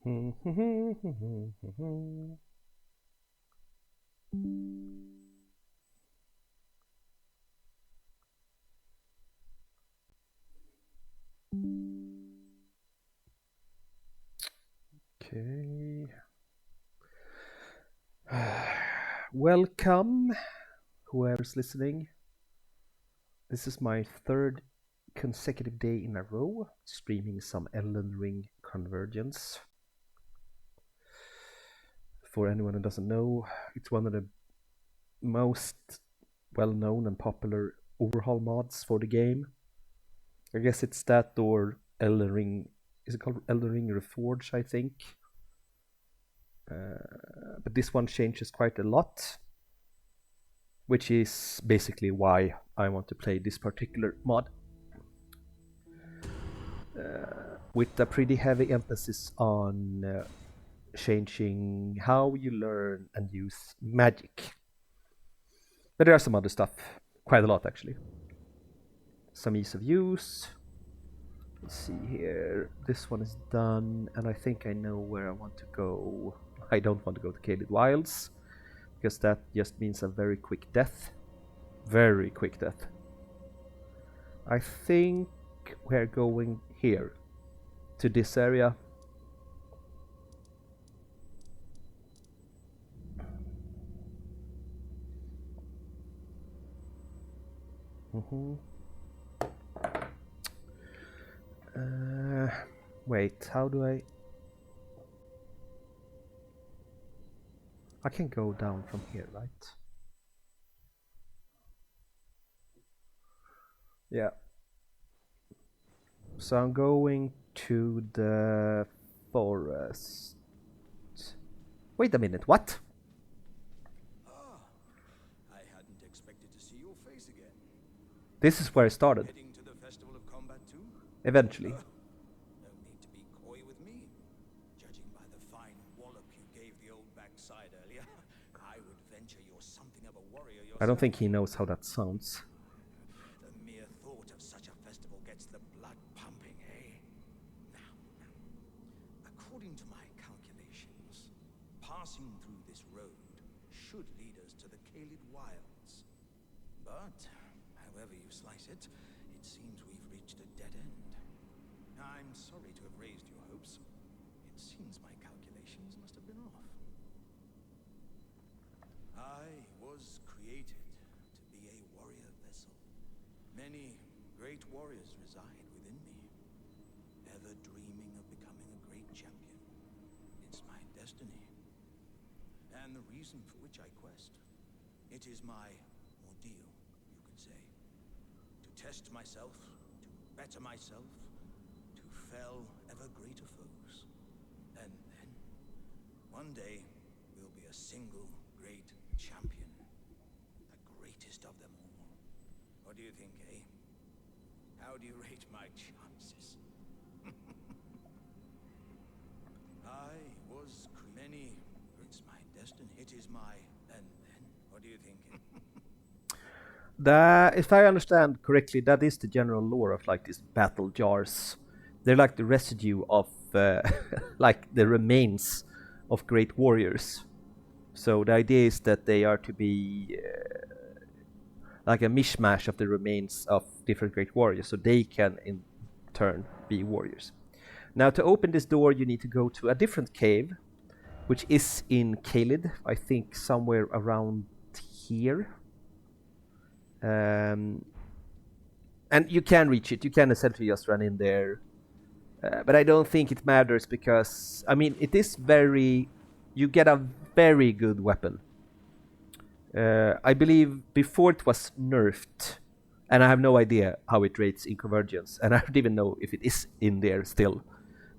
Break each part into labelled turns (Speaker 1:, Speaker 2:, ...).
Speaker 1: Okay. Welcome, whoever's listening. This is my third consecutive day in a row streaming some Elden Ring Convergence. For anyone who doesn't know, it's one of the most well-known and popular overhaul mods for the game. I guess it's that or Elden Ring. Is it called Elden Ring Reforged, I think? But this one changes quite a lot, which is basically why I want to play this particular mod. With a pretty heavy emphasis on changing how you learn and use magic. But there are some other stuff, quite a lot actually. Some ease of use. Let's see here, this one is done, and I think I know where I want to go. I don't want to go to Caelid Wilds, because that just means a very quick death. Very quick death. I think we're going here, to this area. Wait, how do I can go down from here, right? Yeah. So I'm going to the forest. Wait a minute, what?
Speaker 2: I hadn't expected to see your face again.
Speaker 1: This is where I started.
Speaker 2: Heading to the Festival of Combat too?
Speaker 1: Eventually.
Speaker 2: No need to be coy with me. Judging by the fine wallop you gave the old backside earlier, I would venture you're something of a warrior yourself.
Speaker 1: I don't think he knows how that sounds.
Speaker 2: The mere thought of such a festival gets the blood pumping, eh? Now, according to my calculations, passing through this road should lead us to the Caelid Wilds. But, however you slice it, it seems we've reached a dead end. I'm sorry to have raised your hopes. It seems my calculations must have been off. I was created to be a warrior vessel. Many great warriors reside within me, ever dreaming of becoming a great champion. It's my destiny, and the reason for which I quest. It is my ordeal, you could say. To test myself, to better myself, to fell ever greater foes. And then, one day, we'll be a single great champion. The greatest of them all. What do you think, eh? How do you rate my chances? I was many. It's my destiny. It is my. And then, what do you think?
Speaker 1: If I understand correctly, that is the general lore of like these battle jars. They're like the residue of, like the remains of great warriors. So the idea is that they are to be like a mishmash of the remains of different great warriors, so they can in turn be warriors. Now to open this door you need to go to a different cave, which is in Caelid, I think somewhere around here. And you can reach it, you can essentially just run in there. But I don't think it matters because, I mean, it is very... You get a very good weapon. I believe before it was nerfed, and I have no idea how it rates in Convergence, and I don't even know if it is in there still.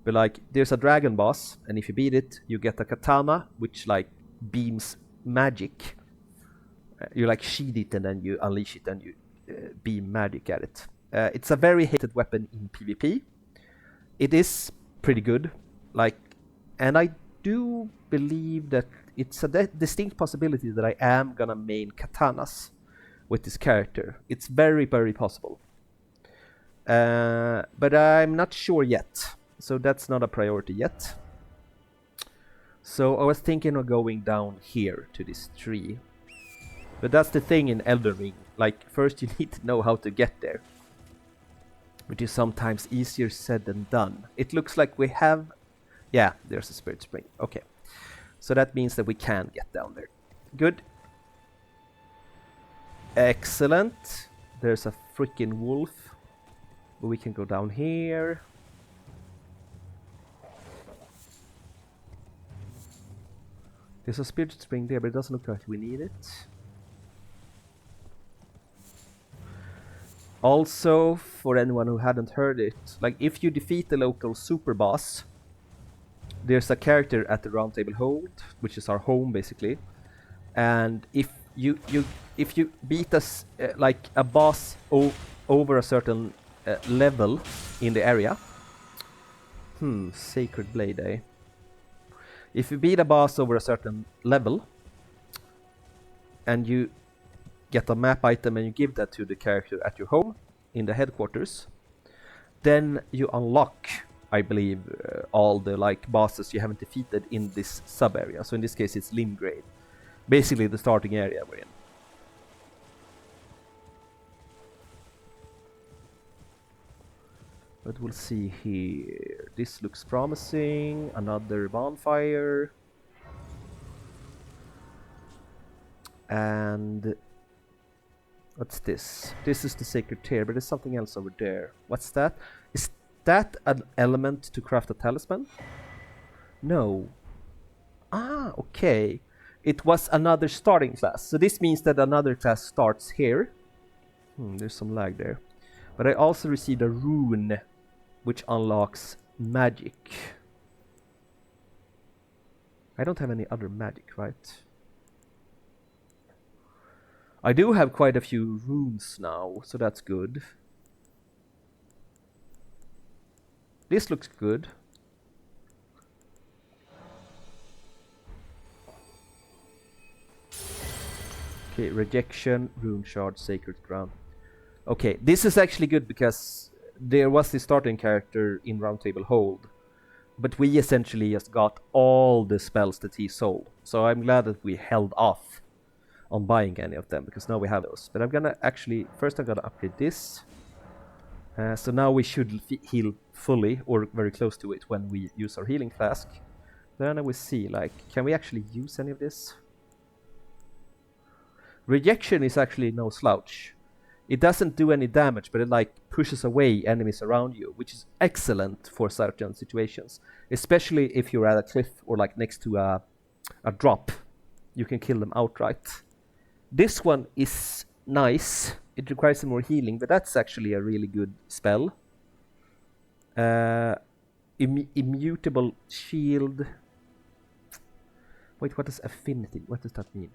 Speaker 1: But like, there's a dragon boss, and if you beat it, you get a katana, which like beams magic. You like sheath it and then you unleash it and you beam magic at it. It's a very hated weapon in PvP. It is pretty good, like, and I do believe that it's a distinct possibility that I am gonna main katanas with this character. It's very, very possible. But I'm not sure yet, so that's not a priority yet. So I was thinking of going down here to this tree. But that's the thing in Elden Ring. Like, first you need to know how to get there. Which is sometimes easier said than done. It looks like we have... Yeah, there's a spirit spring. Okay. So that means that we can get down there. Good. Excellent. There's a freaking wolf. But we can go down here. There's a spirit spring there, but it doesn't look like we need it. Also, for anyone who hadn't heard it, like if you defeat the local super boss, there's a character at the round table hold, which is our home basically. And if you beat us like a boss over a certain level in the area, Sacred Blade, eh? If you beat a boss over a certain level, and you get a map item and you give that to the character at your home in the headquarters, then you unlock, I believe, all the like bosses you haven't defeated in this sub area. So in this case, it's Limgrave, basically the starting area we're in. But we'll see here. This looks promising. Another bonfire. And what's this? This is the sacred tear, but there's something else over there. What's that? Is that an element to craft a talisman? No. Ah, okay. It was another starting class. So this means that another class starts here. There's some lag there. But I also received a rune which unlocks magic. I don't have any other magic, right? I do have quite a few runes now, so that's good. This looks good. Okay, rejection, rune shard, sacred ground. Okay, this is actually good because there was the starting character in Round Table Hold, but we essentially just got all the spells that he sold. So I'm glad that we held off on buying any of them, because now we have those. But I'm gonna actually, first I'm gonna upgrade this. So now we should heal fully, or very close to it, when we use our healing flask. Then I will see, like, can we actually use any of this? Rejection is actually no slouch. It doesn't do any damage, but it like pushes away enemies around you, which is excellent for certain situations. Especially if you're at a cliff or like next to a drop. You can kill them outright. This one is nice. It requires some more healing, but that's actually a really good spell. Immutable shield. Wait, what is affinity? What does that mean?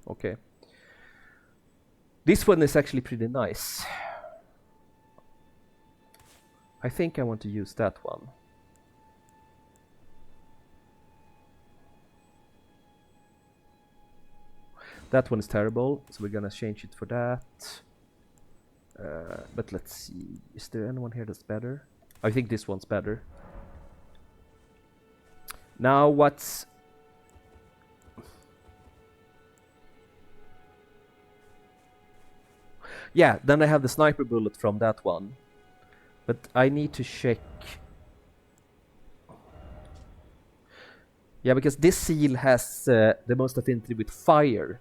Speaker 1: Okay. This one is actually pretty nice. I think I want to use that one. That one is terrible, so we're gonna change it for that. But let's see, is there anyone here that's better? I think this one's better. Now what's... Yeah, then I have the sniper bullet from that one. But I need to check... Yeah, because this seal has the most affinity with fire.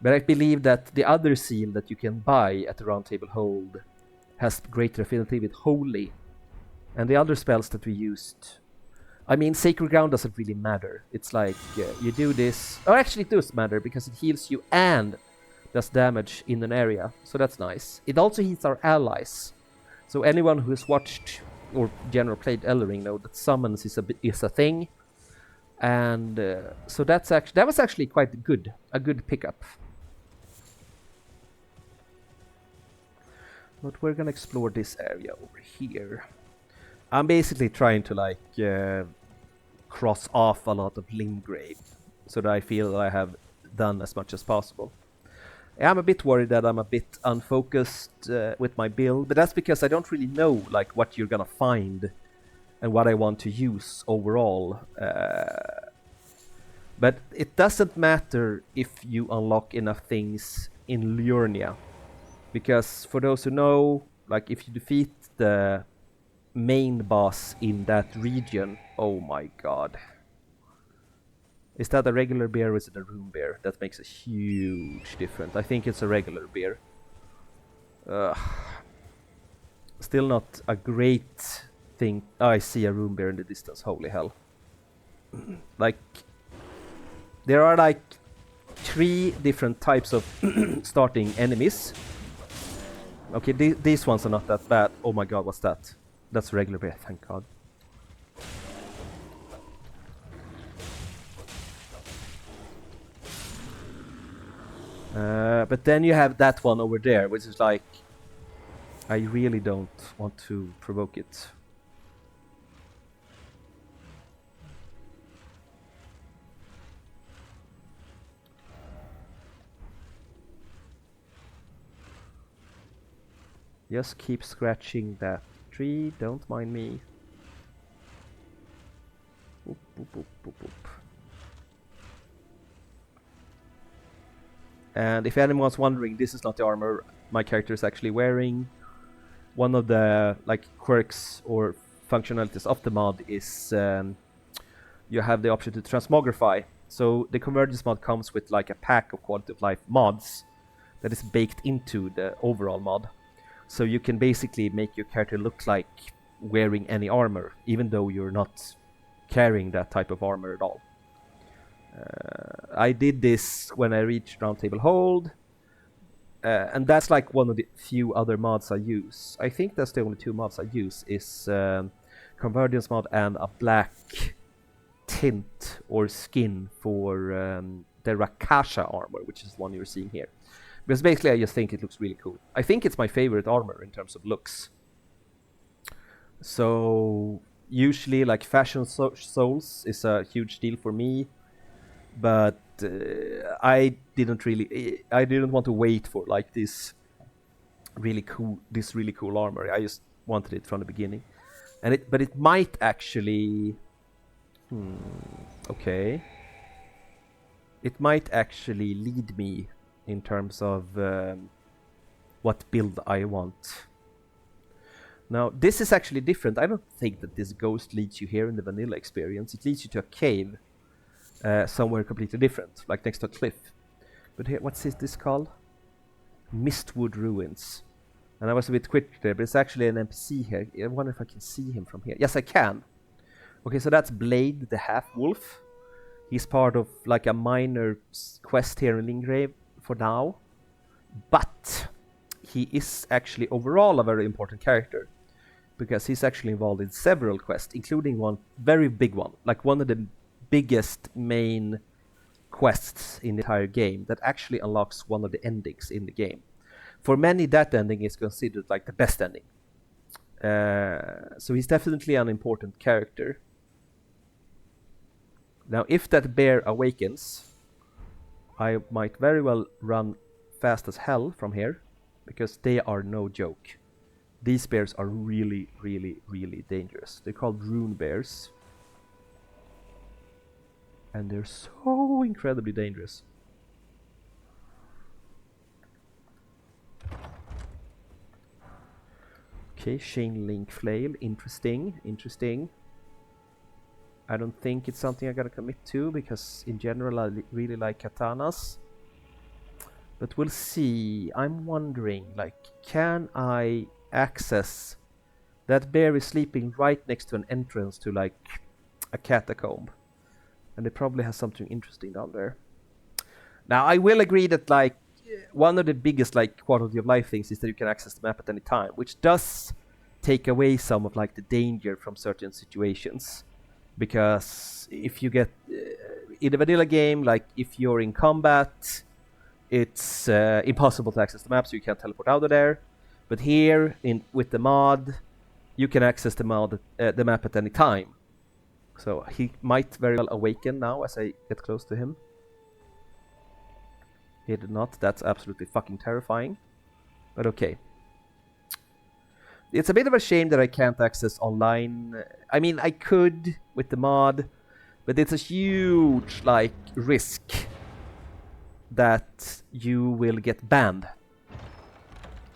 Speaker 1: But I believe that the other seal that you can buy at the Round Table Hold has greater affinity with holy. And the other spells that we used... I mean, Sacred Ground doesn't really matter. It's like, you do this... Oh, actually it does matter, because it heals you and does damage in an area. So that's nice. It also heals our allies. So anyone who has watched or generally played Elden Ring know that summons is a thing. And so that was actually quite good. A good pickup. But we're gonna explore this area over here. I'm basically trying to like cross off a lot of Limgrave, so that I feel that I have done as much as possible. I'm a bit worried that I'm a bit unfocused with my build, but that's because I don't really know like what you're gonna find and what I want to use overall. But it doesn't matter if you unlock enough things in Liurnia, because for those who know, like if you defeat the main boss in that region, oh my god. Is that a regular beer or is it a room beer? That makes a huge difference. I think it's a regular beer. Still not a great thing. Oh, I see a room beer in the distance, holy hell. Like, there are like 3 different types of starting enemies. Okay, these ones are not that bad. Oh my god, what's that? That's regular beer, thank god. But then you have that one over there, which is like, I really don't want to provoke it. Just keep scratching that tree, don't mind me. Boop, boop, boop, boop, boop. And if anyone's wondering, this is not the armor my character is actually wearing. One of the like quirks or functionalities of the mod is you have the option to transmogrify. So the Convergence mod comes with like a pack of quality of life mods that is baked into the overall mod. So you can basically make your character look like wearing any armor, even though you're not carrying that type of armor at all. I did this when I reached Roundtable Hold, and that's like one of the few other mods I use. I think that's the only 2 mods I use, is Convergence mod and a black tint or skin for the Rakhasha armor, which is the one you're seeing here. Because basically I just think it looks really cool. I think it's my favorite armor in terms of looks. So usually like fashion souls is a huge deal for me. But I didn't want to wait for like this really cool armor. I just wanted it from the beginning, but it might actually, okay, it might actually lead me in terms of what build I want. Now this is actually different. I don't think that this ghost leads you here in the vanilla experience. It leads you to a cave. Somewhere completely different, like next to a cliff. But here, what's this called? Mistwood Ruins. And I was a bit quick there, but it's actually an NPC here. I wonder if I can see him from here. Yes, I can. Okay, so that's Blade, the half-wolf. He's part of like a minor quest here in Lingrave for now. But he is actually overall a very important character, because he's actually involved in several quests, including one very big one, like one of the biggest main quests in the entire game that actually unlocks one of the endings in the game. For many, that ending is considered like the best ending. So he's definitely an important character. Now, if that bear awakens, I might very well run fast as hell from here, because they are no joke. These bears are really, really, really dangerous. They're called rune bears. And they're so incredibly dangerous. Okay, chain link flail, interesting. I don't think it's something I gotta commit to, because in general I really like katanas. But we'll see. I'm wondering, like, can I access... That bear is sleeping right next to an entrance to like a catacomb. And it probably has something interesting down there. Now, I will agree that like one of the biggest like quality of life things is that you can access the map at any time, which does take away some of like the danger from certain situations. Because if you get in a vanilla game, like if you're in combat, it's impossible to access the map, so you can't teleport out of there. But here, with the mod, you can access the map at any time. So he might very well awaken now as I get close to him. He did not. That's absolutely fucking terrifying. But okay. It's a bit of a shame that I can't access online. I mean, I could with the mod, but it's a huge, like, risk that you will get banned.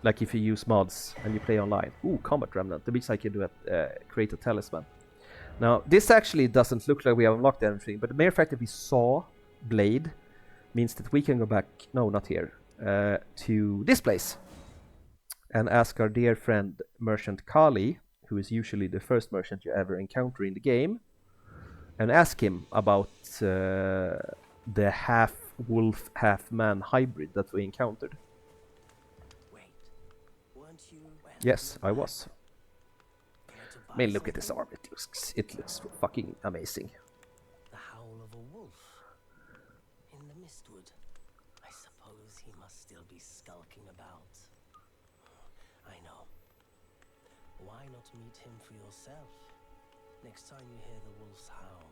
Speaker 1: Like if you use mods and you play online. Ooh, Combat Remnant. The means I can do it, create a talisman. Now, this actually doesn't look like we have unlocked anything, but the mere fact that we saw Blade means that we can go back, no, not here, to this place and ask our dear friend Merchant Kali, who is usually the first merchant you ever encounter in the game, and ask him about the half-wolf, half-man hybrid that we encountered.
Speaker 3: Wait, weren't you?
Speaker 1: Yes, I was. I mean, look at this arm. It looks fucking amazing.
Speaker 3: The howl of a wolf in the mistwood. I suppose he must still be skulking about. I know. Why not meet him for yourself? Next time you hear the wolf's howl,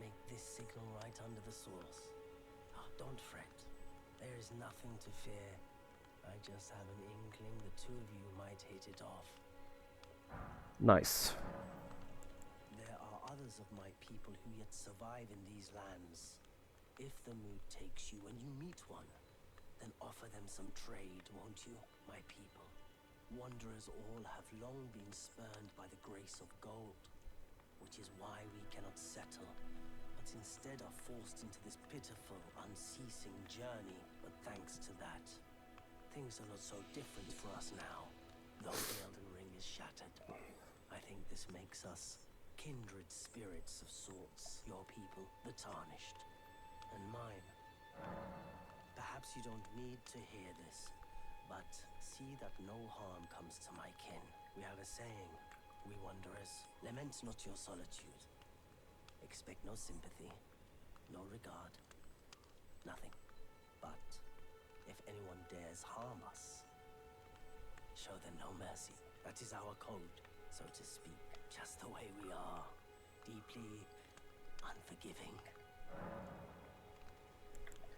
Speaker 3: make this signal right under the source. Oh, don't fret. There is nothing to fear. I just have an inkling the two of you might hit it off.
Speaker 1: Nice.
Speaker 3: There are others of my people who yet survive in these lands. If the mood takes you when you meet one, then offer them some trade, won't you, my people? Wanderers all have long been spurned by the grace of gold, which is why we cannot settle, but instead are forced into this pitiful, unceasing journey. But thanks to that, things are not so different for us now, though the Elden Ring is shattered. I think this makes us kindred spirits of sorts, your people, the Tarnished, and mine. Perhaps you don't need to hear this, but see that no harm comes to my kin. We have a saying, we wanderers, lament not your solitude. Expect no sympathy, no regard, nothing. But if anyone dares harm us, show them no mercy. That is our code, so to speak, just the way we are, deeply unforgiving.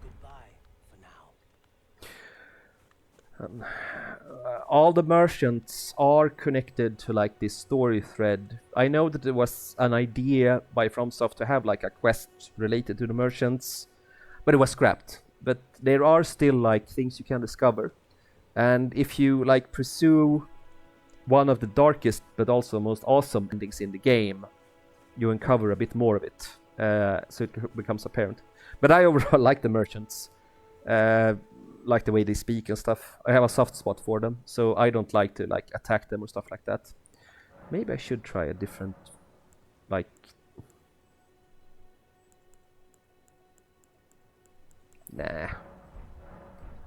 Speaker 3: Goodbye for now.
Speaker 1: All the merchants are connected to like this story thread. I know that there was an idea by FromSoft to have like a quest related to the merchants, but it was scrapped. But there are still like things you can discover, and if you like pursue one of the darkest but also most awesome endings in the game, you uncover a bit more of it, so it becomes apparent. But I overall like the merchants, like the way they speak and stuff. I have a soft spot for them, so I don't like to like attack them or stuff like that. Maybe I should try a different, like, nah,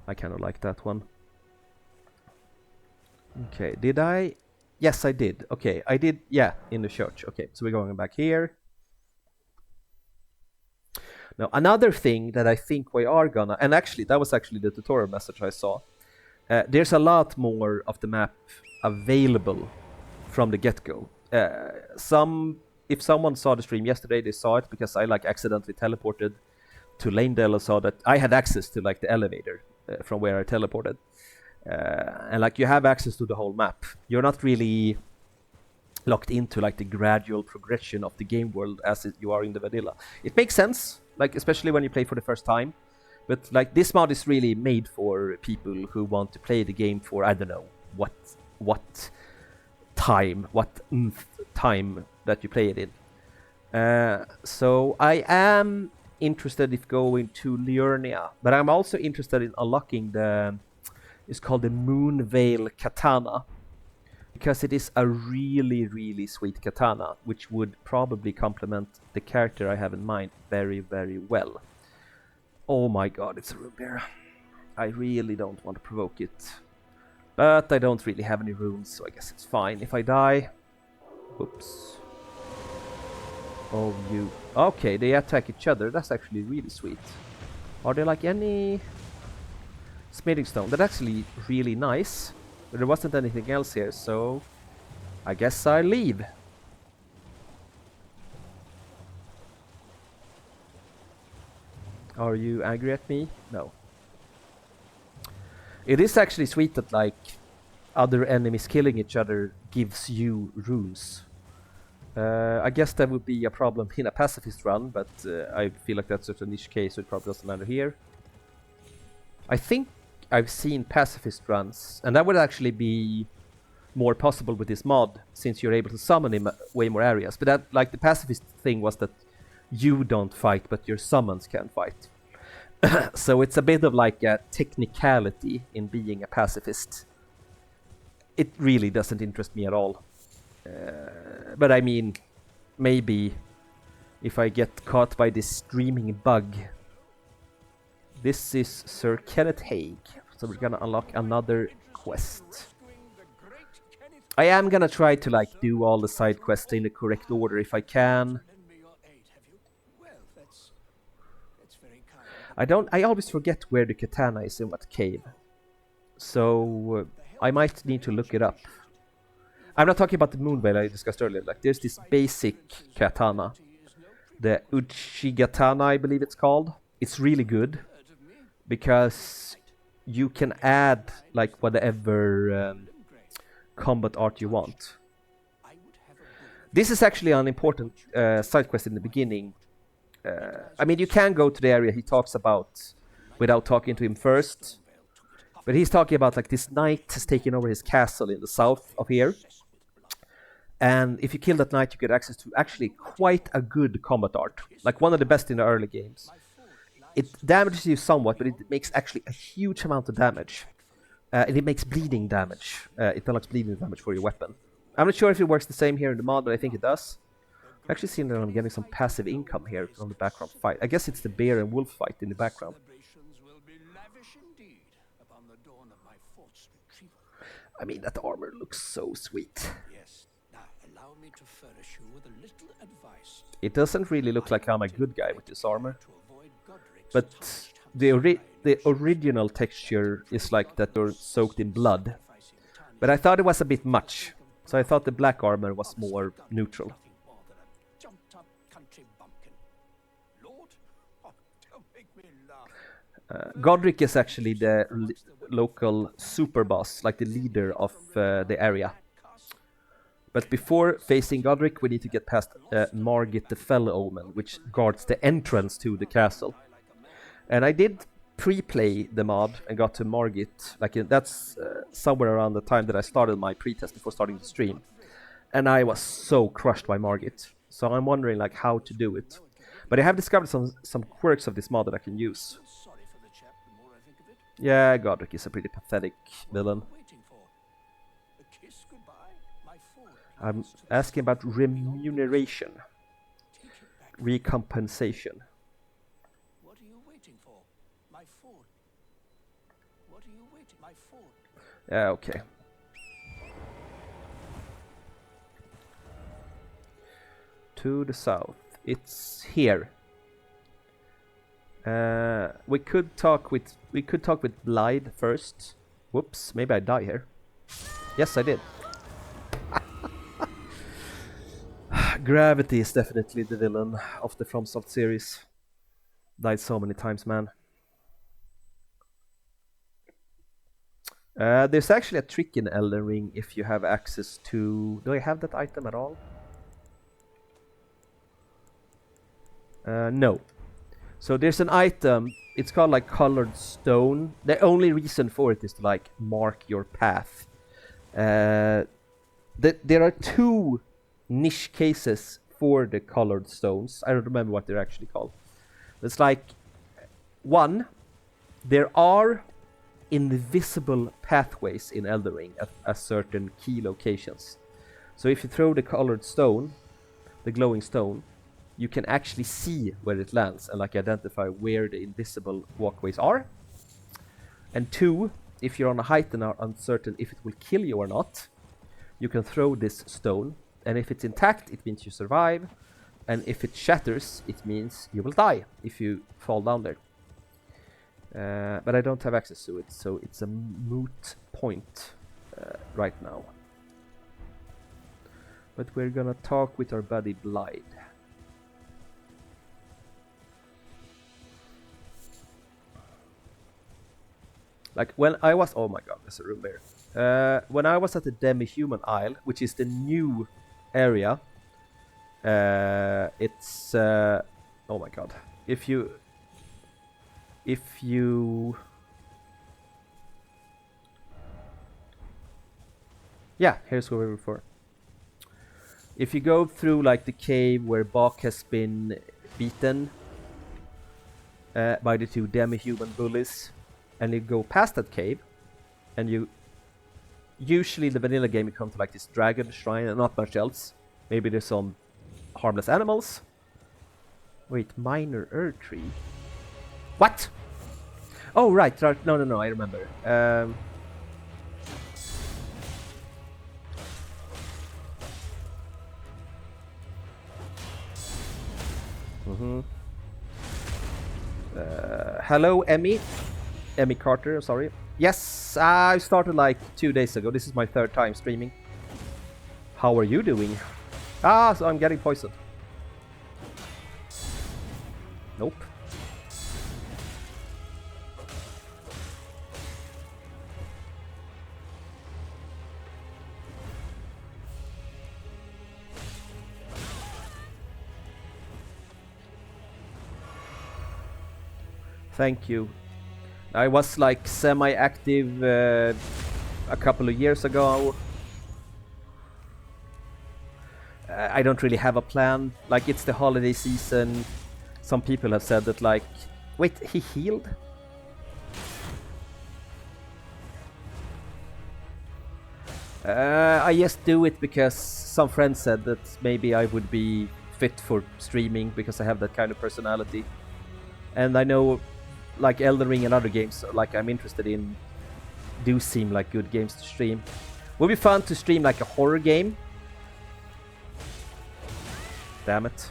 Speaker 1: I kind of like that one. Okay, did I? Yes, I did. Okay, I did, yeah, in the church. Okay, so we're going back here. Now, another thing that I think we are gonna, and actually, that was actually the tutorial message I saw. There's a lot more of the map available from the get-go. If someone saw the stream yesterday, they saw it because I like accidentally teleported to Lanedale and saw that I had access to like the elevator from where I teleported. And like you have access to the whole map. You're not really locked into like the gradual progression of the game world as you are in the vanilla. It makes sense, like especially when you play for the first time. But like this mod is really made for people who want to play the game for, I don't know what time that you play it in. So I am interested in going to Liurnia, but I'm also interested in unlocking it's called the Moonveil Katana, because it is a really, really sweet katana, which would probably complement the character I have in mind very, very well. Oh my god, it's a rune bear. I really don't want to provoke it. But I don't really have any runes, so I guess it's fine. If I die... Oops. Oh, you... Okay, they attack each other. That's actually really sweet. Are there like any... Smithing stone? That's actually really nice. But there wasn't anything else here, so... I guess I leave. Are you angry at me? No. It is actually sweet that like other enemies killing each other gives you runes. I guess that would be a problem in a pacifist run, but I feel like that's such a niche case, so it probably doesn't matter here. I think I've seen pacifist runs, and that would actually be more possible with this mod, since you're able to summon in way more areas. But that, like, the pacifist thing was that you don't fight, but your summons can fight. So it's a bit of like a technicality in being a pacifist. It really doesn't interest me at all. But I mean, maybe if I get caught by this streaming bug. This is Sir Kenneth Haig, so we're gonna unlock another quest. I am gonna try to like do all the side quests in the correct order if I can. I always forget where the katana is in what cave. So I might need to look it up. I'm not talking about the moonveil I discussed earlier. Like, there's this basic katana, the Uchigatana, I believe it's called. It's really good because you can add like whatever combat art you want. This is actually an important side quest in the beginning. I mean, you can go to the area he talks about without talking to him first. But he's talking about like this knight has taken over his castle in the south of here. And if you kill that knight, you get access to actually quite a good combat art. Like one of the best in the early games. It damages you somewhat, but it makes actually a huge amount of damage. And it makes bleeding damage. It unlocks bleeding damage for your weapon. I'm not sure if it works the same here in the mod, but I think it does. I've actually seen that I'm getting some passive income here from the background fight. I guess it's the bear and wolf fight in the background. I mean, that armor looks so sweet. It doesn't really look like I'm a good guy with this armor. But the original texture is like that you're soaked in blood. But I thought it was a bit much. So I thought the black armor was more neutral. Godric is actually the local super boss, like the leader of the area. But before facing Godric, we need to get past Margit the Fell Omen, which guards the entrance to the castle. And I did pre-play the mod and got to Margit. Like that's somewhere around the time that I started my pre-test before starting the stream. And I was so crushed by Margit. So I'm wondering like how to do it. But I have discovered some quirks of this mod that I can use. Yeah, Godric is a pretty pathetic villain. I'm asking about remuneration. Recompensation.
Speaker 3: What are you waiting for? My food. What are you waiting? My food.
Speaker 1: Yeah, okay. To the south. It's here. We could talk with Blythe first. Whoops, maybe I die here. Yes, I did. Gravity is definitely the villain of the FromSoft series. Died so many times, man. There's actually a trick in Elden Ring if you have access to... Do I have that item at all? No. So there's an item, it's called like colored stone. The only reason for it is to like mark your path. There are two niche cases for the colored stones. I don't remember what they're actually called. It's like, one, there are invisible pathways in Elden Ring at certain key locations. So if you throw the colored stone, the glowing stone, you can actually see where it lands and like identify where the invisible walkways are. And two, if you're on a height and are uncertain if it will kill you or not, you can throw this stone, and if it's intact, it means you survive, and if it shatters, it means you will die if you fall down there. But I don't have access to it, so it's a moot point right now. But we're gonna talk with our buddy Blythe. Like when I was, oh my god, there's a room there. When I was at the Demi-Human Isle, which is the new area, it's oh my god. If you yeah, here's where we were before. If you go through like the cave where Bach has been beaten by the two demi-human bullies, and you go past that cave, and you usually in the vanilla game you come to like this dragon shrine and not much else. Maybe there's some harmless animals. Wait, minor Earth tree. What? Oh right, no, I remember. Hello, Emmy Carter. Sorry. Yes, I started like 2 days ago. This is my 3rd time streaming. How are you doing? Ah, so I'm getting poisoned. Nope. Thank you. I was like semi-active a couple of years ago. I don't really have a plan. Like, it's the holiday season. Some people have said that, like, wait, he healed? I just do it because some friends said that maybe I would be fit for streaming because I have that kind of personality. And I know, like, Elden Ring and other games, like, I'm interested in, do seem like good games to stream. Would be fun to stream like a horror game. Damn it.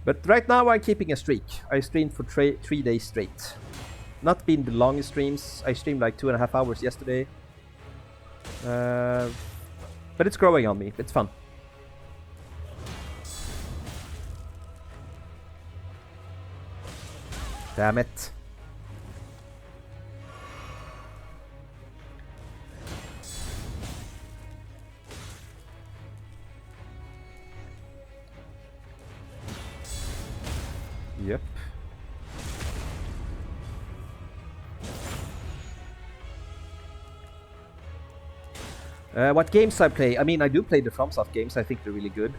Speaker 1: But right now I'm keeping a streak. I streamed for 3 days straight. Not been the longest streams. I streamed like 2.5 hours yesterday. But it's growing on me. It's fun. Damn it. Yep. What games I play? I mean, I do play the FromSoft games. I think they're really good.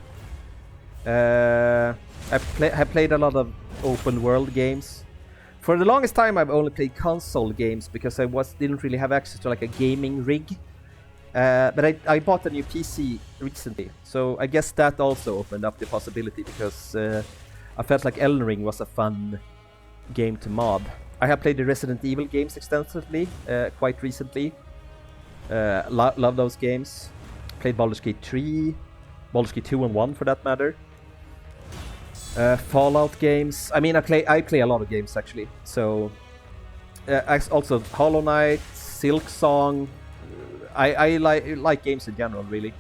Speaker 1: I played a lot of open world games. For the longest time, I've only played console games because I didn't really have access to like a gaming rig. But I bought a new PC recently, so I guess that also opened up the possibility because I felt like Elden Ring was a fun game to mod. I have played the Resident Evil games extensively, quite recently. Love those games. Played Baldur's Gate 3, Baldur's Gate 2 and 1 for that matter. Fallout games. I mean, I play a lot of games actually. So also Hollow Knight, Silksong. I like games in general, really.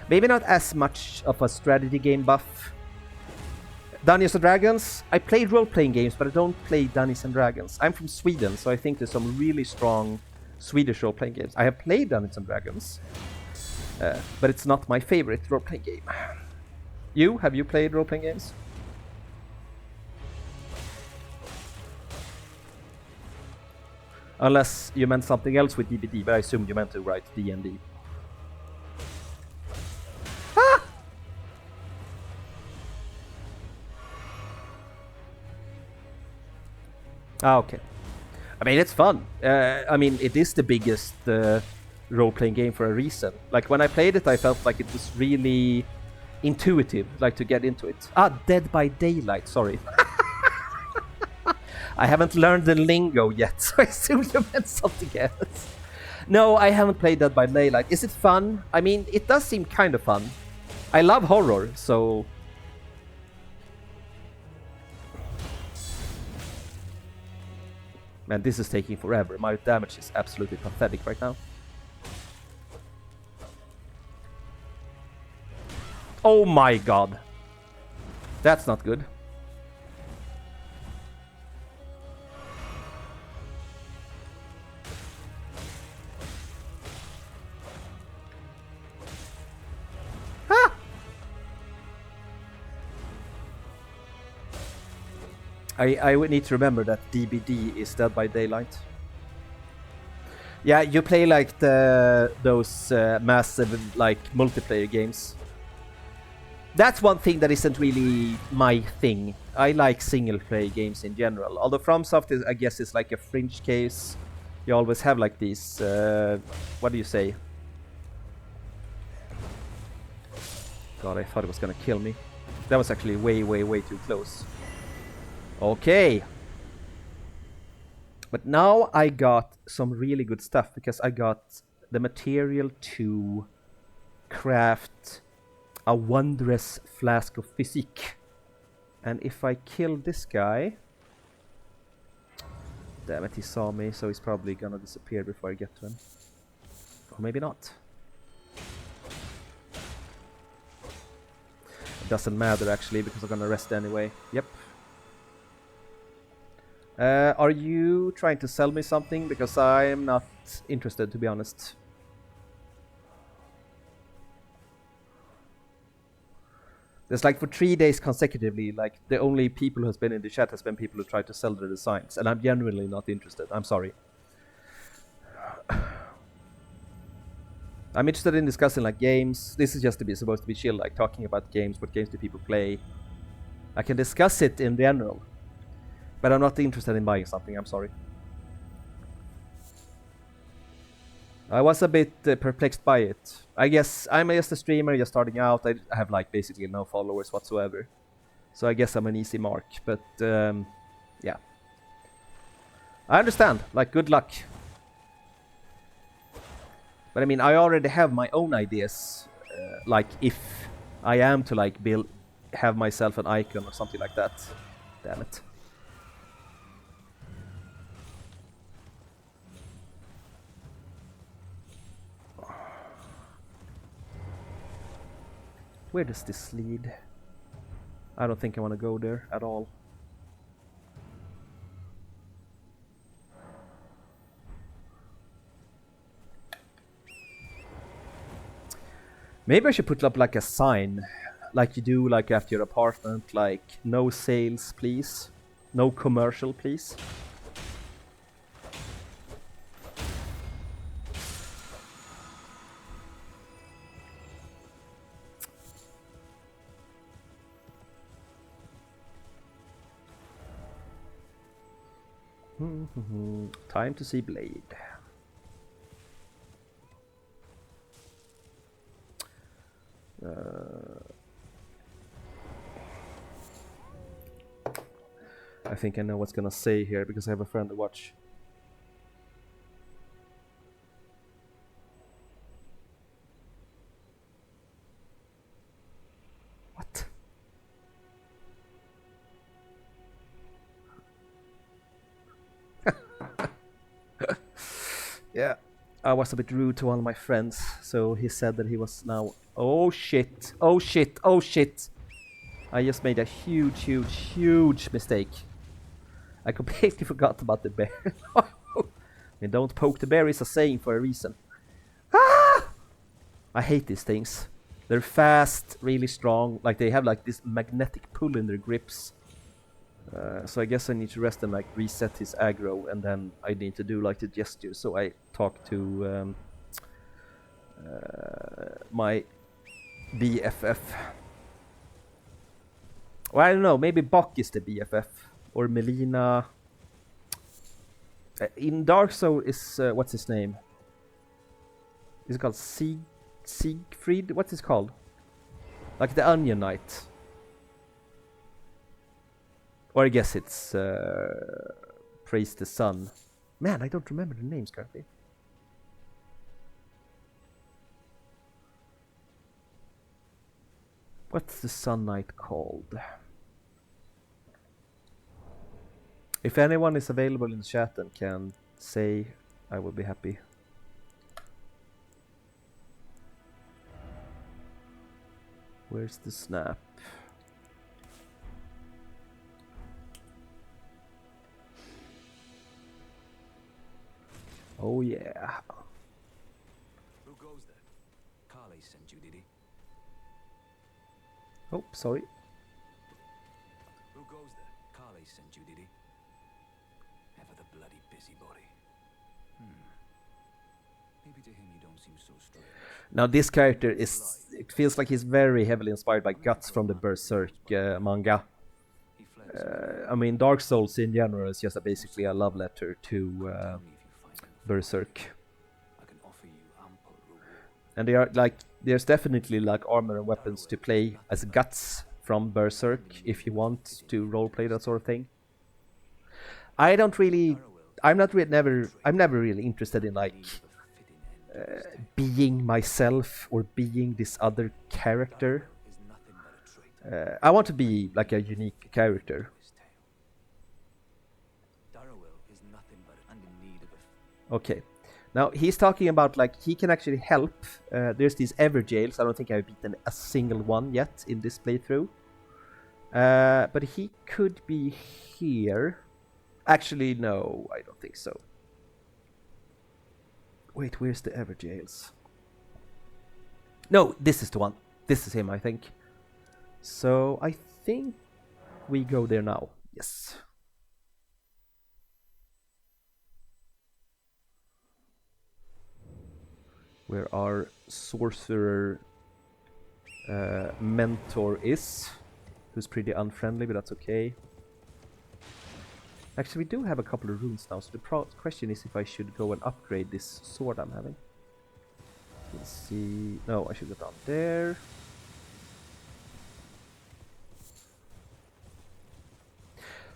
Speaker 1: Maybe not as much of a strategy game buff. Dungeons & Dragons. I play role-playing games, but I don't play Dungeons & Dragons. I'm from Sweden, so I think there's some really strong Swedish role-playing games. I have played Dungeons & Dragons, but it's not my favorite role-playing game. Have you played role-playing games? Unless you meant something else with DBD, but I assume you meant to write D&D. Ah! Ah, okay. I mean, it's fun. I mean, it is the biggest role-playing game for a reason. Like, when I played it, I felt like it was really intuitive, like, to get into it. Ah, Dead by Daylight, sorry. I haven't learned the lingo yet, so I assume you meant something else. No, I haven't played Dead by Daylight. Is it fun? I mean, it does seem kind of fun. I love horror, so... Man, this is taking forever. My damage is absolutely pathetic right now. Oh my god. That's not good. Ah! I would need to remember that DBD is Dead by Daylight. Yeah, you play like those massive like multiplayer games. That's one thing that isn't really my thing. I like single player games in general. Although FromSoft is, I guess, is like a fringe case. You always have like these. What do you say? God, I thought it was gonna kill me. That was actually way too close. Okay. But now I got some really good stuff because I got the material to craft a wondrous flask of physique. And if I kill this guy... Damn it, he saw me, so he's probably gonna disappear before I get to him. Or maybe not. It doesn't matter actually, because I'm gonna rest anyway. Yep. Are you trying to sell me something? Because I am not interested, to be honest. There's like for 3 days consecutively, like the only people who's been in the chat has been people who try to sell their designs, and I'm genuinely not interested. I'm sorry. I'm interested in discussing like games. This is just supposed to be chill, like talking about games. What games do people play? I can discuss it in general, but I'm not interested in buying something. I'm sorry. I was a bit perplexed by it. I guess I'm just a streamer, just starting out. I have like basically no followers whatsoever, so I guess I'm an easy mark. But yeah, I understand. Like, good luck. But I mean, I already have my own ideas. Like, if I am to like have myself an icon or something like that. Damn it. Where does this lead? I don't think I want to go there at all. Maybe I should put up like a sign, like you do like after your apartment, like no sales please, no commercial please. Time to see Blade. I think I know what's gonna say here because I have a friend to watch. What? Yeah, I was a bit rude to one of my friends, so he said that he was now... Oh shit, oh shit, oh shit! I just made a huge mistake. I completely forgot about the bear. I mean, don't poke the bear is a saying for a reason. Ah! I hate these things. They're fast, really strong, like they have like this magnetic pull in their grips. So I guess I need to rest and like reset his aggro, and then I need to do like the gesture. So I talk to my BFF. Well, I don't know, maybe Bok is the BFF, or Melina. In Dark Souls is, what's his name? Is it called Siegfried? What's it called? Like the Onion Knight. Or I guess it's Praise the Sun. Man, I don't remember the names currently. What's the Sun Knight called? If anyone is available in the chat and can say, I will be happy. Where's the snap? Oh yeah.
Speaker 2: Who goes there? Carly sent you, did he?
Speaker 1: Oh, sorry.
Speaker 2: Who goes there? Carly sent you, did he? Ever the bloody busybody. Maybe to him you don't seem so strange.
Speaker 1: Now this character is, it feels like he's very heavily inspired by Guts from the Berserk manga.
Speaker 2: He fled
Speaker 1: I mean, Dark Souls in general is just basically a love letter to
Speaker 2: Tell me if you find him.
Speaker 1: Berserk.
Speaker 2: I can offer you ample reward.
Speaker 1: And they are like, there's definitely like armor and weapons to play as Guts from Berserk if you want to roleplay that sort of thing. I don't really, I'm never really interested in like being myself or being this other character.
Speaker 2: Is nothing but a traitor.
Speaker 1: I want to be like a unique character.
Speaker 2: Darrowell is nothing but and in need of a
Speaker 1: Okay. Now he's talking about like he can actually help. There's these ever jails. I don't think I've beaten a single one yet in this playthrough. But he could be here. Actually, no, I don't think so. Wait, where's the ever jails? No, this is the one. This is him, I think. So I think we go there now. Yes. Where our sorcerer mentor is, who's pretty unfriendly, but that's okay. Actually, we do have a couple of runes now, so the question is if I should go and upgrade this sword I'm having. Let's see. No, I should go down there.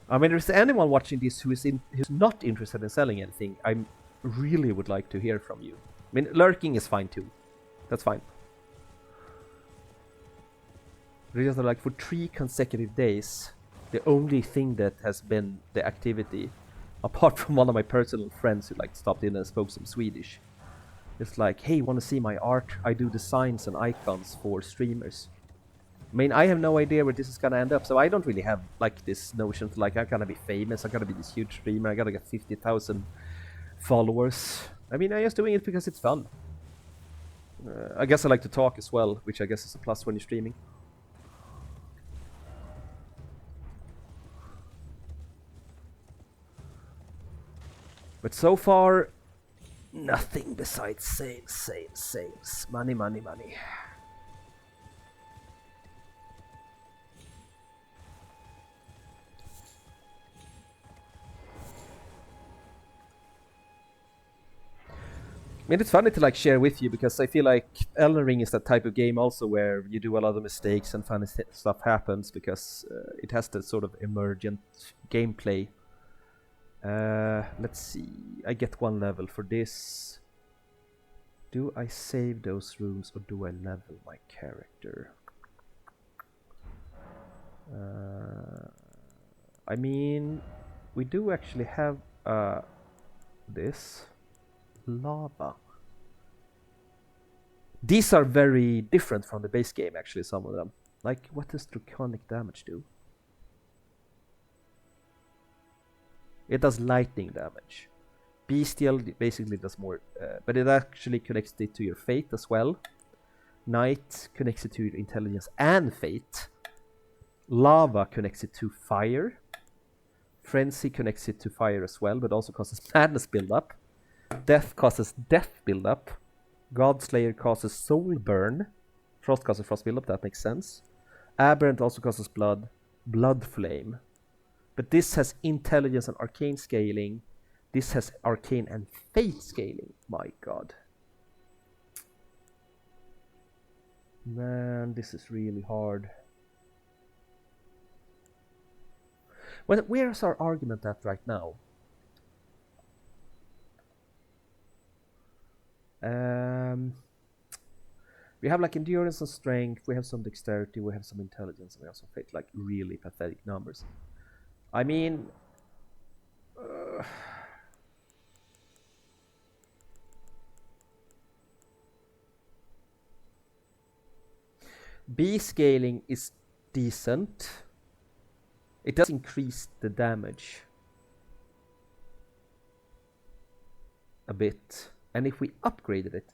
Speaker 1: I mean, if there's anyone watching this who's not interested in selling anything, I really would like to hear from you. I mean, lurking is fine too. That's fine. Just like for 3 consecutive days, the only thing that has been the activity, apart from one of my personal friends who like stopped in and spoke some Swedish, it's like, hey, want to see my art? I do designs and icons for streamers. I mean, I have no idea where this is gonna end up, so I don't really have like this notion to like I'm gonna be famous, I'm gonna be this huge streamer, I gotta get 50,000 followers. I mean, I'm just doing it because it's fun. I guess I like to talk as well, which I guess is a plus when you're streaming. But so far, nothing besides sales. Money, money, money. I mean, it's funny to like share with you because I feel like Elden Ring is that type of game also where you do a lot of mistakes and funny stuff happens because it has that sort of emergent gameplay. Let's see. I get 1 level for this. Do I save those rooms or do I level my character? I mean, we do actually have this lava. These are very different from the base game, actually, some of them. Like, what does draconic damage do? It does lightning damage. Bestial basically does more, but it actually connects it to your fate as well. Night connects it to your intelligence and fate. Lava connects it to fire. Frenzy connects it to fire as well, but also causes madness build-up. Death causes death build-up. Godslayer causes soul burn. Frost causes frost build-up, that makes sense. Aberrant also causes blood. Blood flame. But this has intelligence and arcane scaling. This has arcane and fate scaling. My god. Man, this is really hard. Well, where's our argument at right now? We have like endurance and strength, we have some dexterity, we have some intelligence, and we have some fate, like really pathetic numbers. I mean, B scaling is decent. It does increase the damage a bit. And if we upgraded it,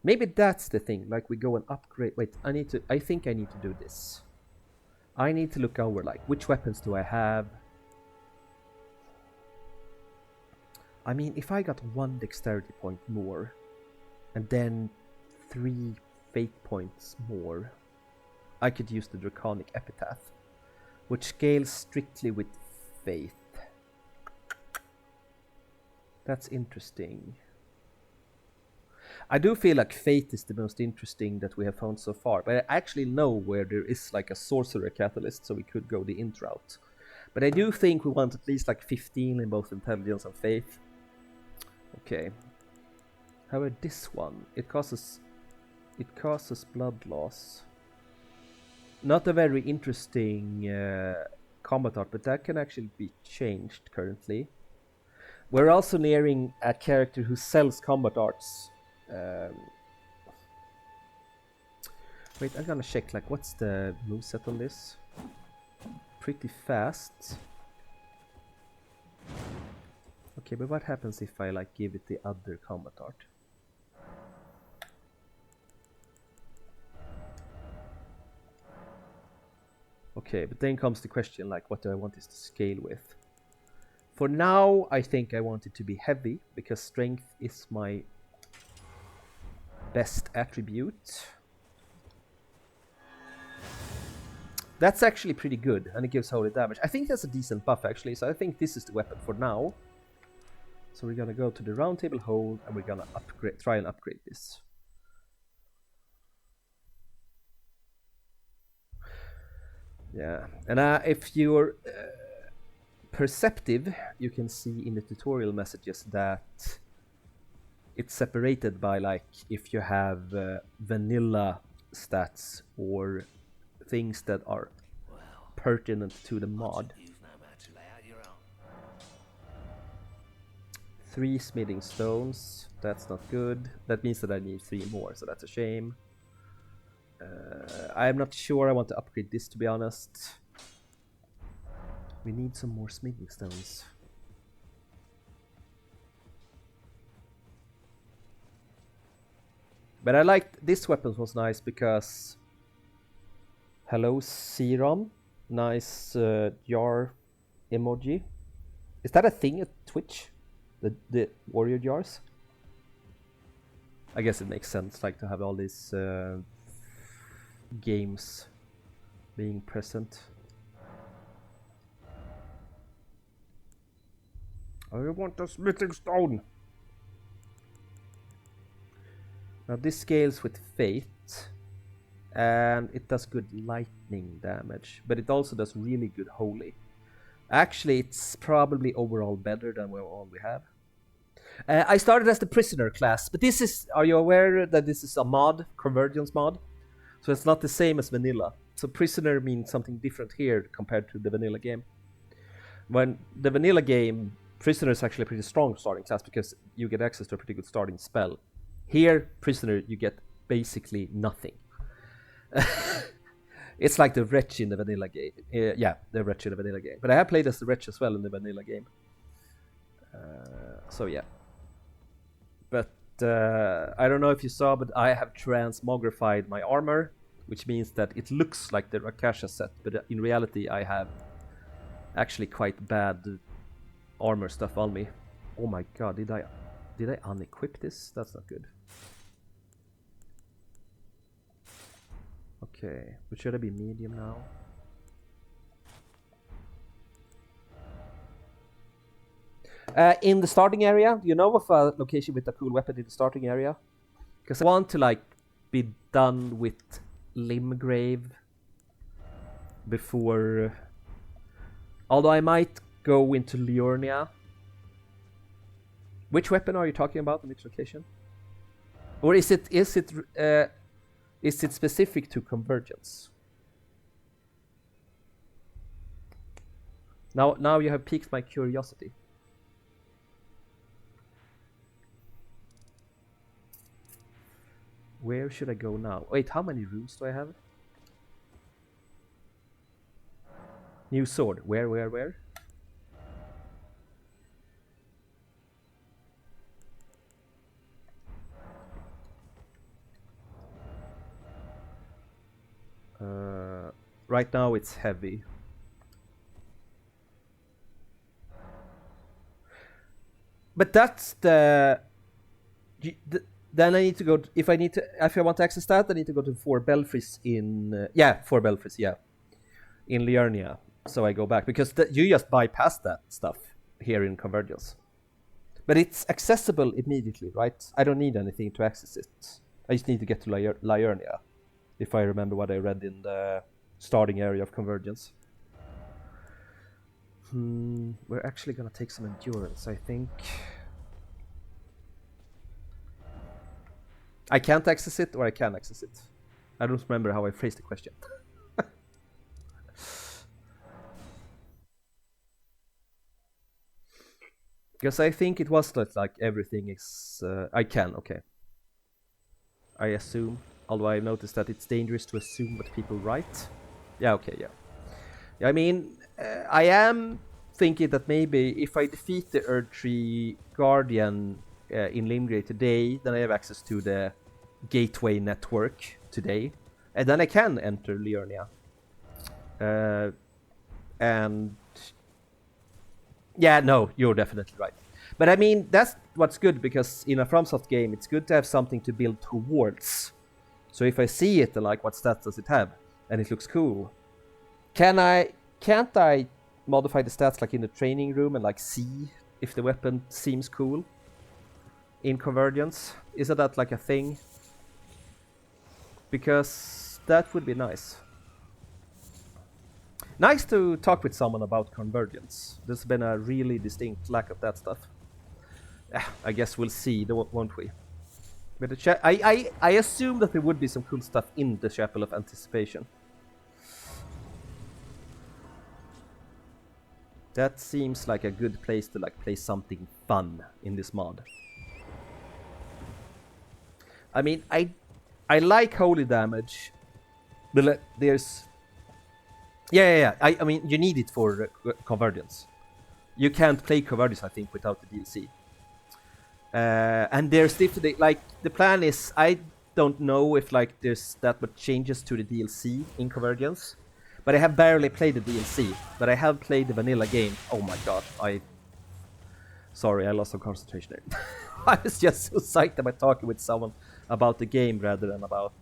Speaker 1: maybe that's the thing, like we go and upgrade. Wait, I think I need to do this. I need to look over, like, which weapons do I have? I mean, if I got 1 dexterity point more, and then 3 fate points more, I could use the Draconic Epitaph, which scales strictly with faith. That's interesting. I do feel like faith is the most interesting that we have found so far, but I actually know where there is like a sorcerer catalyst, so we could go the int route. But I do think we want at least like 15 in both intelligence and faith. Okay. How about this one? It causes blood loss. Not a very interesting combat art, but that can actually be changed currently. We're also nearing a character who sells combat arts. Wait, I'm gonna check, like, what's the moveset on this? Pretty fast. Okay, but what happens if I, like, give it the other combat art? Okay, but then comes the question, like, what do I want this to scale with? For now, I think I want it to be heavy, because strength is my best attribute. That's actually pretty good, and it gives holy damage. I think that's a decent buff, actually, so I think this is the weapon for now. So we're gonna go to the round table hold, and we're gonna try and upgrade this. Yeah, and if you're perceptive, you can see in the tutorial messages that it's separated by, like, if you have vanilla stats or things that are pertinent to the mod. 3 smithing stones, that's not good. That means that I need 3 more, so that's a shame. I'm not sure I want to upgrade this, to be honest. We need some more smithing stones. But I liked this weapon, was nice because... Hello, Serum. Nice jar emoji. Is that a thing at Twitch? The warrior jars? I guess it makes sense, like, to have all these games being present. I want a smithing stone! Now this scales with faith, and it does good lightning damage, but it also does really good holy. Actually, it's probably overall better than all we have. I started as the prisoner class, but this is, are you aware that this is a mod, Convergence Mod? So it's not the same as vanilla. So prisoner means something different here compared to the vanilla game. When the vanilla game, prisoner is actually a pretty strong starting class because you get access to a pretty good starting spell. Here, prisoner, you get basically nothing. It's like the wretch in the vanilla game. Yeah, the wretch in the vanilla game. But I have played as the wretch as well in the vanilla game. So yeah. But I don't know if you saw, but I have transmogrified my armor, which means that it looks like the Rakhasha Set, but in reality I have actually quite bad armor stuff on me. Oh my god, did I unequip this? That's not good. Okay, but should I be medium now? In the starting area, do you know of a location with a cool weapon in the starting area? Because I want to, like, be done with Limgrave before... Although I might go into Liurnia. Which weapon are you talking about in which location? Or is it specific to Convergence? Now you have piqued my curiosity. Where should I go now? Wait, how many rooms do I have? New sword. Where? Right now it's heavy. But that's then I need to go to, if I want to access that, I need to go to 4 belfries in 4 belfries, in Liurnia. So I go back because you just bypass that stuff here in Convergence. But it's accessible immediately, right? I don't need anything to access it. I just need to get to Liurnia, if I remember what I read in the starting area of Convergence. We're actually gonna take some endurance, I think. I can't access it, or I can access it. I don't remember how I phrased the question. Because I think it was like everything is... I can, okay. I assume, although I noticed that it's dangerous to assume what people write. Yeah, okay, yeah. I mean, I am thinking that maybe if I defeat the Erdtree Guardian in Limgrave today, then I have access to the gateway network today, and then I can enter Liurnia. And yeah, no, you're definitely right. But I mean, that's what's good, because in a FromSoft game, it's good to have something to build towards. So if I see it, and like, what stats does it have? And it looks cool. Can't I modify the stats like in the training room and like see if the weapon seems cool in Convergence? Isn't that like a thing? Because that would be nice. Nice to talk with someone about Convergence. There's been a really distinct lack of that stuff. I guess we'll see, won't we? But the I assume that there would be some cool stuff in the Chapel of Anticipation. That seems like a good place to like play something fun in this mod. I mean, I like holy damage, but there's... Yeah. I mean, you need it for Convergence. You can't play Convergence, I think, without the DLC. And there's definitely, like, the plan is, I don't know if like there's that much changes to the DLC in Convergence, but I have barely played the DLC, but I have played the vanilla game. Oh my god, sorry, I lost some concentration there. I was just so psyched about talking with someone about the game rather than about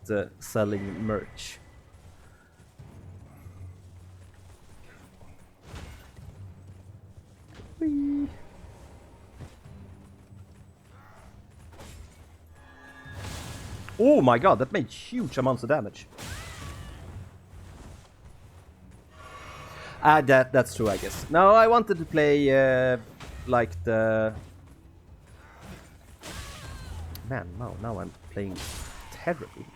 Speaker 1: selling merch. Whee. Oh my god, that made huge amounts of damage. That's true, I guess. No, I wanted to play like the... Man, now I'm playing terribly.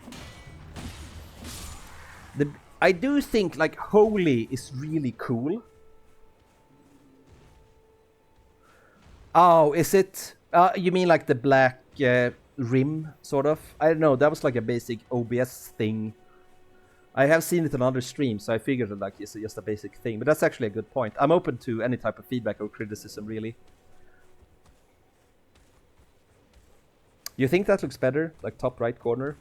Speaker 1: I do think like Holy is really cool. Oh, is it? You mean like the black rim, sort of? I don't know, that was like a basic OBS thing. I have seen it on other streams, so I figured that like it's just a basic thing. But that's actually a good point. I'm open to any type of feedback or criticism, really. You think that looks better? Like top right corner?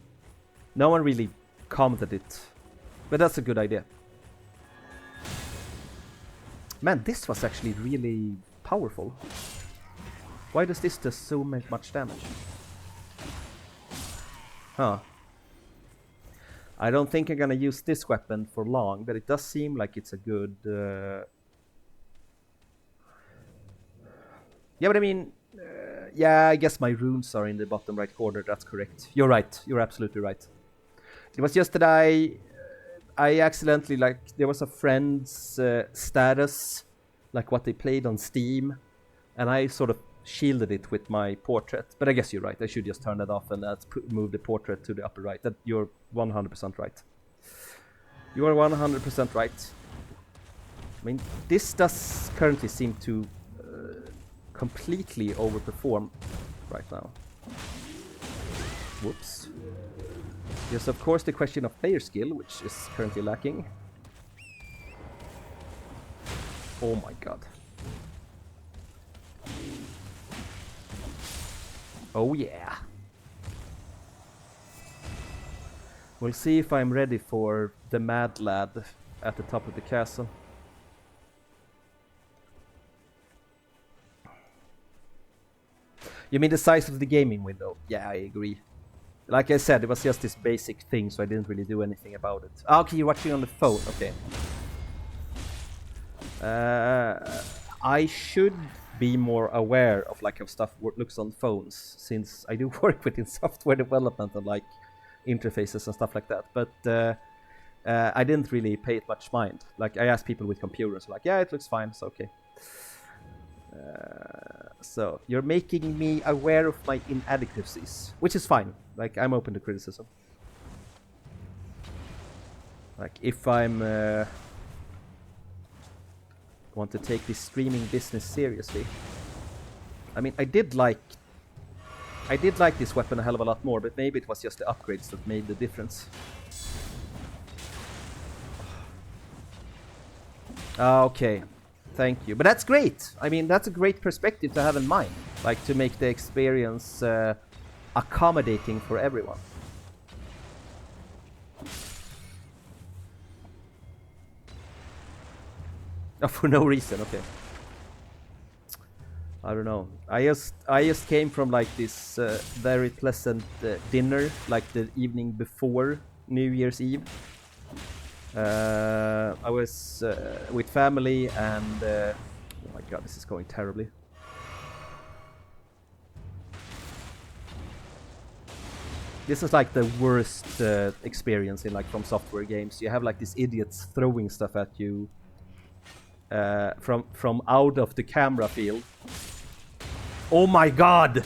Speaker 1: No one really commented it. But that's a good idea. Man, this was actually really powerful. Why does this do so much damage? Huh. I don't think I'm gonna use this weapon for long, but it does seem like it's a good... Yeah, but I mean... yeah, I guess my runes are in the bottom right corner, that's correct. You're right, you're absolutely right. It was just that I accidentally, like, there was a friend's status, like what they played on Steam, and I sort of shielded it with my portrait. But I guess you're right, I should just turn that off and move the portrait to the upper right. That you're 100% right. You are 100% right. I mean, this does currently seem to completely overperform right now. Whoops. Yes, of course, the question of player skill, which is currently lacking. Oh my god. Oh yeah. We'll see if I'm ready for the mad lad at the top of the castle. You mean the size of the gaming window? Yeah, I agree. Like I said, it was just this basic thing, so I didn't really do anything about it. Ah, okay, you're watching on the phone. Okay. I should be more aware of like how stuff looks on phones, since I do work within software development and like interfaces and stuff like that. But I didn't really pay it much mind. Like I asked people with computers, like, yeah, it looks fine, it's okay. So you're making me aware of my inadequacies, which is fine. Like I'm open to criticism. Like if I'm want to take this streaming business seriously. I mean, I did like this weapon a hell of a lot more, but maybe it was just the upgrades that made the difference. Okay, thank you. But that's great. I mean, that's a great perspective to have in mind, like to make the experience accommodating for everyone. Oh, for no reason, okay. I don't know. I just came from like this very pleasant dinner, like the evening before New Year's Eve. I was with family and oh my god, this is going terribly. This is like the worst experience in like from software games. You have like these idiots throwing stuff at you from out of the camera field. Oh my god!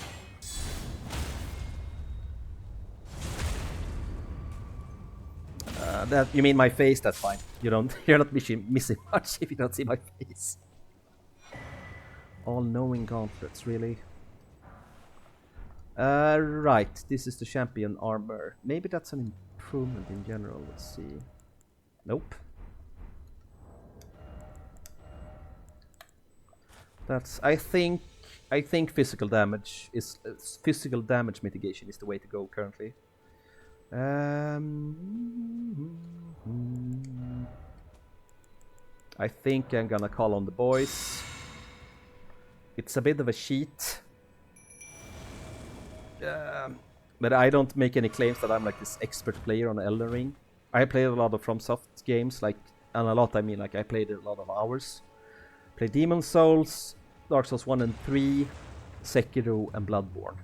Speaker 1: That you mean my face? That's fine. You're not missing much if you don't see my face. All-knowing gauntlets, really? Right. This is the champion armor. Maybe that's an improvement in general. Let's see. Nope. That's. I think physical damage mitigation is the way to go currently. I think I'm gonna call on the boys. It's a bit of a cheat. But I don't make any claims that I'm like this expert player on Elden Ring. I played a lot of FromSoft games, like, and a lot I mean like I played a lot of hours. Played Demon Souls, Dark Souls 1 and 3, Sekiro and Bloodborne.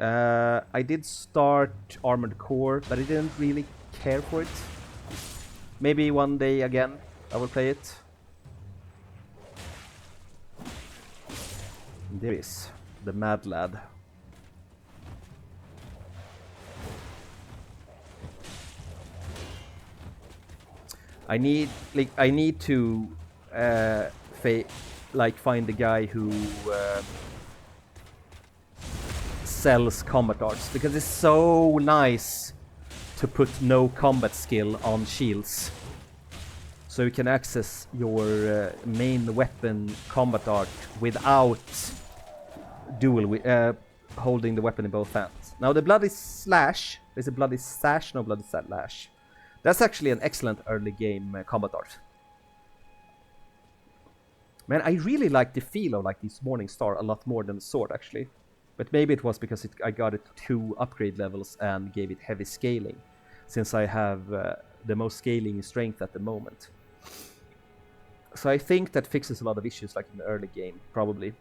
Speaker 1: I did start Armored Core, but I didn't really care for it. Maybe one day again I will play it. There is the Mad Lad. I need to find the guy who sells combat arts, because it's so nice to put no combat skill on shields, so you can access your main weapon combat art without holding the weapon in both hands. Now the Bloody Slash, is it Bloody Sash? No, Bloody Slash. That's actually an excellent early game combat art. Man, I really like the feel of like this Morning Star a lot more than the sword actually. But maybe it was because I got it 2 upgrade levels and gave it heavy scaling, since I have the most scaling strength at the moment. So I think that fixes a lot of issues like in the early game, probably.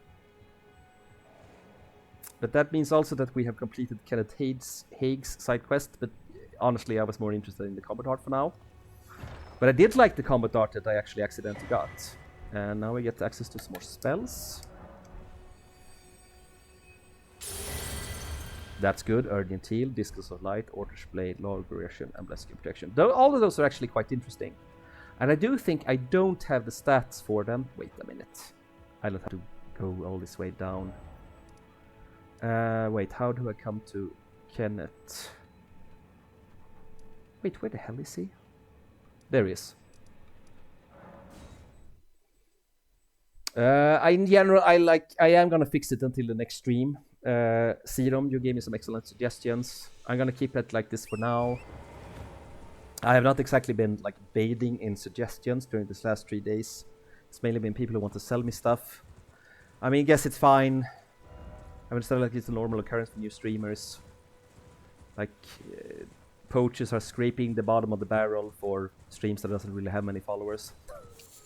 Speaker 1: But that means also that we have completed Kenneth Haig's side quest, but honestly I was more interested in the combat art for now. But I did like the combat art that I actually accidentally got. And now we get access to some more spells. That's good. Urgent Heal, Discus of Light, Orcish Blade, Law Regression, and Blessing Protection. Though all of those are actually quite interesting. And I do think I don't have the stats for them. Wait a minute. I'll have to go all this way down. Wait, how do I come to Kenneth? Wait, where the hell is he? There he is. In general, I am gonna fix it until the next stream. Serum, you gave me some excellent suggestions. I'm gonna keep it like this for now. I have not exactly been like bathing in suggestions during these last 3 days. It's mainly been people who want to sell me stuff. I mean, I guess it's fine. I mean, it's not like it's a normal occurrence for new streamers. Like, poachers are scraping the bottom of the barrel for streams that doesn't really have many followers.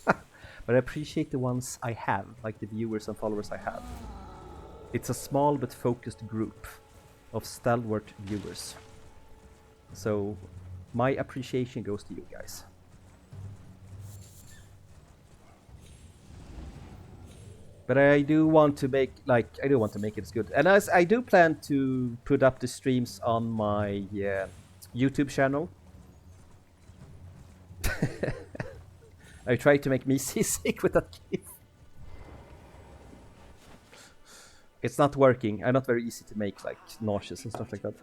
Speaker 1: But I appreciate the ones I have, like the viewers and followers I have. It's a small but focused group of stalwart viewers. So my appreciation goes to you guys. But I do want to make it as good. And as I do plan to put up the streams on my YouTube channel. I tried to make me seasick with that gift. It's not working. I'm not very easy to make, like nauseous and stuff like that.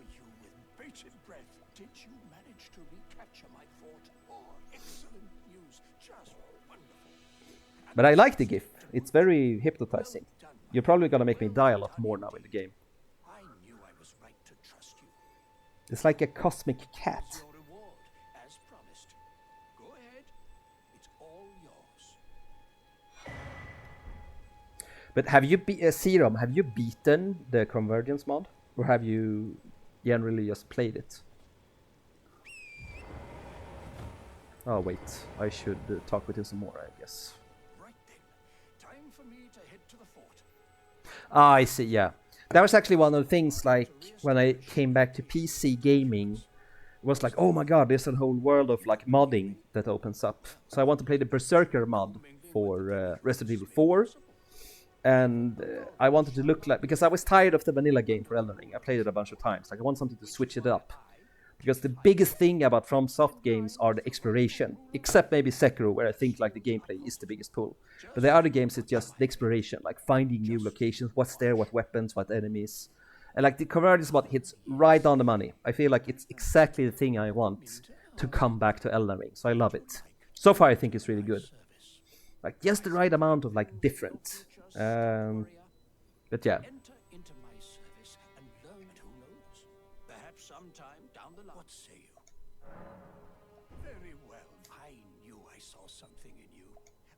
Speaker 1: But I like the GIF. It's very hypnotizing. You're probably gonna make me die a lot more now in the game. It's like a cosmic cat. But have you Serum? Have you beaten the Convergence mod, or have you generally just played it? Oh wait, I should talk with him some more, I guess.
Speaker 2: Right then, time for me to head to the fort.
Speaker 1: Ah, I see. Yeah, that was actually one of the things. Like when I came back to PC gaming, it was like, oh my god, there's a whole world of like modding that opens up. So I want to play the Berserker mod for Resident Evil 4. And I wanted to look like, because I was tired of the vanilla game for Elden Ring. I played it a bunch of times. Like I want something to switch it up. Because the biggest thing about FromSoft games are the exploration. Except maybe Sekiro, where I think like the gameplay is the biggest pull. But the other games, it's just the exploration. Like finding new locations, what's there, what weapons, what enemies. And like the Convergence mod hits right on the money. I feel like it's exactly the thing I want to come back to Elden Ring. So I love it. So far I think it's really good. Like just the right amount of like different. But yeah.
Speaker 2: Enter into my service and learn, who knows? Perhaps sometime down the line. What say you? Very well. I knew I saw something in you.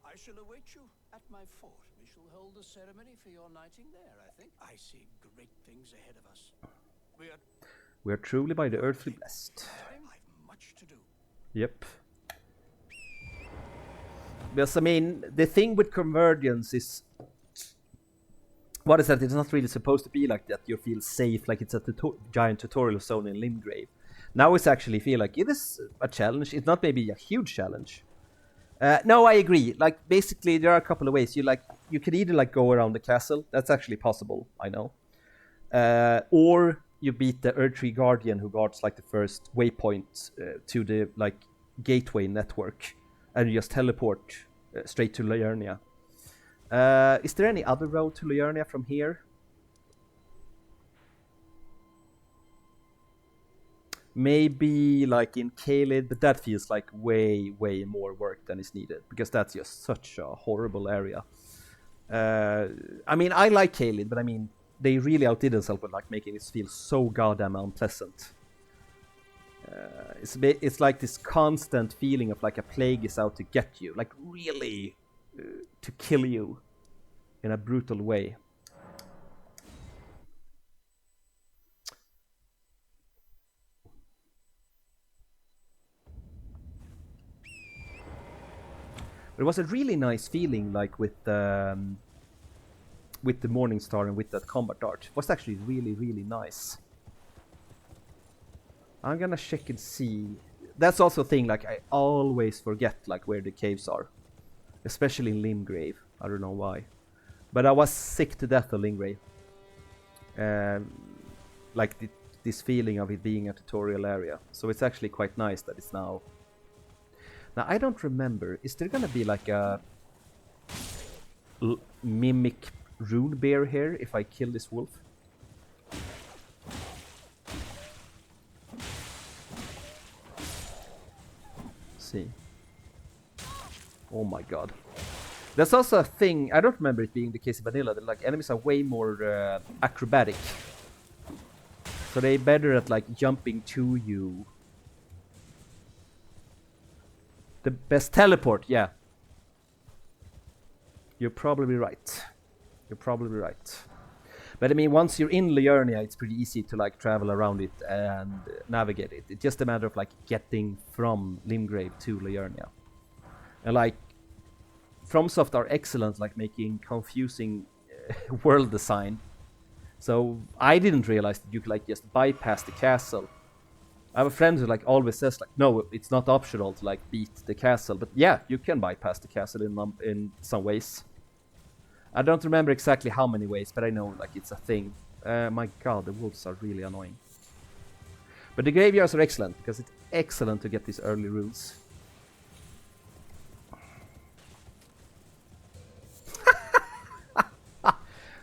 Speaker 2: I shall await you at my fort. We shall hold a ceremony for your knighting there, I think. I see great things ahead of us.
Speaker 1: We are truly by the earthly blessed.
Speaker 2: I've much to do.
Speaker 1: Yep. Because I mean, the thing with Convergence is, what is that? It's not really supposed to be like that. You feel safe, like it's a giant tutorial zone in Limgrave. Now it's actually feel like it is a challenge. It's not maybe a huge challenge. No, I agree. Like basically, there are a couple of ways. You can either like go around the castle. That's actually possible. I know. Or you beat the Earthtree Guardian, who guards like the first waypoint to the like gateway network, and you just teleport straight to Liurnia. Is there any other road to Liurnia from here? Maybe like in Caelid, but that feels like way more work than is needed, because that's just such a horrible area. I mean, I like Caelid, but I mean, they really outdid themselves with like making it feel so goddamn unpleasant. It's like this constant feeling of like a plague is out to get you, like really to kill you in a brutal way. It was a really nice feeling, like with the Morning Star and with that combat art. It was actually really nice. I'm gonna check and see. That's also a thing, like I always forget like where the caves are, especially in Limgrave. I don't know why, but I was sick to death of Limgrave. Like this feeling of it being a tutorial area. So it's actually quite nice that it's now. Now I don't remember. Is there gonna be like a mimic rune bear here if I kill this wolf? See. Oh my god. There's also a thing, I don't remember it being the case in vanilla, that like enemies are way more acrobatic. So they're better at like jumping to you. The best teleport, yeah. You're probably right. You're probably right. But I mean, once you're in Liurnia, it's pretty easy to like travel around it and navigate it. It's just a matter of like getting from Limgrave to Liurnia. And like, FromSoft are excellent like making confusing world design. So I didn't realize that you could like just bypass the castle. I have a friend who like always says like, no, it's not optional to like beat the castle. But yeah, you can bypass the castle in some ways. I don't remember exactly how many ways, but I know like it's a thing. My god, the wolves are really annoying. But the graveyards are excellent, because it's excellent to get these early runes.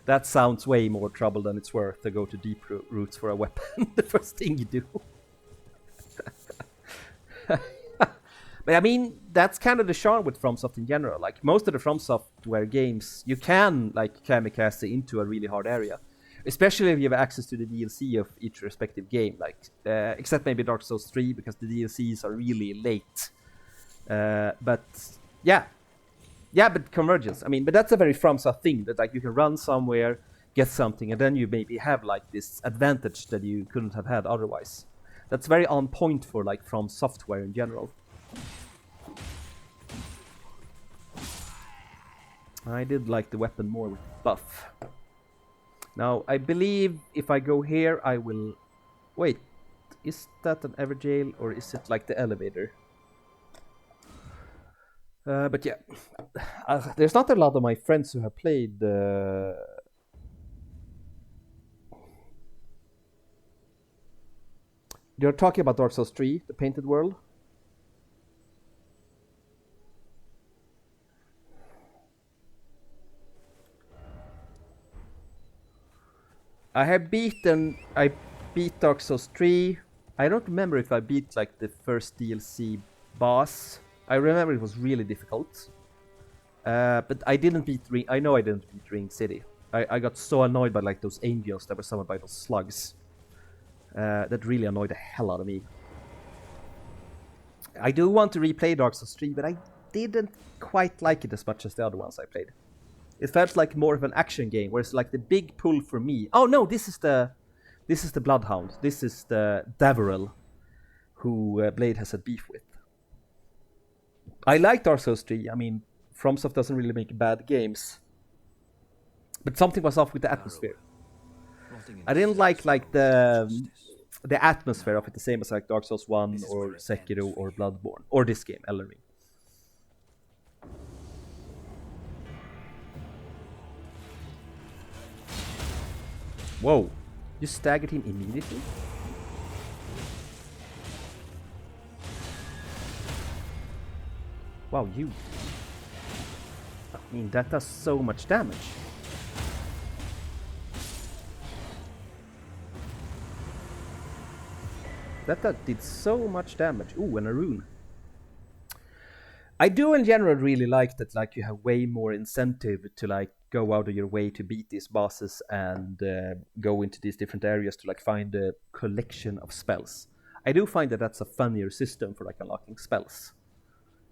Speaker 1: That sounds way more trouble than it's worth to go to deep roots for a weapon. The first thing you do. But I mean, that's kind of the charm with FromSoft in general. Like most of the From Software games, you can like kamikaze into a really hard area, especially if you have access to the DLC of each respective game. Like except maybe Dark Souls 3, because the DLCs are really late. But yeah, but Convergence. I mean, but that's a very FromSoft thing, that like you can run somewhere, get something, and then you maybe have like this advantage that you couldn't have had otherwise. That's very on point for like From Software in general. I did like the weapon more with buff. Now, I believe if I go here, I will... Wait, is that an Everjail, or is it like the elevator? But yeah, there's not a lot of my friends who have played... You're talking about Dark Souls 3, the Painted World? I beat Dark Souls 3. I don't remember if I beat like the first DLC boss. I remember it was really difficult. But I didn't beat Ring. I know I didn't beat Ring City. I got so annoyed by like those angels that were summoned by those slugs. That really annoyed the hell out of me. I do want to replay Dark Souls 3, but I didn't quite like it as much as the other ones I played. It felt like more of an action game, whereas like the big pull for me... Oh no, this is the Bloodhound. This is the Daverill, who Blade has a beef with. I like Dark Souls 3. I mean, FromSoft doesn't really make bad games. But something was off with the atmosphere. I didn't like the atmosphere of it, the same as like Dark Souls 1 or Sekiro or Bloodborne. Or this game, Elden Ring. Whoa, you staggered him immediately? Wow, you... I mean, that does so much damage. That did so much damage. Ooh, and a rune. I do in general really like that like you have way more incentive to like go out of your way to beat these bosses and go into these different areas to like find a collection of spells. I do find that that's a funnier system for like unlocking spells.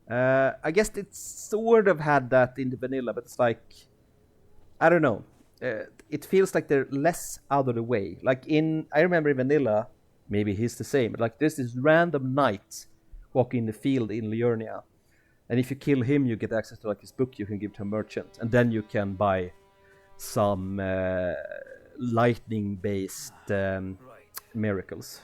Speaker 1: I guess it sort of had that in the vanilla, but it's like, I don't know. It feels like they're less out of the way. Like I remember in vanilla, maybe he's the same, but like there's this random knight walking the field in Liurnia. And if you kill him, you get access to like his book you can give to a merchant. And then you can buy some lightning-based miracles.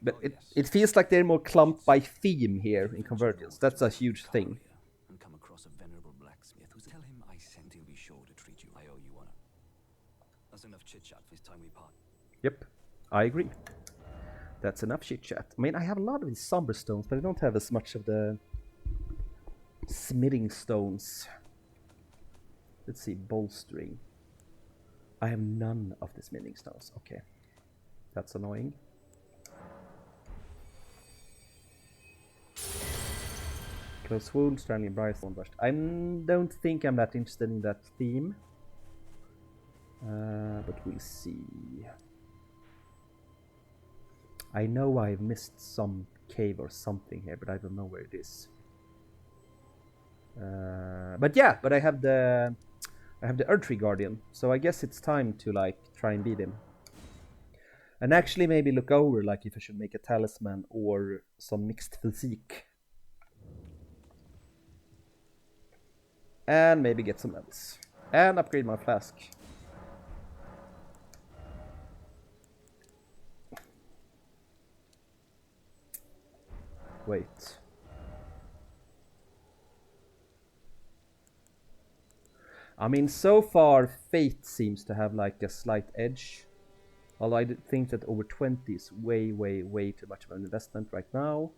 Speaker 1: But it feels like they're more clumped by theme here in Convergence. That's a huge thing.
Speaker 2: And come across a venerable blacksmith who tell him I sent him be sure to treat you. I owe you one. That's enough chit-chat for this time we part.
Speaker 1: Yep, I agree. That's enough chit-chat. I mean, I have a lot of these somber stones, but I don't have as much of the smithing stones. Let's see, bolstering. I have none of the smithing stones. Okay, that's annoying. Close wound, strangling bright, thorn burst. I don't think I'm that interested in that theme. But we'll see. I know I've missed some cave or something here, but I don't know where it is. But yeah, but I have the Erdtree Guardian, so I guess it's time to like try and beat him. And actually maybe look over like if I should make a talisman or some mixed physique. And maybe get some levels. And upgrade my flask. Wait. I mean, so far, Fate seems to have like a slight edge. Although I think that over 20 is way too much of an investment right now.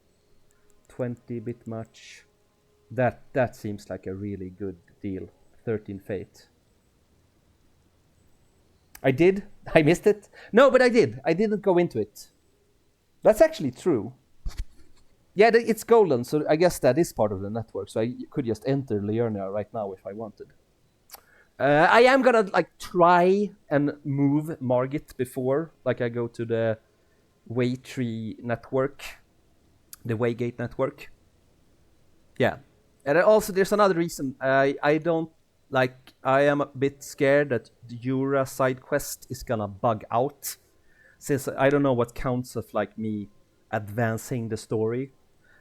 Speaker 1: 20 bit much. That seems like a really good deal. 13 Fate. I missed it. No, but I did. I didn't go into it. That's actually true. Yeah, it's golden, so I guess that is part of the network. So I could just enter Liurnia right now if I wanted. I am gonna like try and move Margit before, like I go to the Waytree network, the Waygate network. Yeah, and also there's another reason. I don't like. I am a bit scared that the Jura side quest is gonna bug out, since I don't know what counts of like me advancing the story.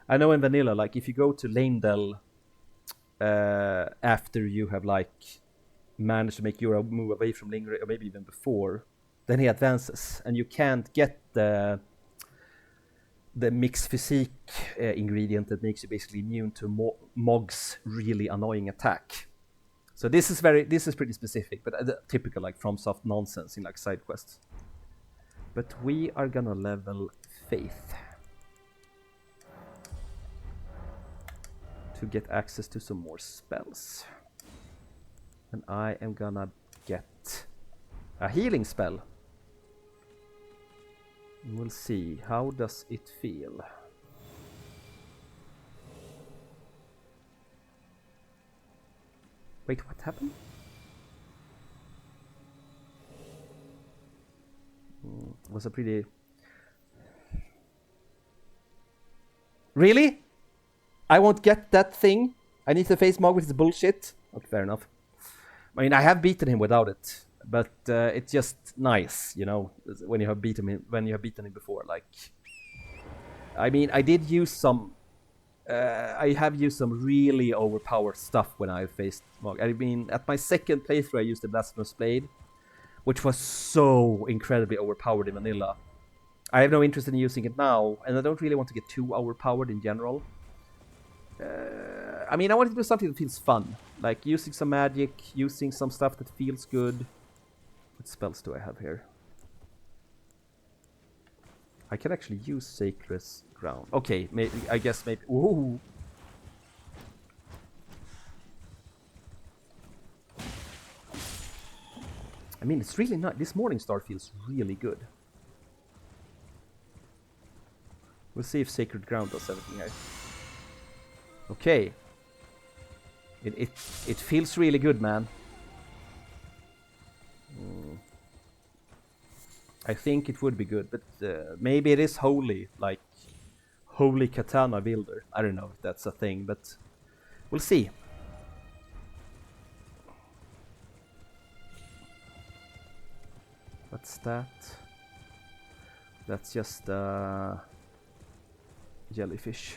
Speaker 1: I know in vanilla, like if you go to Leyndell after you have like managed to make Jura move away from Lingre, or maybe even before, then he advances, and you can't get the mixed physique ingredient that makes you basically immune to Mog's really annoying attack. So this is pretty specific, but typical like FromSoft nonsense in like side quests. But we are gonna level Faith to get access to some more spells. And I am gonna get a healing spell. We'll see. How does it feel? Wait, what happened? Was a pretty... Really? I won't get that thing? I need to face Mog with his bullshit? Okay, fair enough. I mean, I have beaten him without it, but it's just nice, you know, when you have beaten him before. Like, I mean, I did use some. I have used some really overpowered stuff when I faced Mog. I mean, at my second playthrough, I used the Blasphemous Blade, which was so incredibly overpowered in vanilla. I have no interest in using it now, and I don't really want to get too overpowered in general. I mean, I want to do something that feels fun, like using some magic, using some stuff that feels good. What spells do I have here? I can actually use Sacred Ground. Okay, maybe, I guess maybe... Ooh! I mean, it's really not... This Morning Star feels really good. We'll see if Sacred Ground does everything here. Okay. It feels really good, man. I think it would be good, but maybe it is holy, like holy katana builder. I don't know if that's a thing, but we'll see. What's that? That's just jellyfish,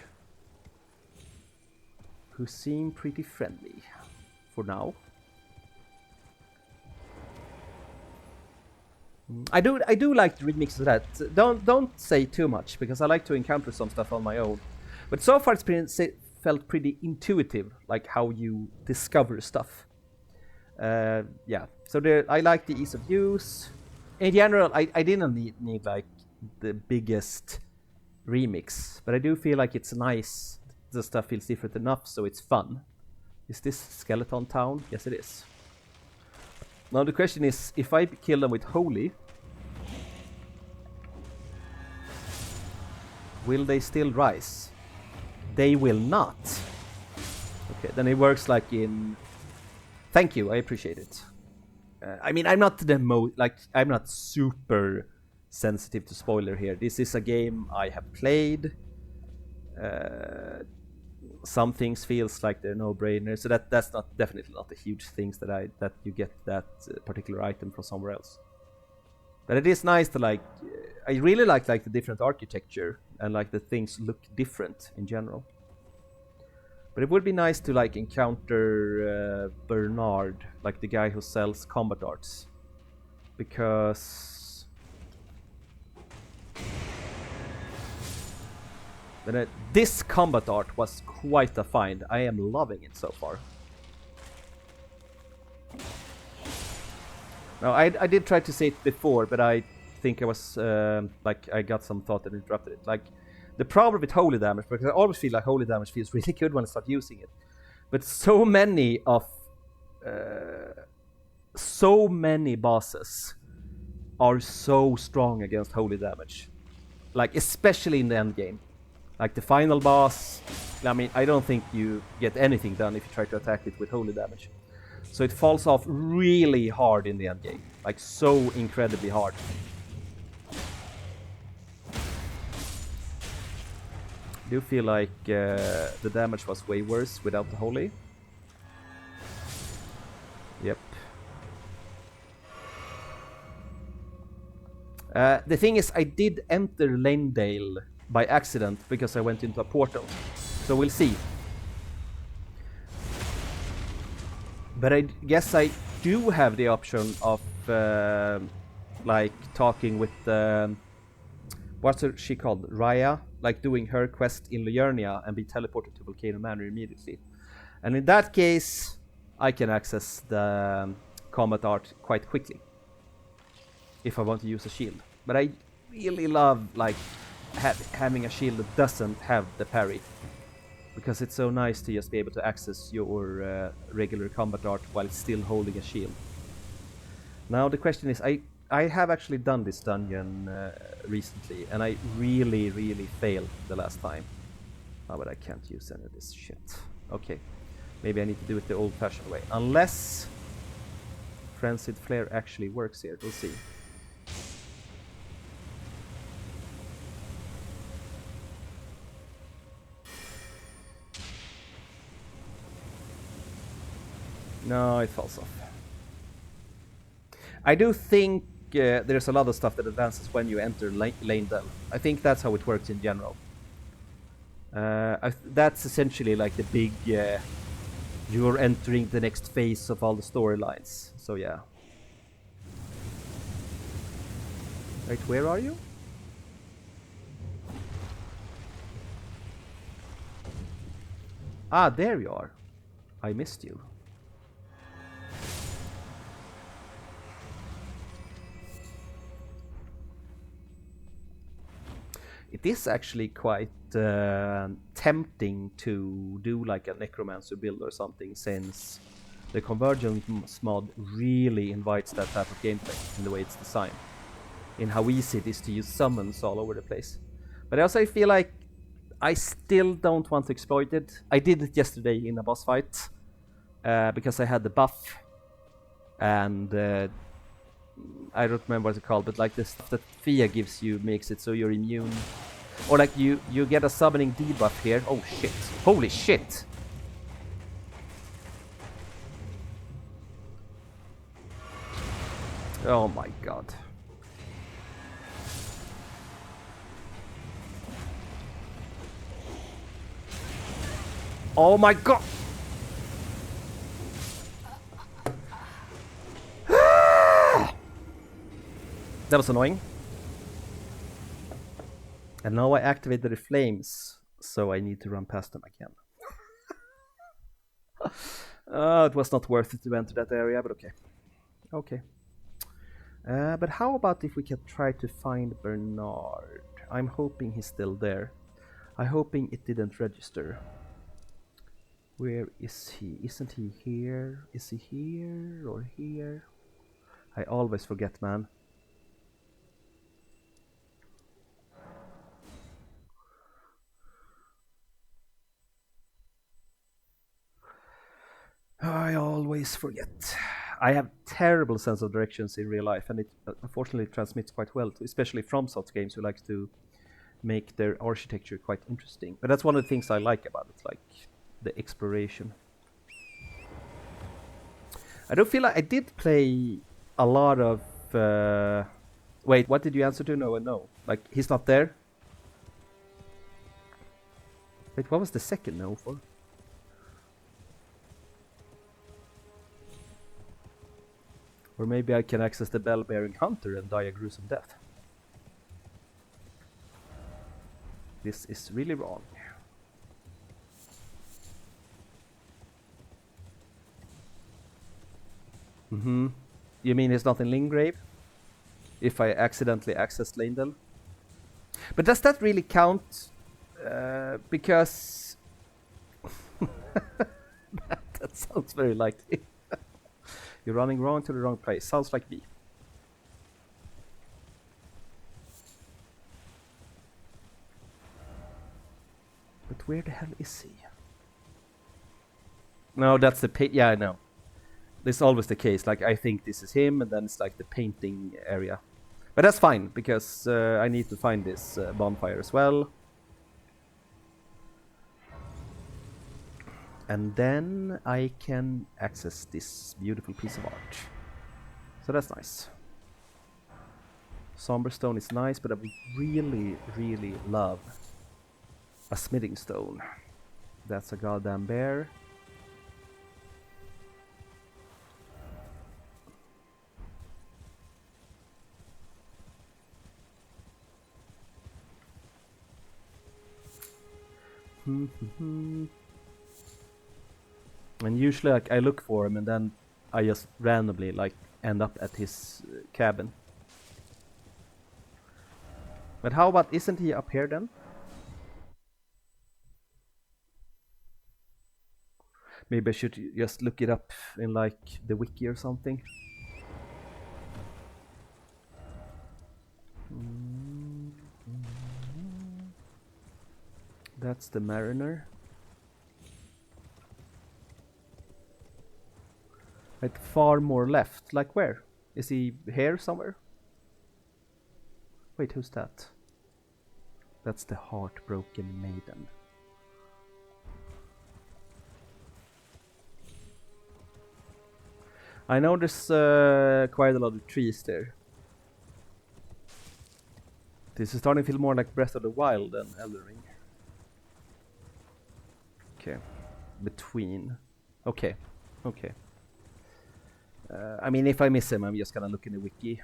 Speaker 1: who seem pretty friendly for now. I do like the remix of that. Don't say too much, because I like to encounter some stuff on my own. But so far it's felt pretty intuitive, like how you discover stuff. Yeah, so I like the ease of use. In general, I didn't need like the biggest remix, but I do feel like it's nice. The stuff feels different enough, so it's fun. Is this Skeleton Town? Yes, it is. Now the question is, if I kill them with Holy, will they still rise? They will not. Okay, then it works like in... Thank you, I appreciate it. I mean, I'm not I'm not super sensitive to spoiler here. This is a game I have played. Some things feels like they're no-brainers, so that's definitely not a huge thing that you get that particular item from somewhere else. But it is nice to I really like the different architecture and like the things look different in general. But it would be nice to encounter Bernard, like the guy who sells combat arts, because this combat art was quite a find. I am loving it so far. Now I did try to say it before, but I think I was I got some thought and interrupted it. The problem with holy damage, because I always feel like holy damage feels really good when I start using it, but so many bosses are so strong against holy damage, especially in the end game. The final boss, I mean, I don't think you get anything done if you try to attack it with holy damage. So it falls off really hard in the end game, so incredibly hard. I do feel like the damage was way worse without the holy. Yep. The thing is, I did enter Lanedale by accident because I went into a portal. So we'll see. But I guess I do have the option of talking with what's she called? Raya? Doing her quest in Liurnia and be teleported to Volcano Manor immediately. And in that case, I can access the combat art quite quickly if I want to use a shield. But I really love having a shield that doesn't have the parry, because it's so nice to just be able to access your regular combat art while still holding a shield. Now the question is, I have actually done this dungeon recently, and I really failed the last time. Oh, but I can't use any of this shit. Okay, maybe I need to do it the old-fashioned way. Unless Frenzied Flare actually works here, we'll see. No, it falls off. I do think there's a lot of stuff that advances when you enter Lanedale. I think that's how it works in general. That's essentially the big... you're entering the next phase of all the storylines. So yeah. Right, where are you? Ah, there you are. I missed you. It is actually quite tempting to do a necromancer build or something, since the Convergence Mod really invites that type of gameplay in the way it's designed, in how easy it is to use summons all over the place. But also I feel like I still don't want to exploit it. I did it yesterday in a boss fight because I had the buff, and I don't remember what it's called, but the stuff that Fia gives you makes it so you're immune. Or you get a summoning debuff here. Oh shit. Holy shit! Oh my god. Oh my god! That was annoying. And now I activated the flames, so I need to run past them again. It was not worth it to enter that area, but okay. Okay. But how about if we can try to find Bernard? I'm hoping he's still there. I'm hoping it didn't register. Where is he? Isn't he here? Is he here or here? I always forget, man. I always forget. I have terrible sense of directions in real life, and it unfortunately transmits quite well, especially from FromSoft games who likes to make their architecture quite interesting. But that's one of the things I like about it, like the exploration. I don't feel like I did play a lot of... Wait, what did you answer to? No and no. Like, he's not there? Wait, what was the second no for? Or maybe I can access the bell-bearing hunter and die a gruesome death. This is really wrong. Mm-hmm. You mean it's not in Lingrave? If I accidentally accessed Leyndell? But does that really count? Because... that sounds very likely. You're running wrong to the wrong place. Sounds like me. But where the hell is he? No, that's the yeah, I know. This is always the case. Like, I think this is him, and then it's like the painting area. But that's fine, because I need to find this bonfire as well. And then I can access this beautiful piece of art. So that's nice. Somber stone is nice, but I would really, really love a smithing stone. That's a goddamn bear. And usually, like, I look for him, and then I just randomly, like, end up at his cabin. But how about, isn't he up here then? Maybe I should just look it up in, like, the wiki or something. That's the mariner. Like, far more left. Like where? Is he here somewhere? Wait, who's that? That's the heartbroken maiden. I know there's quite a lot of trees there. This is starting to feel more like Breath of the Wild than Elden Ring. Okay. Between. Okay. Okay. I mean, if I miss him, I'm just gonna look in the wiki.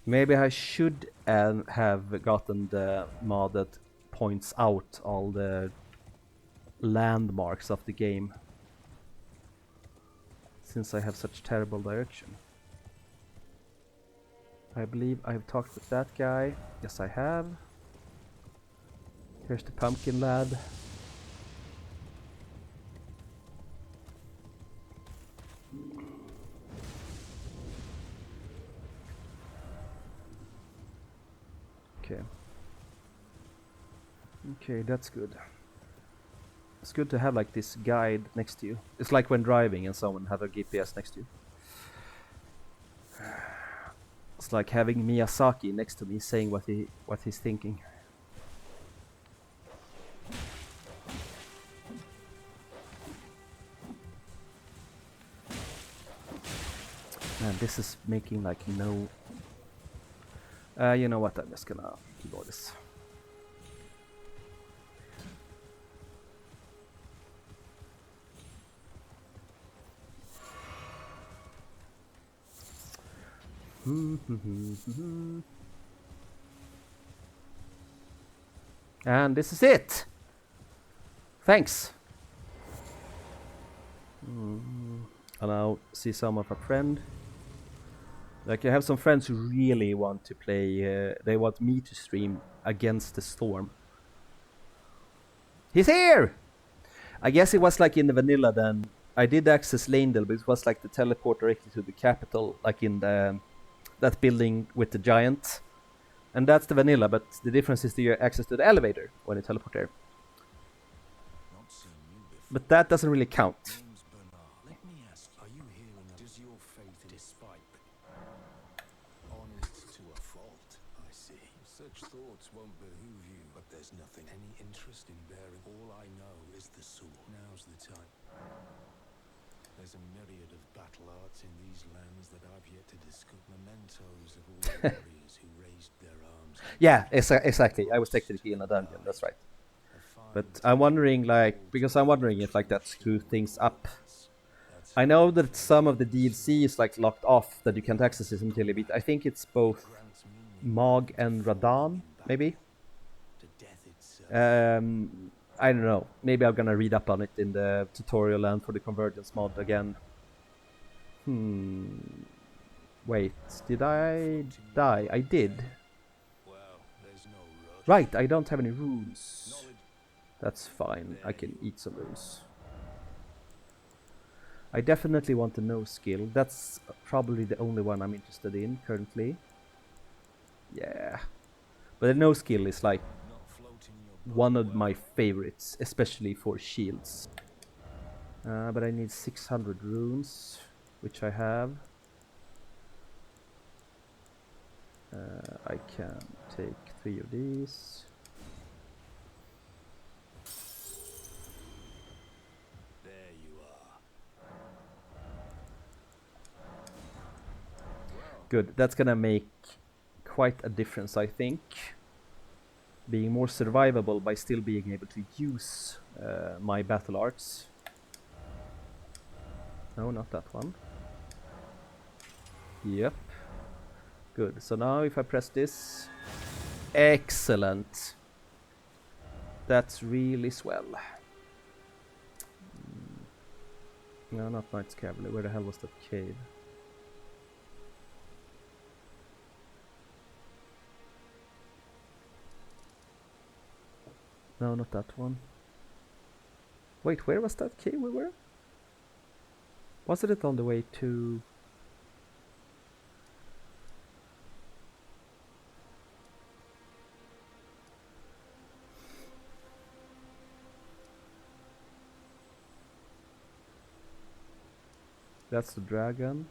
Speaker 1: Maybe I should have gotten the mod that points out all the landmarks of the game, since I have such terrible direction. I believe I've talked with that guy. Yes, I have. Here's the pumpkin lad. Okay. Okay, that's good. It's good to have like this guide next to you. It's like when driving and someone have a GPS next to you. It's like having Miyazaki next to me saying what he's thinking. Man, this is making like no... you know what, I'm just gonna ignore this. And this is it! Thanks! I'll now see some of a friend. Like, I have some friends who really want to play, they want me to stream Against the Storm. He's here! I guess it was like in the vanilla then. I did access Leyndell, but it was like the teleport directly to the capital, like in the that building with the giant. And that's the vanilla, but the difference is the access to the elevator when you teleport there.
Speaker 2: Not seen you
Speaker 1: but that doesn't really count.
Speaker 2: Name's Bernard. Let me ask, are you here in does your faith despite honest to a fault? I see. Such thoughts won't behoove you, but there's nothing any interest in bearing. All I know is the sword. Now's the time. There's a myriad of battle arts in these lands that I've yet to discover. Mementos of all the warriors who raised their arms.
Speaker 1: Yeah, exactly. I was technically in a dungeon. That's right. But I'm wondering, like, because I'm wondering if like that screws things up. I know that some of the DLC is like locked off, that you can't access it until you beat. I think it's both Mog and Radahn, maybe. I don't know. Maybe I'm gonna read up on it in the tutorial and for the Convergence mod again. Wait, did I die? I did. Right, I don't have any runes. That's fine. I can eat some runes. I definitely want the no skill. That's probably the only one I'm interested in currently. Yeah. But the no skill is like one of my favorites, especially for shields. But I need 600 runes, which I have. I can take 3 of these.
Speaker 2: There you are.
Speaker 1: Good, that's gonna make quite a difference, I think. Being more survivable by still being able to use my battle arts. No, not that one. Yep. Good, so now if I press this... Excellent! That's really swell. No, not Knight's Cavalry. Where the hell was that cave? No, not that one. Wait, where was that cave we were? Wasn't it on the way to... That's the dragon.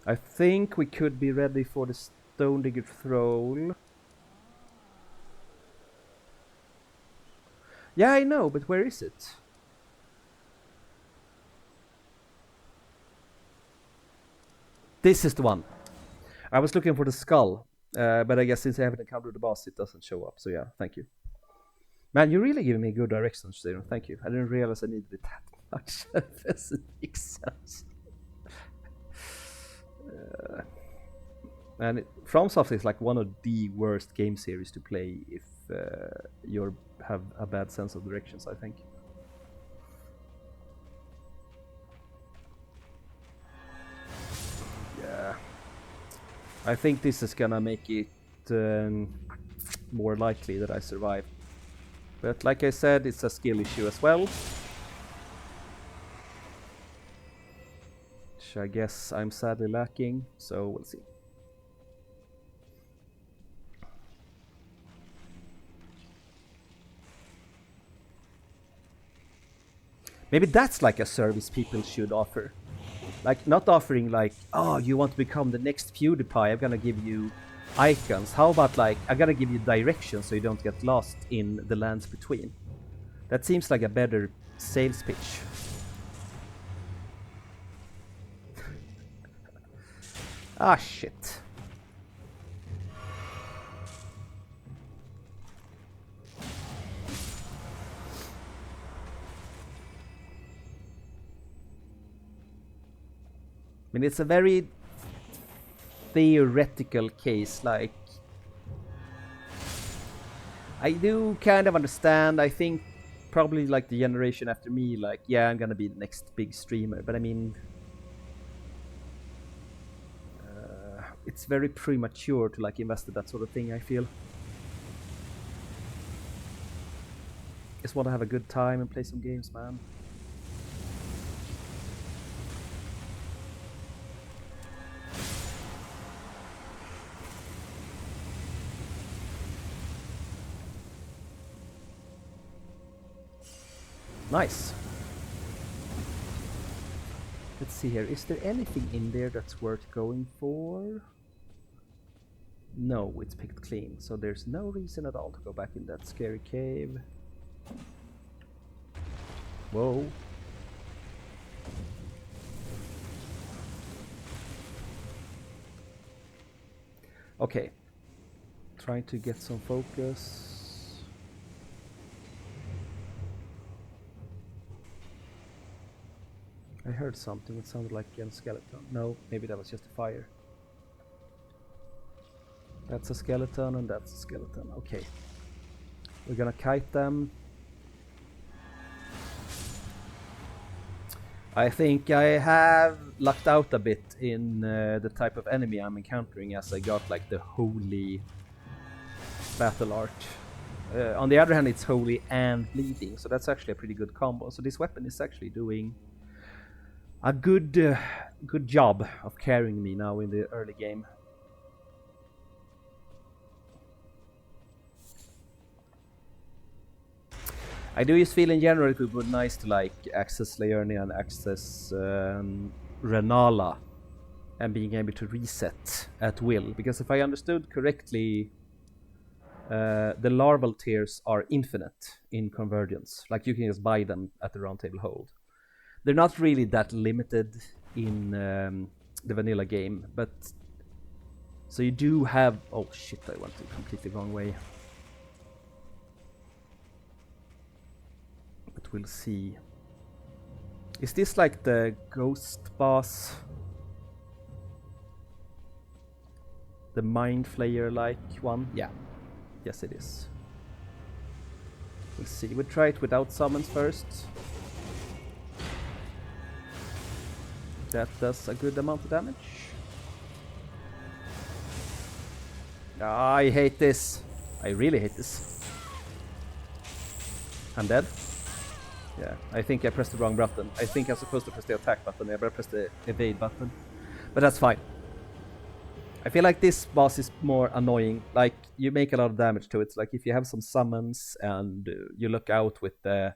Speaker 1: I think we could be ready for the Stone Digger Throne. Yeah, I know, but where is it? This is the one. I was looking for the skull, but I guess since I haven't encountered the boss, it doesn't show up. So yeah, thank you. Man, you're really giving me good directions, Zero. Thank you. I didn't realize I needed it that much. This makes sense. And FromSoft is like one of the worst game series to play if you have a bad sense of directions, I think. Yeah. I think this is gonna make it more likely that I survive. But like I said, it's a skill issue as well. Which I guess I'm sadly lacking, so we'll see. Maybe that's like a service people should offer. Like, not offering like, oh, you want to become the next PewDiePie, I'm gonna give you icons. How about like, I gotta give you directions so you don't get lost in the lands between. That seems like a better sales pitch. Ah, shit. I mean, it's a very theoretical case, like... I do kind of understand, I think probably like the generation after me, like, yeah, I'm gonna be the next big streamer, but I mean... it's very premature to like invest in that sort of thing, I feel. Just want to have a good time and play some games, man. Nice. Let's see here. Is there anything in there that's worth going for? No, it's picked clean, so there's no reason at all to go back in that scary cave. Whoa. Okay. Trying to get some focus. I heard something. It sounded like a skeleton. No, maybe that was just a fire. That's a skeleton and that's a skeleton. Okay. We're gonna kite them. I think I have lucked out a bit in the type of enemy I'm encountering, as I got like the holy battle art. On the other hand, it's holy and bleeding, so that's actually a pretty good combo. So this weapon is actually doing a good job of carrying me now in the early game. I do just feel in general it would be nice to like access Leernia and access Renala and being able to reset at will, because if I understood correctly, the larval tiers are infinite in Convergence. Like you can just buy them at the Round Table Hold. They're not really that limited in the vanilla game, but so you do have. Oh shit! I went the completely wrong way. But we'll see. Is this like the ghost boss? The Mind Flayer like one? Yeah. Yes, it is. We'll see. We'll try it without summons first. That does a good amount of damage. I hate this. I really hate this. I'm dead. Yeah, I think I pressed the wrong button. I think I'm supposed to press the attack button, but I pressed the evade button. But that's fine. I feel like this boss is more annoying. Like, you make a lot of damage to it. So, like, if you have some summons and you look out with the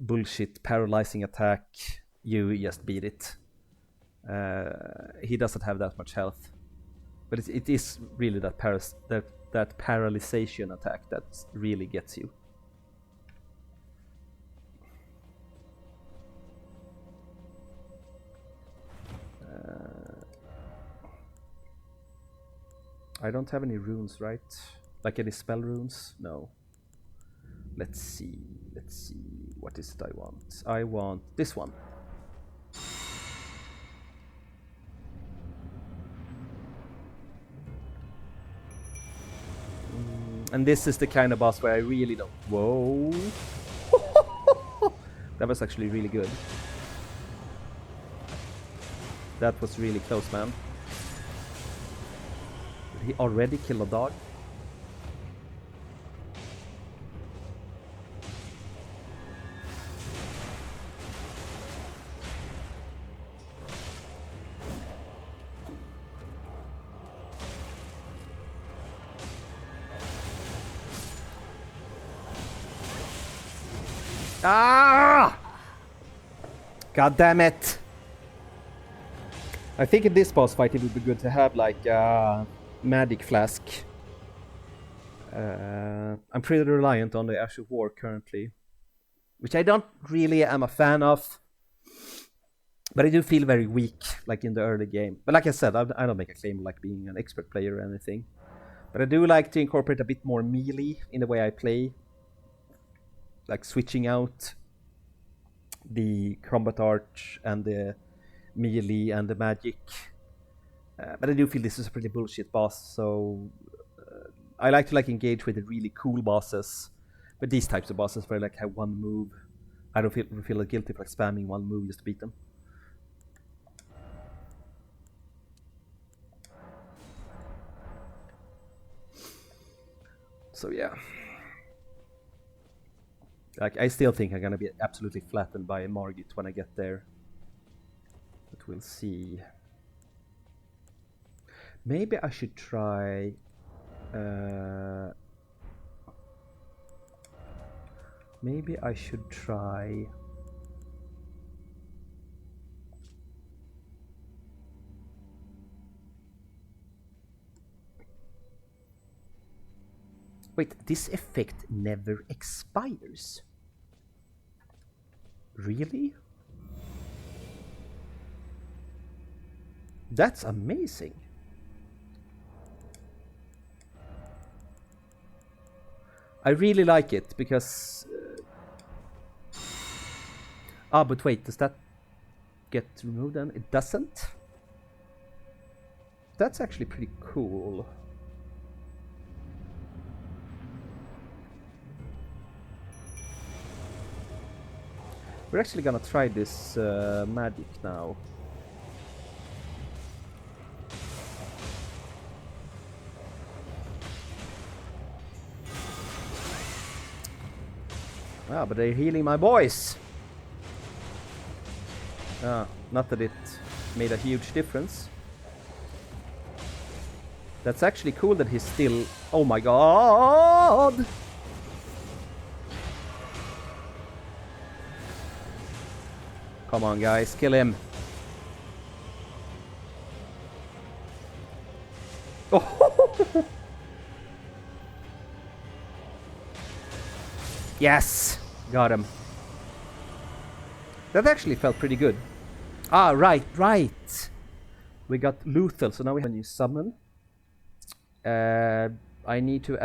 Speaker 1: bullshit paralyzing attack, you just beat it. He doesn't have that much health. But it is really that paralyzation attack that really gets you. I don't have any runes, right? Like any spell runes? No. Let's see. What is it I want? I want this one. And this is the kind of boss where I really don't... Whoa! That was actually really good. That was really close, man. Did he already kill a dog? Ah! God damn it! I think in this boss fight it would be good to have like a magic flask. I'm pretty reliant on the Ash of War currently, which I don't really am a fan of. But I do feel very weak, like in the early game. But like I said, I don't make a claim like being an expert player or anything. But I do like to incorporate a bit more melee in the way I play. Like switching out the combat art and the melee and the magic. But I do feel this is a pretty bullshit boss, so I like to like engage with the really cool bosses. But these types of bosses where I like have one move, I don't feel guilty for like spamming one move just to beat them. So yeah. Like, I still think I'm gonna be absolutely flattened by Margit when I get there. But we'll see. Maybe I should try... Maybe I should try... Wait, this effect never expires? Really? That's amazing. I really like it because... but wait, does that get removed then? It doesn't? That's actually pretty cool. We're actually gonna try this magic now. Ah, but they're healing my boys! Not that it made a huge difference. That's actually cool that he's still... Oh my god! Come on, guys, kill him. Oh! Yes! Got him. That actually felt pretty good. Ah, right. We got lethal, so now we have a new summon. I need to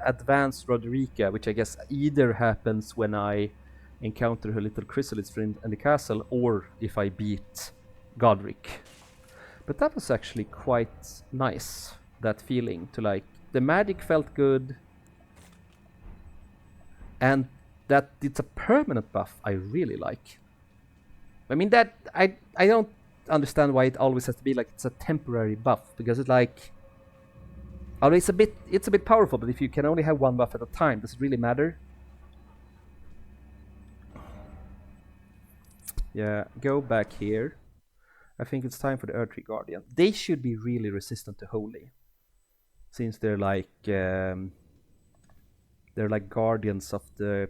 Speaker 1: advance Roderica, which I guess either happens when I encounter her little chrysalis friend in the castle, or if I beat Godric. But that was actually quite nice, that feeling to like... The magic felt good, and that it's a permanent buff I really like. I mean, that I don't understand why it always has to be like it's a temporary buff, because it's like... Although it's a bit powerful, but if you can only have one buff at a time, does it really matter? Yeah, go back here. I think it's time for the Earthtree Guardian. They should be really resistant to Holy, since they're like guardians of the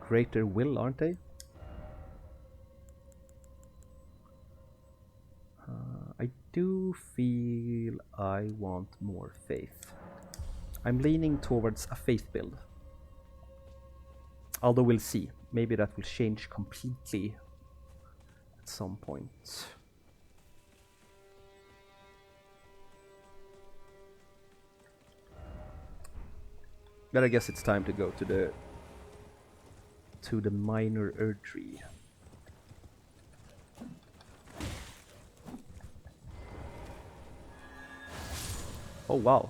Speaker 1: greater will, aren't they? I do feel I want more faith. I'm leaning towards a faith build. Although we'll see. Maybe that will change completely at some point. But I guess it's time to go to the minor Earthtree. Oh wow.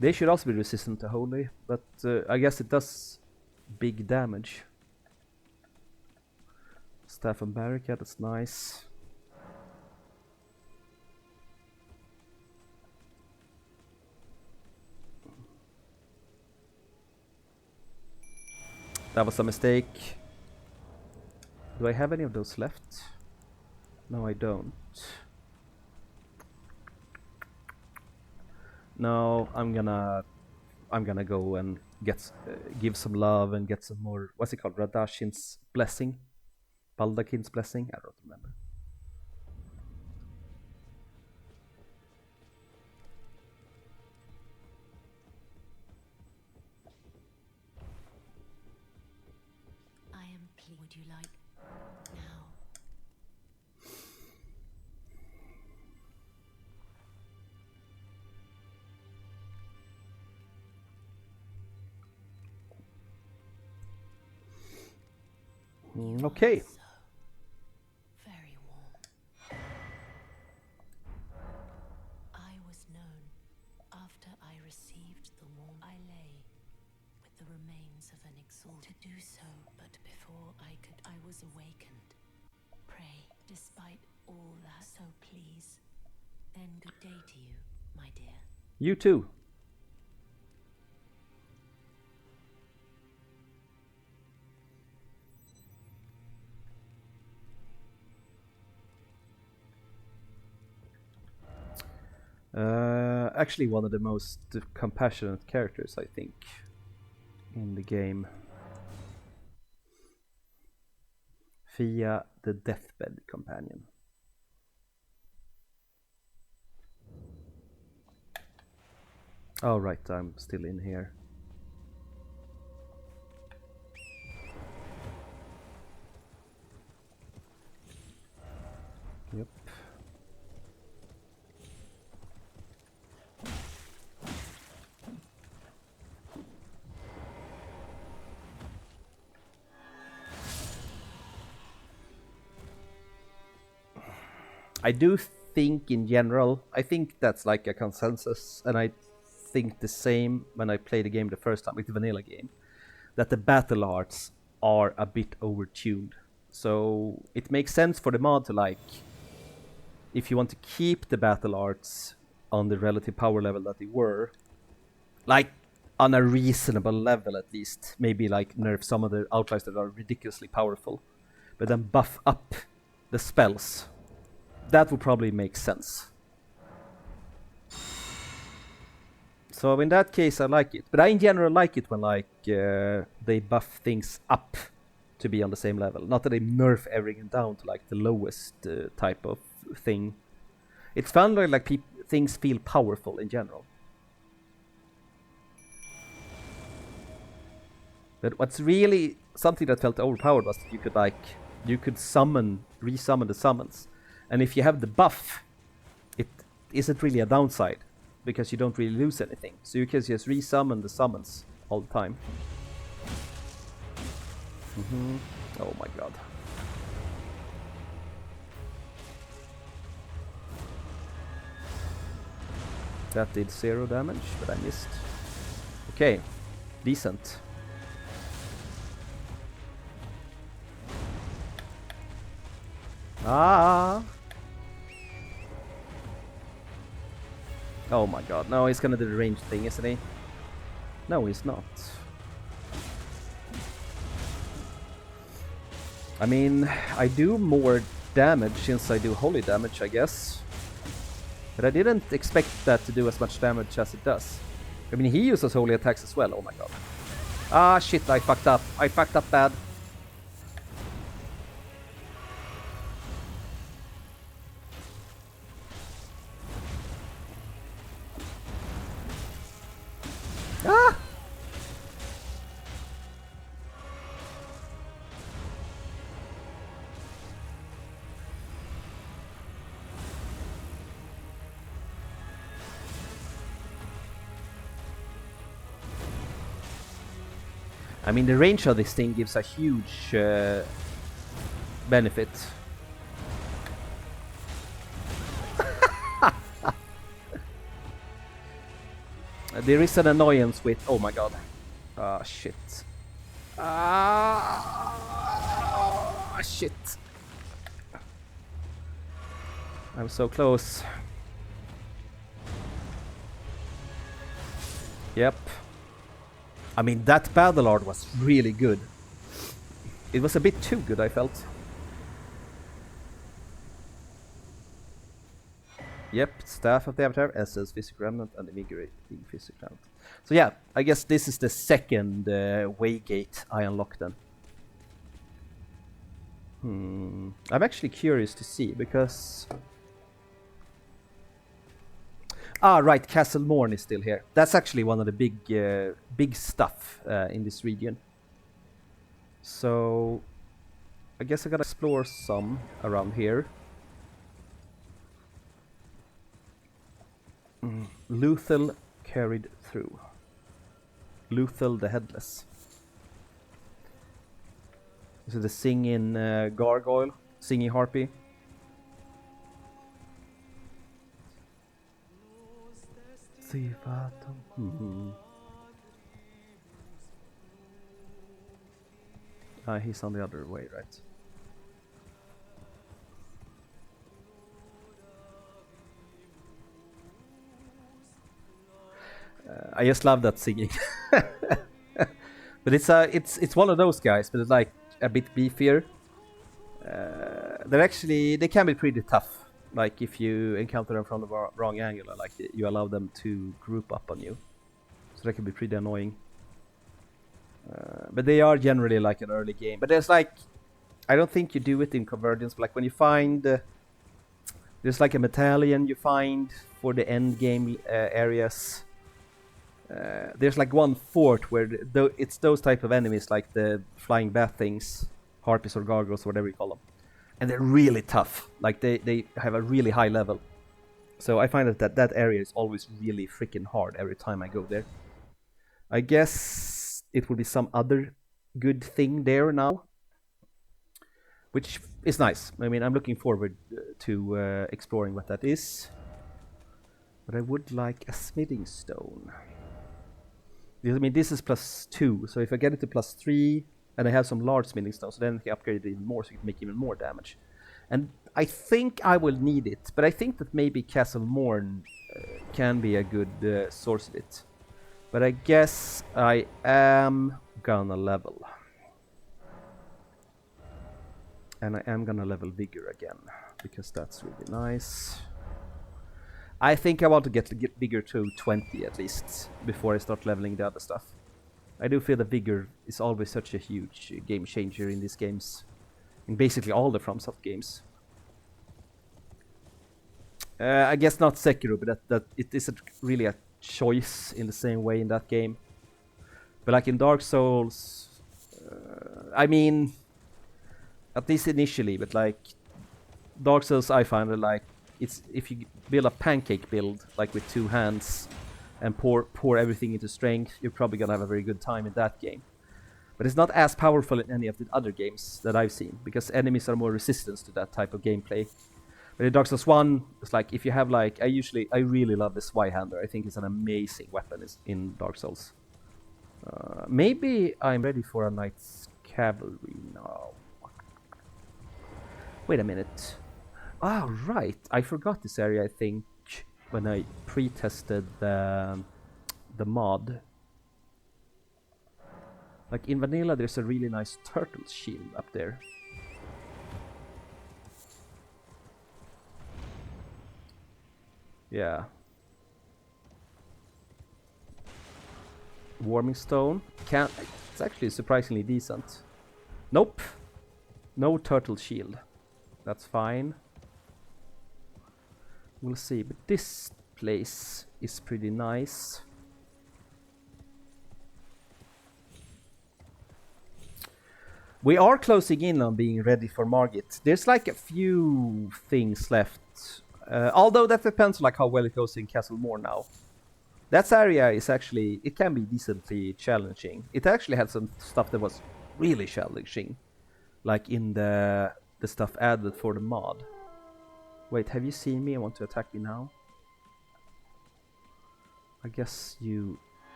Speaker 1: They should also be resistant to Holy, but I guess it does big damage. Staff and Barricade, that's nice. That was a mistake. Do I have any of those left? No, I don't. No, I'm gonna go and get give some love and get some more. What's it called? Radashin's blessing, Baldakin's blessing. I don't remember.
Speaker 4: I am pleased. Would you like now?
Speaker 1: Okay.
Speaker 4: So very warm. I was known after I received the warm. I lay with the remains of an exalted. To do so, but before I was awakened. Pray, despite all that, so please. Then good day to you, my dear.
Speaker 1: You too. Actually one of the most compassionate characters, I think, in the game. via the Deathbed Companion. Oh right, I'm still in here. Yep. I do think in general, I think that's like a consensus, and I think the same when I played the game the first time with the vanilla game, that the battle arts are a bit overtuned. So it makes sense for the mod to like, if you want to keep the battle arts on the relative power level that they were, like on a reasonable level at least, maybe like nerf some of the outliers that are ridiculously powerful, but then buff up the spells. That would probably make sense. So in that case, I like it. But I in general like it when like they buff things up to be on the same level. Not that they nerf everything down to like the lowest type of thing. It's fun when like things feel powerful in general. But what's really something that felt overpowered was that you could resummon the summons. And if you have the buff, it isn't really a downside, because you don't really lose anything. So you can just resummon the summons all the time. Oh my god. That did 0 damage, but I missed. Okay, decent. Ah! Oh my god, no, he's gonna do the range thing, isn't he? No, he's not. I mean, I do more damage since I do holy damage, I guess. But I didn't expect that to do as much damage as it does. I mean, he uses holy attacks as well, oh my god. Ah, shit, I fucked up. I fucked up bad. Ah! I mean, the range of this thing gives a huge benefit. There is an annoyance with... Oh my god. Ah, shit. Ah, shit. I'm so close. Yep. I mean, that battle art was really good. It was a bit too good, I felt. Yep, Staff of the Avatar, Essence, Physic Remnant, and Immigrating Physic Remnant. So yeah, I guess this is the second Waygate I unlocked then. I'm actually curious to see, because... Ah, right, Castle Morn is still here. That's actually one of the big stuff in this region. So, I guess I gotta explore some around here. Luthel carried through. Luthel the Headless. This is the singing gargoyle, singing harpy. He's on the other way, right? I just love that singing. But it's one of those guys, but it's like a bit beefier. They can be pretty tough. Like if you encounter them from the wrong angle, like you allow them to group up on you, so that can be pretty annoying. But they are generally like an early game. But there's like I don't think you do it in Convergence, but like when you find there's like a medallion you find for the end game areas. There's like one fort where it's those type of enemies, like the flying bat things, harpies or gargoyles, or whatever you call them, and they're really tough. Like they have a really high level. So I find that area is always really freaking hard every time I go there. I guess it will be some other good thing there now, which is nice. I mean, I'm looking forward to exploring what that is. But I would like a smithing stone. I mean, this is +2, so if I get it to +3, and I have some large smithing stones, then I can upgrade it even more, so it can make even more damage. And I think I will need it, but I think that maybe Castle Morn can be a good source of it. But I guess I am gonna level. And I am gonna level Vigor again, because that's really nice. I think I want to get Vigor to 20 at least, before I start leveling the other stuff. I do feel that Vigor is always such a huge game changer in these games. In basically all the FromSoft games. I guess not Sekiro, but that it isn't really a choice in the same way in that game. But like in Dark Souls, I mean, at least initially, but like Dark Souls, I find it like it's if you build a pancake build like with 2 hands and pour everything into strength, you're probably gonna have a very good time in that game. But it's not as powerful in any of the other games that I've seen, because enemies are more resistant to that type of gameplay. But in Dark Souls 1, it's like if you have like I really love the Zweihander. I think it's an amazing weapon in Dark Souls. Maybe I'm ready for a Knight's Cavalry now. Wait a minute. Ah, right. I forgot this area, I think, when I pre-tested the mod. Like in vanilla, there's a really nice turtle shield up there. Yeah. Warming stone. It's actually surprisingly decent. Nope. No turtle shield. That's fine. We'll see. But this place is pretty nice. We are closing in on being ready for Margit. There's like a few things left. Although that depends on like how well it goes in Castle Morn now. That area is actually, it can be decently challenging. It actually had some stuff that was really challenging. Like in the stuff added for the mod. Wait, have you seen me? I want to attack you now. I guess you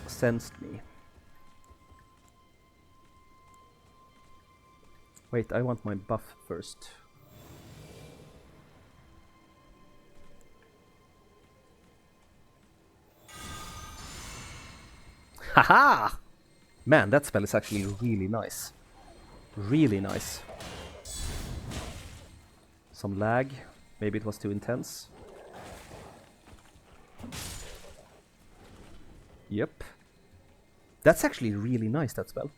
Speaker 1: sensed me. Wait, I want my buff first. Haha! Man, that spell is actually really nice. Really nice. Some lag. Maybe it was too intense. Yep. That's actually really nice, that spell.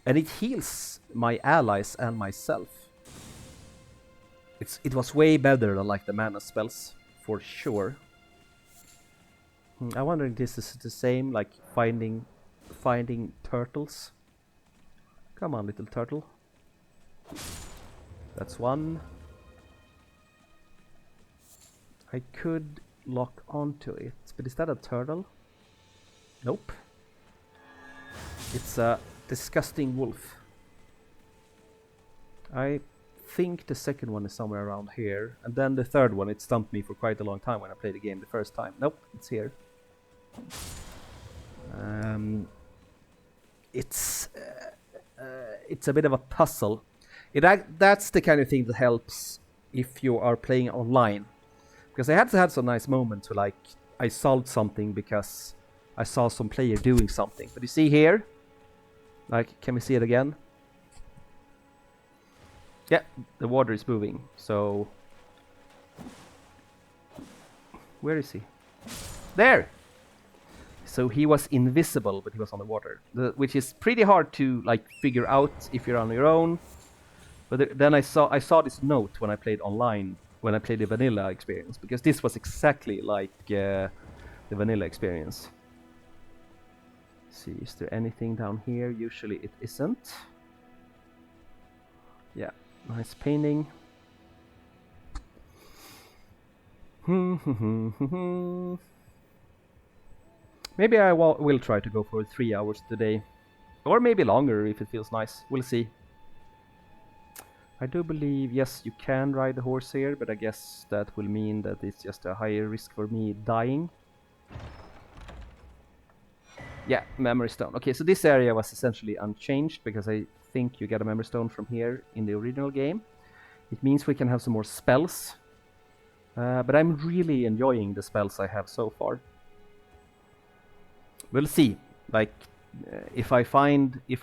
Speaker 1: And it heals my allies and myself. It was way better than like the mana spells, for sure. I wonder if this is the same, like finding turtles. Come on, little turtle. That's one. I could lock onto it, but is that a turtle? Nope. It's a disgusting wolf. I think the second one is somewhere around here, and then the third one, it stumped me for quite a long time when I played the game the first time. Nope, it's here. It's a bit of a puzzle. That's the kind of thing that helps if you are playing online, because I had to have some nice moments where like I solved something because I saw some player doing something. But you see here, like, can we see it again? Yeah, the water is moving. So where is he? There. So he was invisible, but he was on the water, which is pretty hard to like figure out if you're on your own. But then I saw this note when I played online, when I played the vanilla experience, because this was exactly like the vanilla experience. Let's see, is there anything down here? Usually it isn't. Yeah, nice painting. Maybe I will try to go for 3 hours today. Or maybe longer if it feels nice. We'll see. I do believe, yes, you can ride the horse here, but I guess that will mean that it's just a higher risk for me dying. Yeah, memory stone. Okay, so this area was essentially unchanged because I think you get a memory stone from here in the original game. It means we can have some more spells. But I'm really enjoying the spells I have so far. We'll see. Like, if I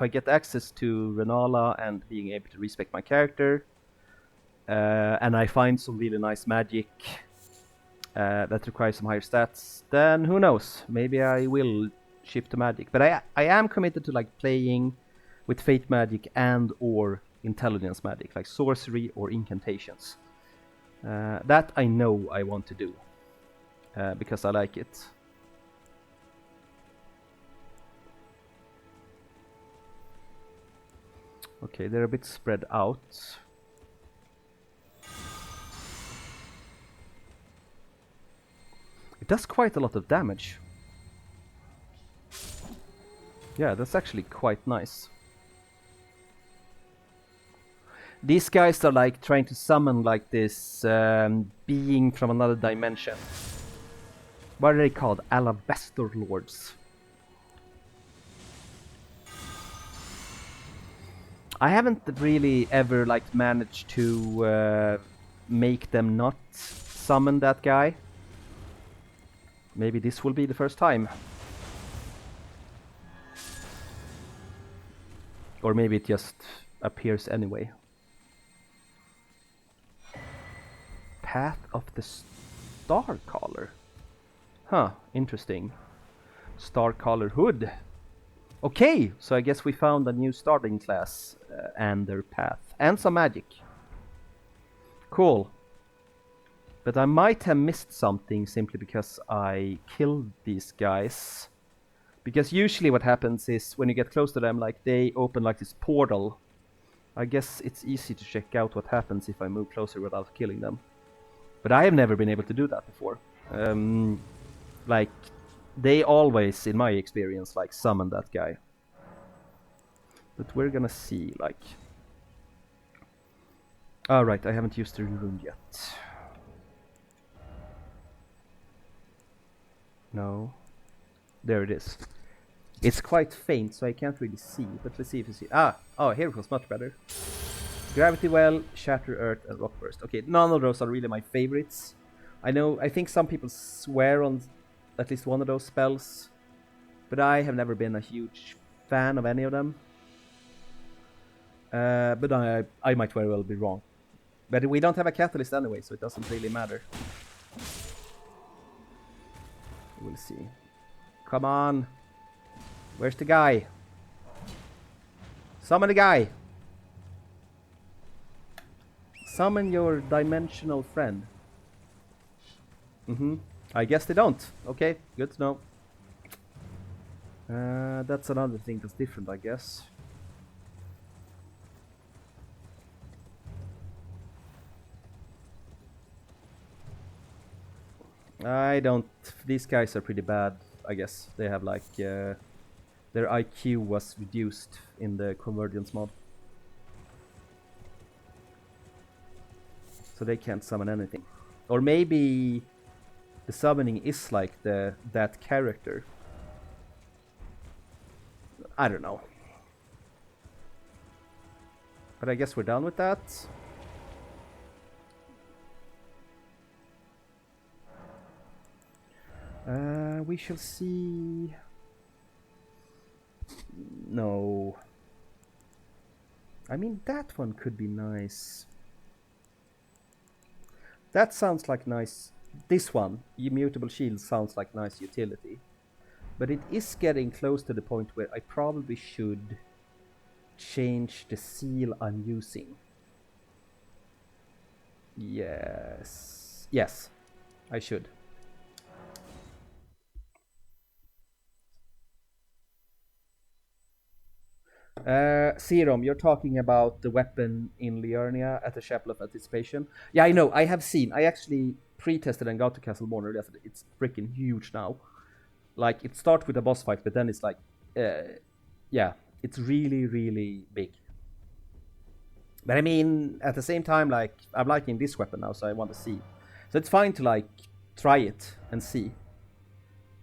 Speaker 1: get access to Renala and being able to respec my character, and I find some really nice magic that requires some higher stats, then who knows? Maybe I will shift to magic. But I am committed to like playing with fate magic and or intelligence magic, like sorcery or incantations. That I know I want to do because I like it. Okay, they're a bit spread out. It does quite a lot of damage. Yeah, that's actually quite nice. These guys are like trying to summon like this being from another dimension. What are they called? Alabaster Lords. I haven't really ever like managed to make them not summon that guy. Maybe this will be the first time. Or maybe it just appears anyway. Path of the Starcaller. Huh, interesting. Starcaller Hood. Okay, so I guess we found a new starting class and their path. And some magic. Cool. But I might have missed something simply because I killed these guys. Because usually what happens is when you get close to them, like they open like this portal. I guess it's easy to check out what happens if I move closer without killing them. But I have never been able to do that before. Like, they always, in my experience, like summon that guy. But we're gonna see, like... Alright, I haven't used the rune yet. No. There it is. It's quite faint, so I can't really see, but let's see if you see... Oh, here it was much better. Gravity Well, Shatter Earth, and Rock Burst. Okay, none of those are really my favorites. I think some people swear on at least one of those spells, but I have never been a huge fan of any of them. But I might very well be wrong. But we don't have a catalyst anyway, so it doesn't really matter. We'll see. Come on. Where's the guy? Summon the guy. Summon your dimensional friend. I guess they don't. Okay, good to know. That's another thing that's different, I guess. I don't... These guys are pretty bad, I guess. They have like... their IQ was reduced in the Convergence Mod. So they can't summon anything. Or maybe... the summoning is like that character. I don't know. But I guess we're done with that. We shall see... No. I mean, that one could be nice. That sounds like nice. This one, Immutable Shield, sounds like nice utility. But it is getting close to the point where I probably should change the seal I'm using. Yes. Yes, I should. Serum, you're talking about the weapon in Liurnia at the Chapel of Anticipation. Yeah, I know. I have seen. I actually pre-tested and got to Castle Morner. It's freaking huge now. Like, it starts with a boss fight, but then it's like, yeah, it's really, really big. But I mean, at the same time, like, I'm liking this weapon now, so I want to see. So it's fine to like try it and see.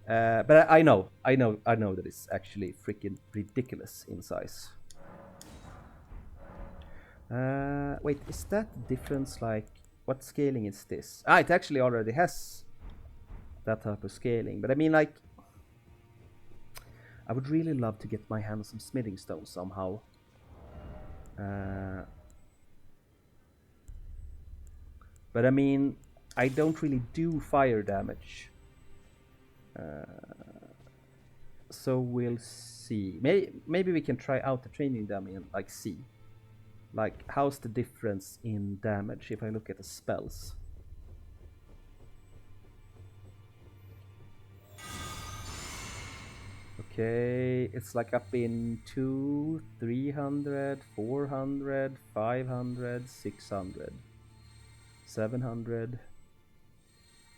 Speaker 1: But I know that it's actually freaking ridiculous in size. Wait, is that difference like, what scaling is this? It actually already has that type of scaling. But I mean, like, I would really love to get my hands on some smithing stones somehow. But I mean, I don't really do fire damage. So we'll see. Maybe we can try out the training dummy and like see. Like, how's the difference in damage if I look at the spells? Okay, it's like up in 200, 300, 400, 500, 600, 700.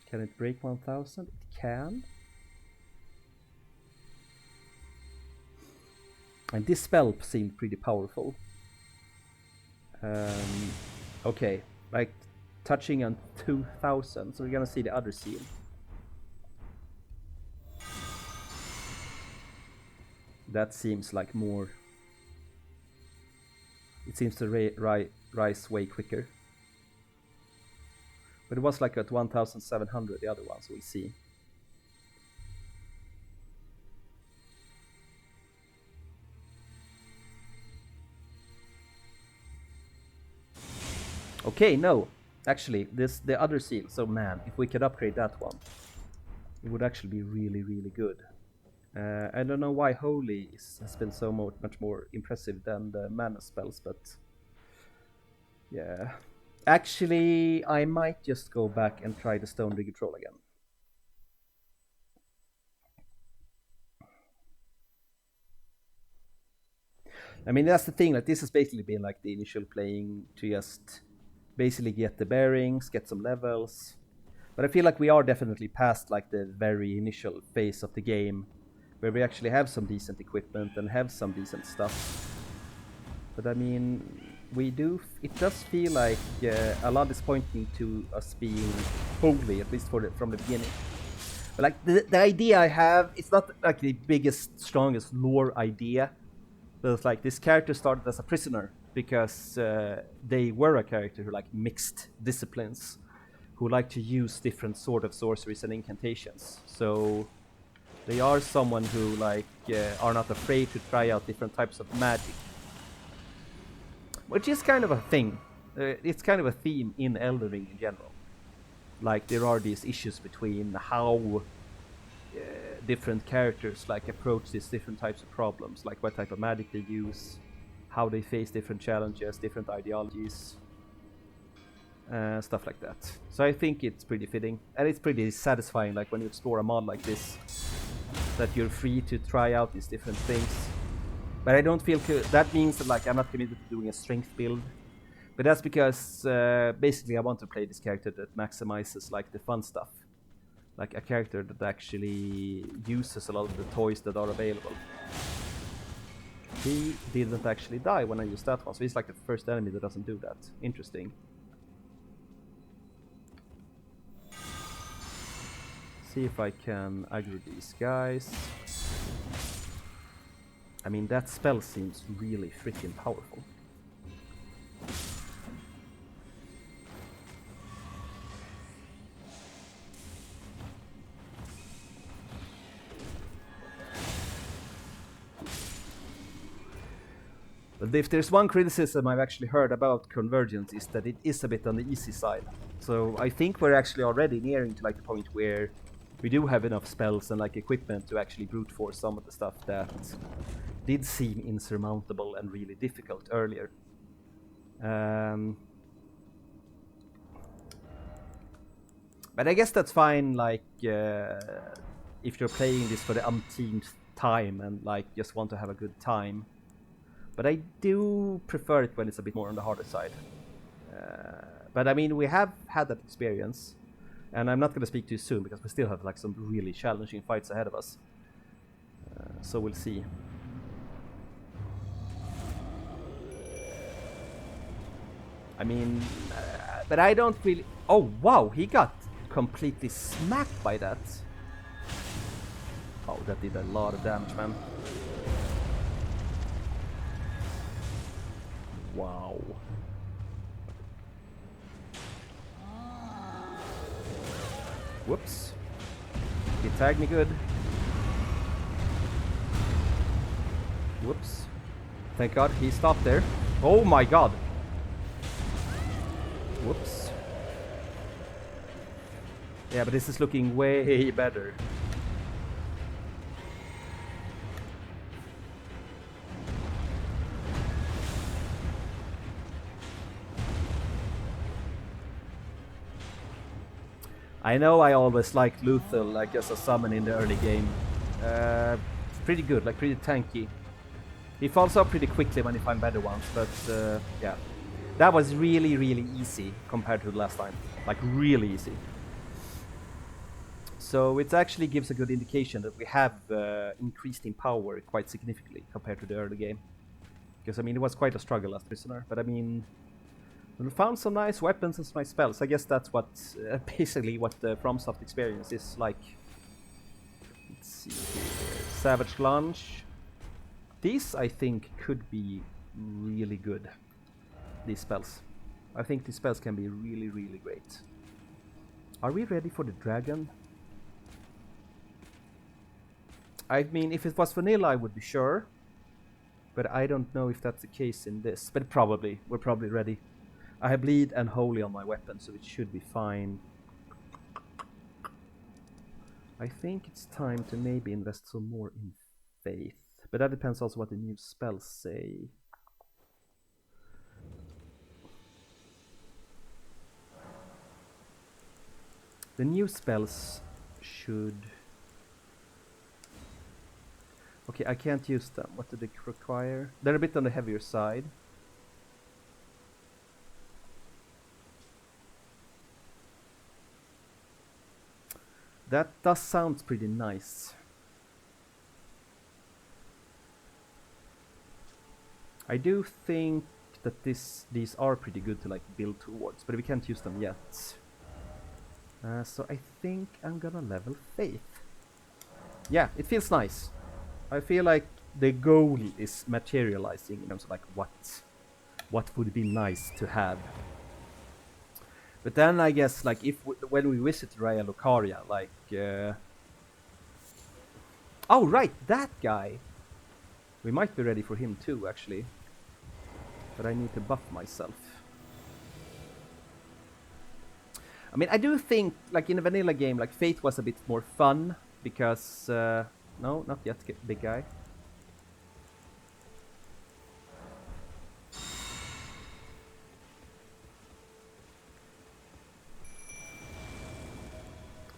Speaker 1: Can it break 1000? It can. And this spell seemed pretty powerful. Okay, like touching on 2000, so we're gonna see the other seal. That seems like more. It seems to rise way quicker. But it was like at 1700, the other one, so we'll see. Okay, no. Actually, the other seal. So man, if we could upgrade that one, it would actually be really, really good. I don't know why Holy has been so much more impressive than the mana spells, but yeah. Actually, I might just go back and try the Stone Rigger Troll again. I mean, that's the thing, like, this has basically been like the initial playing to just basically get the bearings, get some levels. But I feel like we are definitely past like the very initial phase of the game where we actually have some decent equipment and have some decent stuff. But I mean, it does feel like a lot is pointing to us being holy, at least from the beginning. But like the idea I have, it's not like the biggest, strongest lore idea. But it's like this character started as a prisoner because they were a character who like mixed disciplines, who like to use different sort of sorceries and incantations. So they are someone who like are not afraid to try out different types of magic, which is kind of a thing. It's kind of a theme in Elden Ring in general. Like, there are these issues between how different characters like approach these different types of problems, like what type of magic they use, how they face different challenges, different ideologies, stuff like that. So I think it's pretty fitting, and it's pretty satisfying, like when you explore a mod like this, that you're free to try out these different things. But I don't feel that means that like I'm not committed to doing a strength build. But that's because basically I want to play this character that maximizes like the fun stuff. Like a character that actually uses a lot of the toys that are available. He didn't actually die when I used that one, so he's like the first enemy that doesn't do that. Interesting. See if I can aggro these guys. I mean, that spell seems really freaking powerful. But if there's one criticism I've actually heard about Convergence is that it is a bit on the easy side. So I think we're actually already nearing to like the point where we do have enough spells and like equipment to actually brute force some of the stuff that did seem insurmountable and really difficult earlier. But I guess that's fine, like, if you're playing this for the umpteenth time and, like, just want to have a good time. But I do prefer it when it's a bit more on the harder side. But I mean, we have had that experience. And I'm not going to speak too soon, because we still have, like, some really challenging fights ahead of us. So we'll see. I mean, but I don't really... Oh, wow, he got completely smacked by that. Oh, that did a lot of damage, man. Wow. Whoops. He tagged me good. Whoops. Thank God he stopped there. Oh my God. Whoops. Yeah, but this is looking way better. I know I always liked Luthel, like as a summon in the early game. Pretty good, like pretty tanky. He falls off pretty quickly when you find better ones, but yeah. That was really easy compared to the last time. Like really easy. So it actually gives a good indication that we have increased in power quite significantly compared to the early game. Because I mean, it was quite a struggle as prisoner, but I mean, we found some nice weapons and some nice spells. I guess that's what basically what the FromSoft experience is like. Let's see here. Savage Lunge. These I think could be really good. These spells. I think these spells can be really great. Are we ready for the dragon? I mean, if it was vanilla, I would be sure. But I don't know if that's the case in this. But probably. We're probably ready. I have bleed and holy on my weapon, so it should be fine. I think it's time to maybe invest some more in faith. But that depends also what the new spells say. The new spells should... Okay, I can't use them. What do they require? They're a bit on the heavier side. That does sound pretty nice. I do think that these are pretty good to like build towards, but we can't use them yet. So I think I'm gonna level faith. Yeah, it feels nice. I feel like the goal is materializing in terms of like what would be nice to have. But then I guess like if when we visit Raya Lucaria, like oh right, that guy. We might be ready for him too, actually. But I need to buff myself. I mean, I do think, like in a vanilla game, like Faith was a bit more fun because no, not yet, big guy.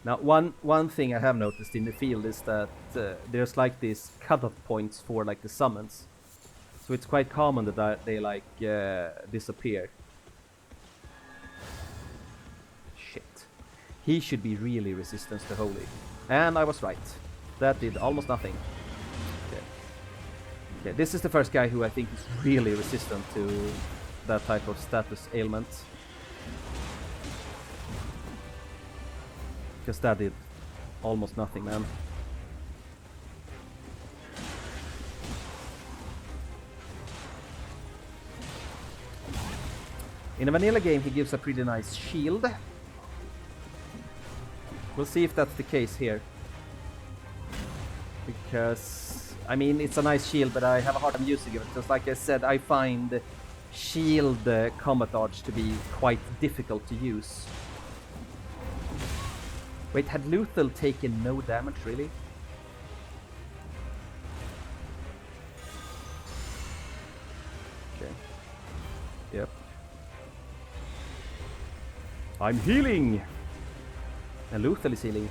Speaker 1: Now, one thing I have noticed in the field is that there's like these cutoff points for like the summons, so it's quite common that they like disappear. Shit, he should be really resistant to holy, and I was right. That did almost nothing. Okay. Okay, this is the first guy who I think is really resistant to that type of status ailment. Because that did almost nothing, man. In a vanilla game, he gives a pretty nice shield. We'll see if that's the case here. Because, I mean, it's a nice shield, but I have a hard time using it. Just like I said, I find shield combat dodge to be quite difficult to use. Wait, had Luthel taken no damage, really? Okay. Yep. I'm healing! And Luthel is healing.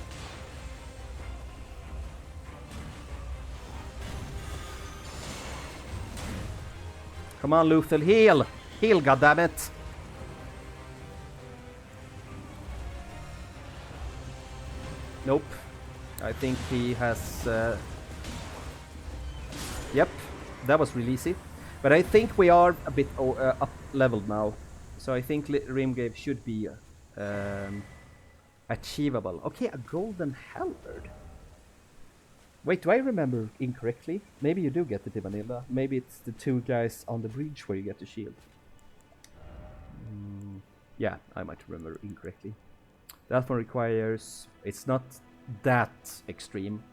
Speaker 1: Come on, Luthel, heal! Heal, goddammit! Nope. I think he has... Yep, that was really easy. But I think we are a bit up-leveled now. So I think Rimgrave should be achievable. Okay, a golden halberd. Wait, do I remember incorrectly? Maybe you do get it in vanilla. Maybe it's the two guys on the bridge where you get the shield. Yeah, I might remember incorrectly. That one requires... It's not that extreme,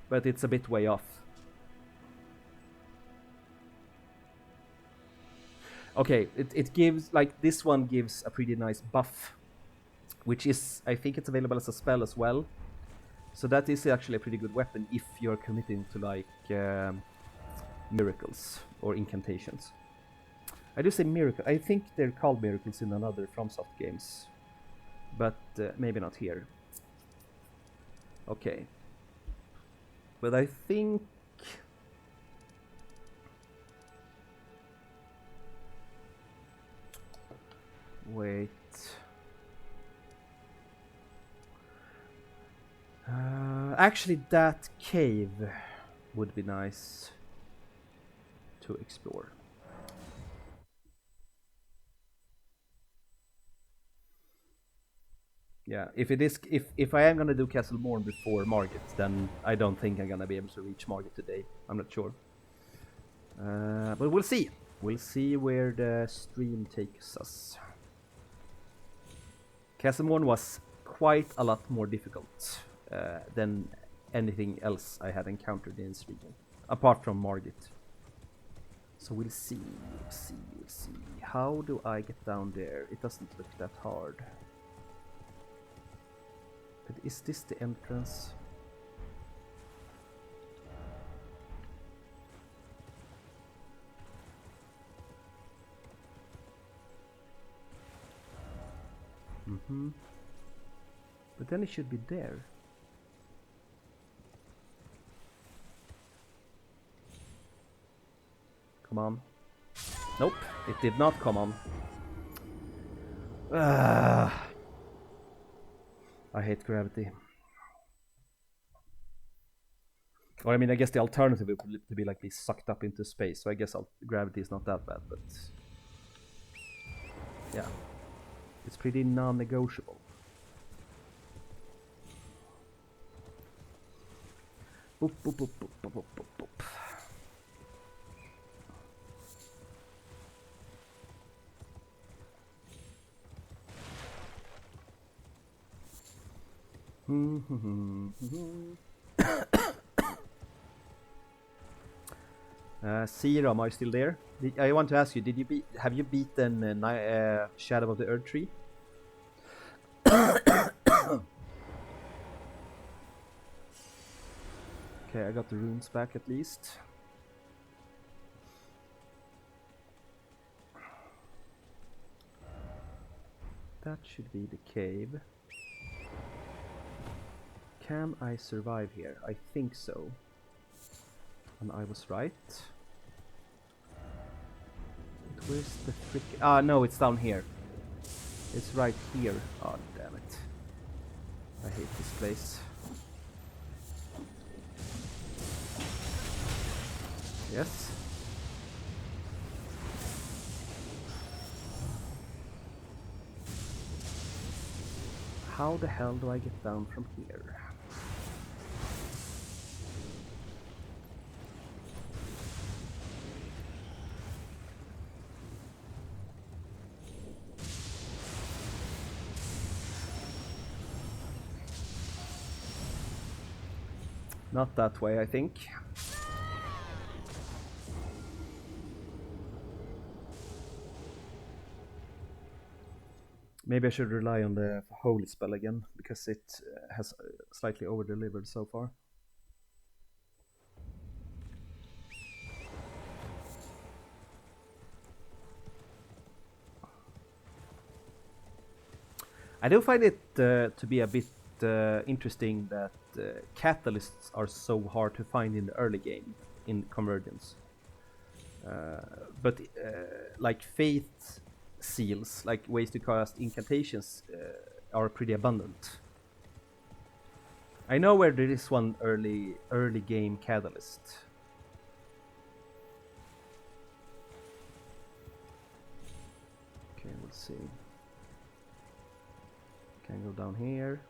Speaker 1: but it's a bit way off. Okay, it gives... Like, this one gives a pretty nice buff, which is... I think it's available as a spell as well. So that is actually a pretty good weapon if you're committing to, like, miracles or incantations. I do say miracle. I think they're called miracles in another FromSoft games, but maybe not here. Okay. But I think... Wait... actually, that cave would be nice to explore. Yeah, if I am gonna do Castle Morn before Margit, then I don't think I'm gonna be able to reach Margit today. I'm not sure. But we'll see. We'll see where the stream takes us. Castle Morn was quite a lot more difficult than anything else I had encountered in this region, apart from Margit. So we'll see, we'll see, we'll see. How do I get down there? It doesn't look that hard. But is this the entrance? But then it should be there. Come on. Nope, it did not come on. I hate gravity. Or I mean, I guess the alternative would to be like be sucked up into space. So I guess gravity is not that bad, but yeah, it's pretty non-negotiable. Boop, boop, boop, boop, boop, boop, boop, boop. Serum, are you still there? I want to ask you, have you beaten Shadow of the Earth Tree? Okay, I got the runes back at least. That should be the cave. Can I survive here? I think so. And I was right. Where's the frick? Ah, no, it's down here. It's right here. Oh, damn it. I hate this place. Yes. How the hell do I get down from here? Not that way, I think. Maybe I should rely on the holy spell again, because it has slightly over-delivered so far. I do find it to be a bit interesting that catalysts are so hard to find in the early game in Convergence. But like faith seals, like ways to cast incantations, are pretty abundant. I know where there is one early game catalyst. Okay, we'll see. Can go down here.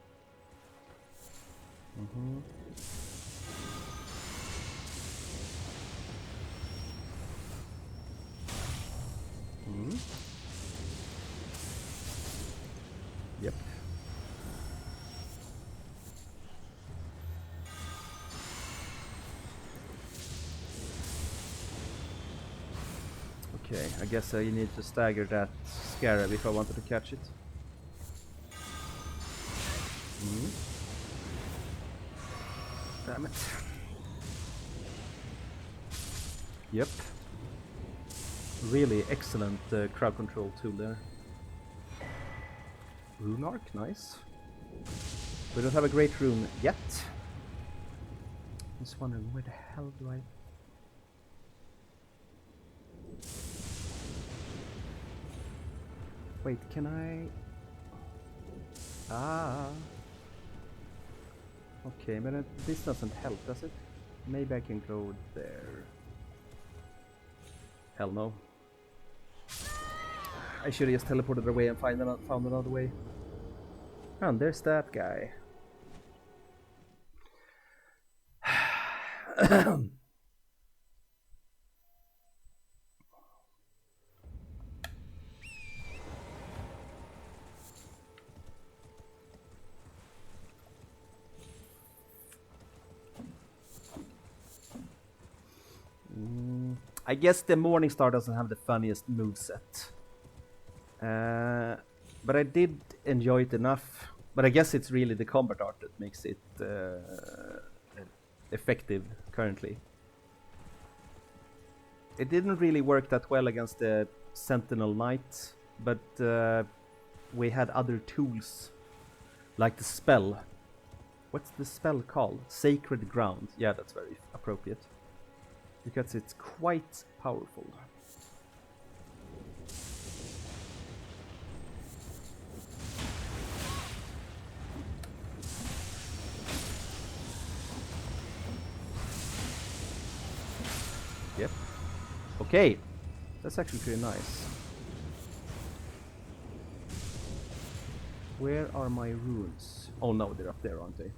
Speaker 1: Yep. Okay, I guess I need to stagger that scarab if I wanted to catch it. Damn it. Yep. Really excellent crowd control tool there. Rune arc, nice. We don't have a great rune yet. I'm just wondering where the hell do I... Wait, can I... Ah. Okay, but this doesn't help, does it? Maybe I can go there. Hell no. I should have just teleported away and found another way. Oh, and there's that guy. I guess the Morningstar doesn't have the funniest moveset. But I did enjoy it enough. But I guess it's really the combat art that makes it effective currently. It didn't really work that well against the Sentinel Knight, but we had other tools, like the spell. What's the spell called? Sacred Ground. Yeah, that's very appropriate. Because it's quite powerful. Yep. Okay. That's actually pretty nice. Where are my runes? Oh no, they're up there, aren't they?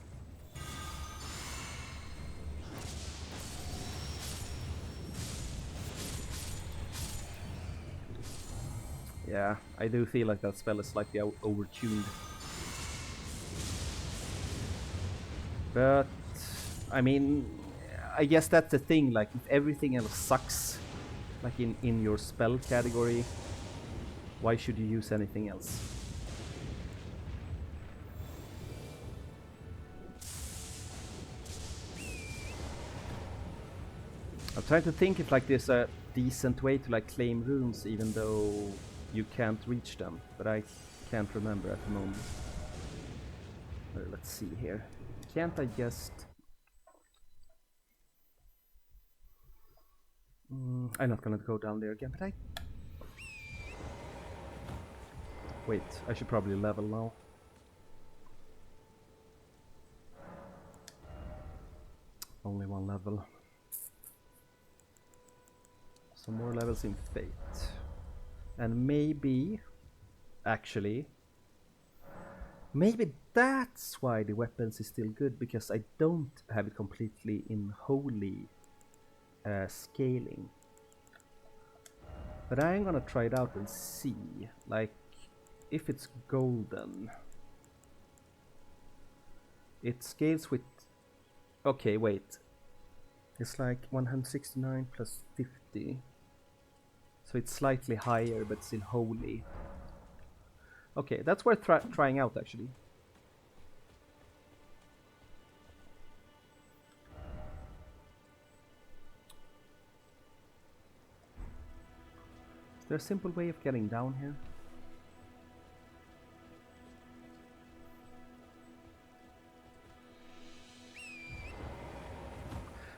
Speaker 1: Yeah, I do feel like that spell is slightly overtuned. But, I mean, I guess that's the thing, like, if everything else sucks, like in your spell category, why should you use anything else? I'm trying to think if like there's a decent way to like claim runes even though you can't reach them, but I can't remember at the moment. Let's see here. Can't I just... I'm not gonna go down there again, but I... Wait, I should probably level now. Only one level. Some more levels in Fate. And maybe, actually, maybe that's why the weapons is still good, because I don't have it completely in holy scaling. But I'm gonna try it out and see, like, if it's golden. It scales with... Okay, wait. It's like 169 plus 50. So it's slightly higher, but still holy. Okay, that's worth trying out, actually. Is there a simple way of getting down here?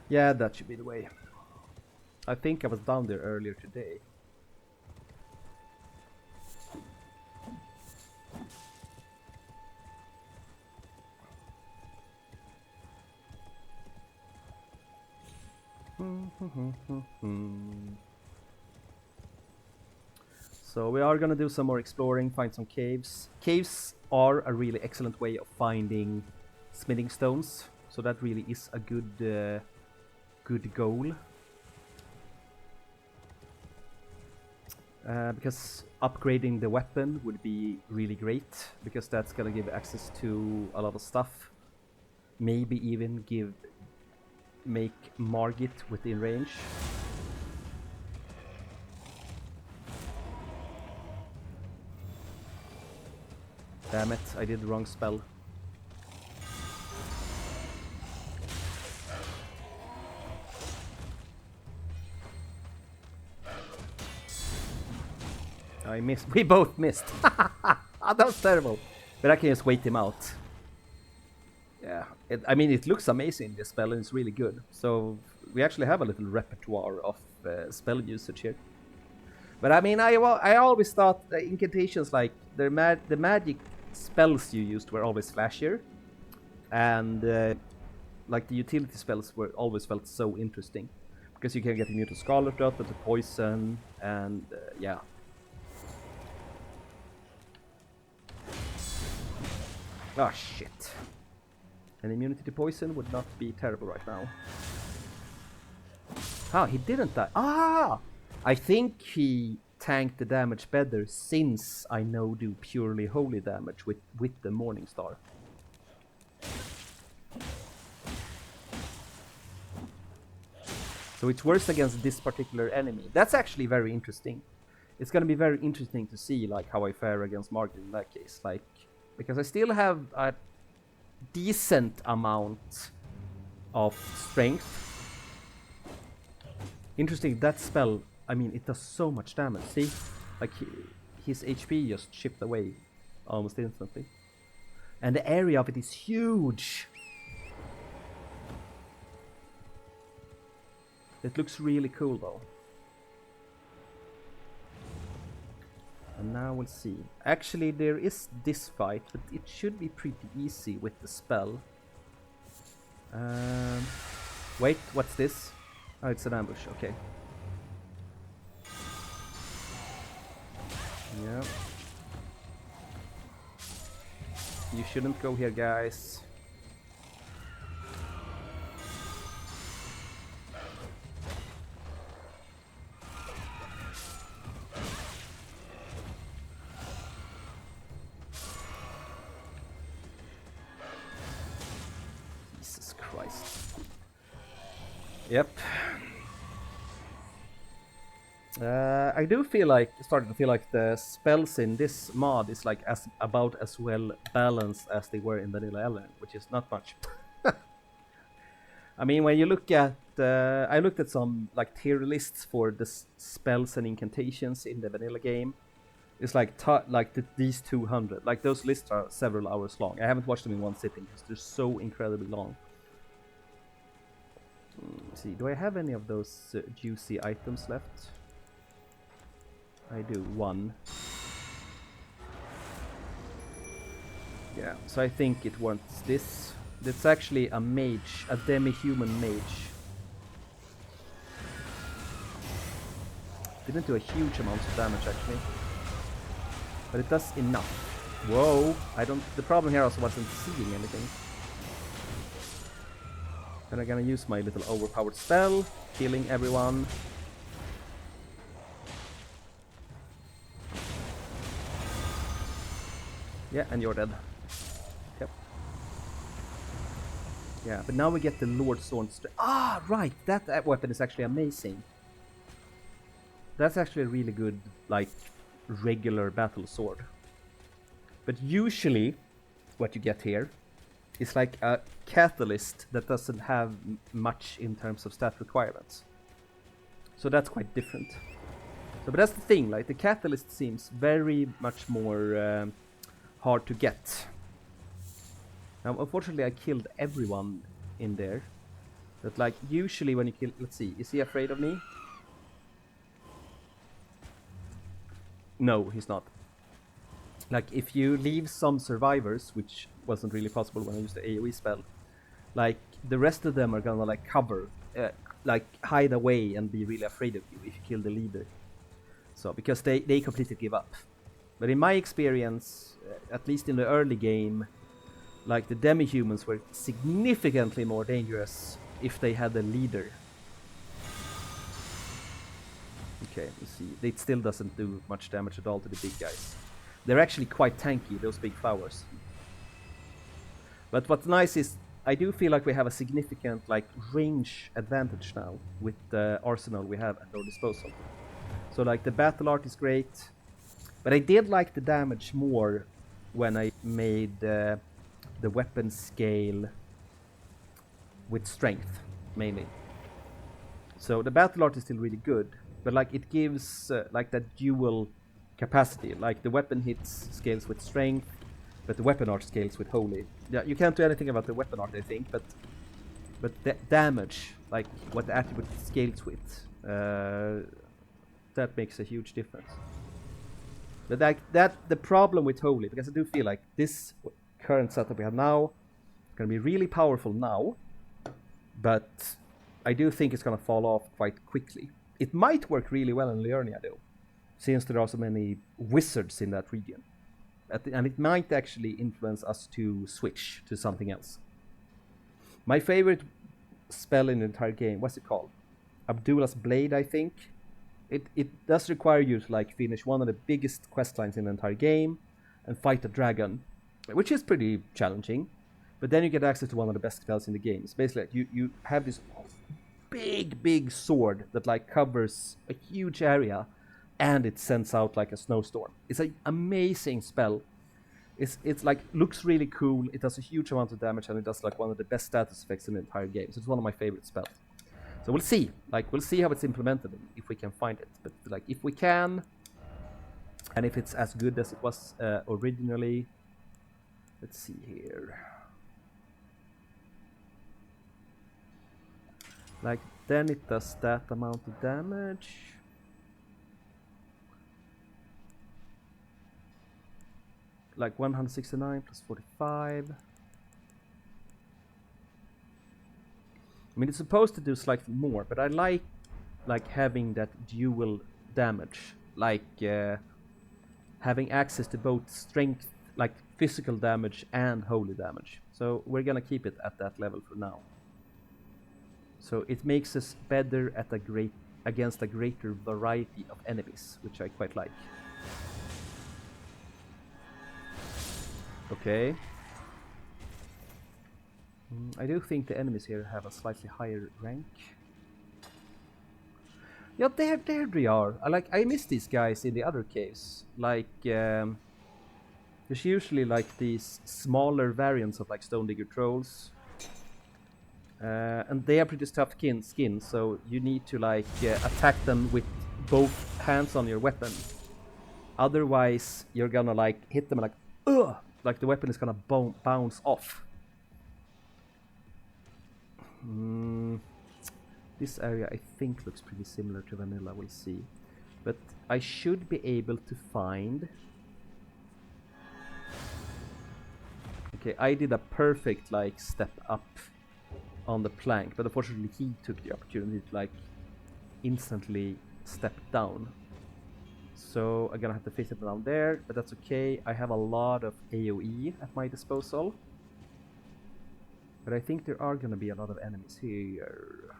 Speaker 1: Yeah, that should be the way. I think I was down there earlier today. So we are gonna do some more exploring, find some caves. Caves are a really excellent way of finding smithing stones, so that really is a good good goal. Because upgrading the weapon would be really great, because that's gonna give access to a lot of stuff. Maybe even make Margit within range. Damn it, I did the wrong spell. I missed. We both missed. That was terrible. But I can just wait him out. Yeah, I mean, it looks amazing, this spell, and it's really good. So we actually have a little repertoire of spell usage here. But I mean, I always thought the incantations, like the magic spells you used, were always flashier, and like the utility spells were always felt so interesting, because you can get immune to Scarlet Rot, to poison, and yeah. Ah, shit. An immunity to poison would not be terrible right now. Ah, he didn't die. Ah! I think he tanked the damage better, since I now do purely holy damage with the Morning Star. So it's worse against this particular enemy. That's actually very interesting. It's gonna be very interesting to see like how I fare against Margaret in that case. Like, because I still have a decent amount of strength. Interesting, that spell, I mean, it does so much damage. See? Like, his HP just chipped away almost instantly. And the area of it is huge! It looks really cool though. And now we'll see. Actually, there is this fight, but it should be pretty easy with the spell. Wait, what's this? Oh, it's an ambush, okay. Yeah. You shouldn't go here, guys. Jesus Christ. Yep. I do feel like, starting to feel like the spells in this mod is like about as well balanced as they were in vanilla Elden, which is not much. I mean, when you look at, I looked at some like tier lists for the spells and incantations in the vanilla game. It's like these 200. Like, those lists are several hours long. I haven't watched them in one sitting because they're so incredibly long. Let's see, do I have any of those juicy items left? I do, one. Yeah, so I think it wants this. It's actually a mage, a demi-human mage. Didn't do a huge amount of damage actually, but it does enough. Whoa! The problem here also wasn't seeing anything. And I'm gonna use my little overpowered spell, killing everyone. Yeah, and you're dead. Yep. Yeah, but now we get the Lord Sword. Ah, right! That weapon is actually amazing. That's actually a really good, like, regular battle sword. But usually, what you get here is like a catalyst that doesn't have much in terms of stat requirements. So that's quite different. So, but that's the thing, like, the catalyst seems very much more hard to get. Now, unfortunately, I killed everyone in there. That like usually when you kill, let's see, is he afraid of me? No, he's not. Like if you leave some survivors, which wasn't really possible when I used the AoE spell, like the rest of them are gonna like cover, like hide away and be really afraid of you if you kill the leader. So because they completely give up. But in my experience, at least in the early game, like the demi-humans were significantly more dangerous if they had a leader. Okay, you see, it still doesn't do much damage at all to the big guys. They're actually quite tanky, those big flowers. But what's nice is I do feel like we have a significant like range advantage now with the arsenal we have at our disposal. So like the battle art is great, but I did like the damage more when I made the weapon scale with strength mainly. So the battle art is still really good, but like it gives like that dual capacity. Like the weapon hits scales with strength, but the weapon art scales with holy. Yeah, you can't do anything about the weapon art, I think, but the damage, like what the attribute scales with, that makes a huge difference. But like that, the problem with holy, because I do feel like this current setup we have now is gonna be really powerful now, but I do think it's gonna fall off quite quickly. It might work really well in Liurnia though, since there are so many wizards in that region. And it might actually influence us to switch to something else. My favorite spell in the entire game, what's it called? Abdullah's Blade, I think. It does require you to like finish one of the biggest quest lines in the entire game and fight a dragon, which is pretty challenging. But then you get access to one of the best spells in the game. It's basically you have this big sword that like covers a huge area, and it sends out like a snowstorm. It's an amazing spell. It's like looks really cool. It does a huge amount of damage, and it does like one of the best status effects in the entire game. So it's one of my favorite spells. So we'll see. Like we'll see how it's implemented if we can find it. But like if we can, and if it's as good as it was originally, let's see here. Like then it does that amount of damage. Like 169 plus 45. I mean, it's supposed to do slightly more, but I like having that dual damage, like having access to both strength, like physical damage and holy damage. So we're gonna keep it at that level for now. So it makes us better at against a greater variety of enemies, which I quite like. Okay. I do think the enemies here have a slightly higher rank. Yeah, there they are. I miss these guys in the other caves. Like, there's usually like these smaller variants of like Stone Digger trolls, and they are pretty tough skin. So you need to like attack them with both hands on your weapon. Otherwise, you're gonna like hit them like, ugh. Like the weapon is gonna bounce off. This area I think looks pretty similar to vanilla, we'll see. But I should be able to find... Okay, I did a perfect like step up on the plank, but unfortunately he took the opportunity to like instantly step down. So I'm gonna have to face it down there, but that's okay. I have a lot of AoE at my disposal. But I think there are gonna be a lot of enemies here.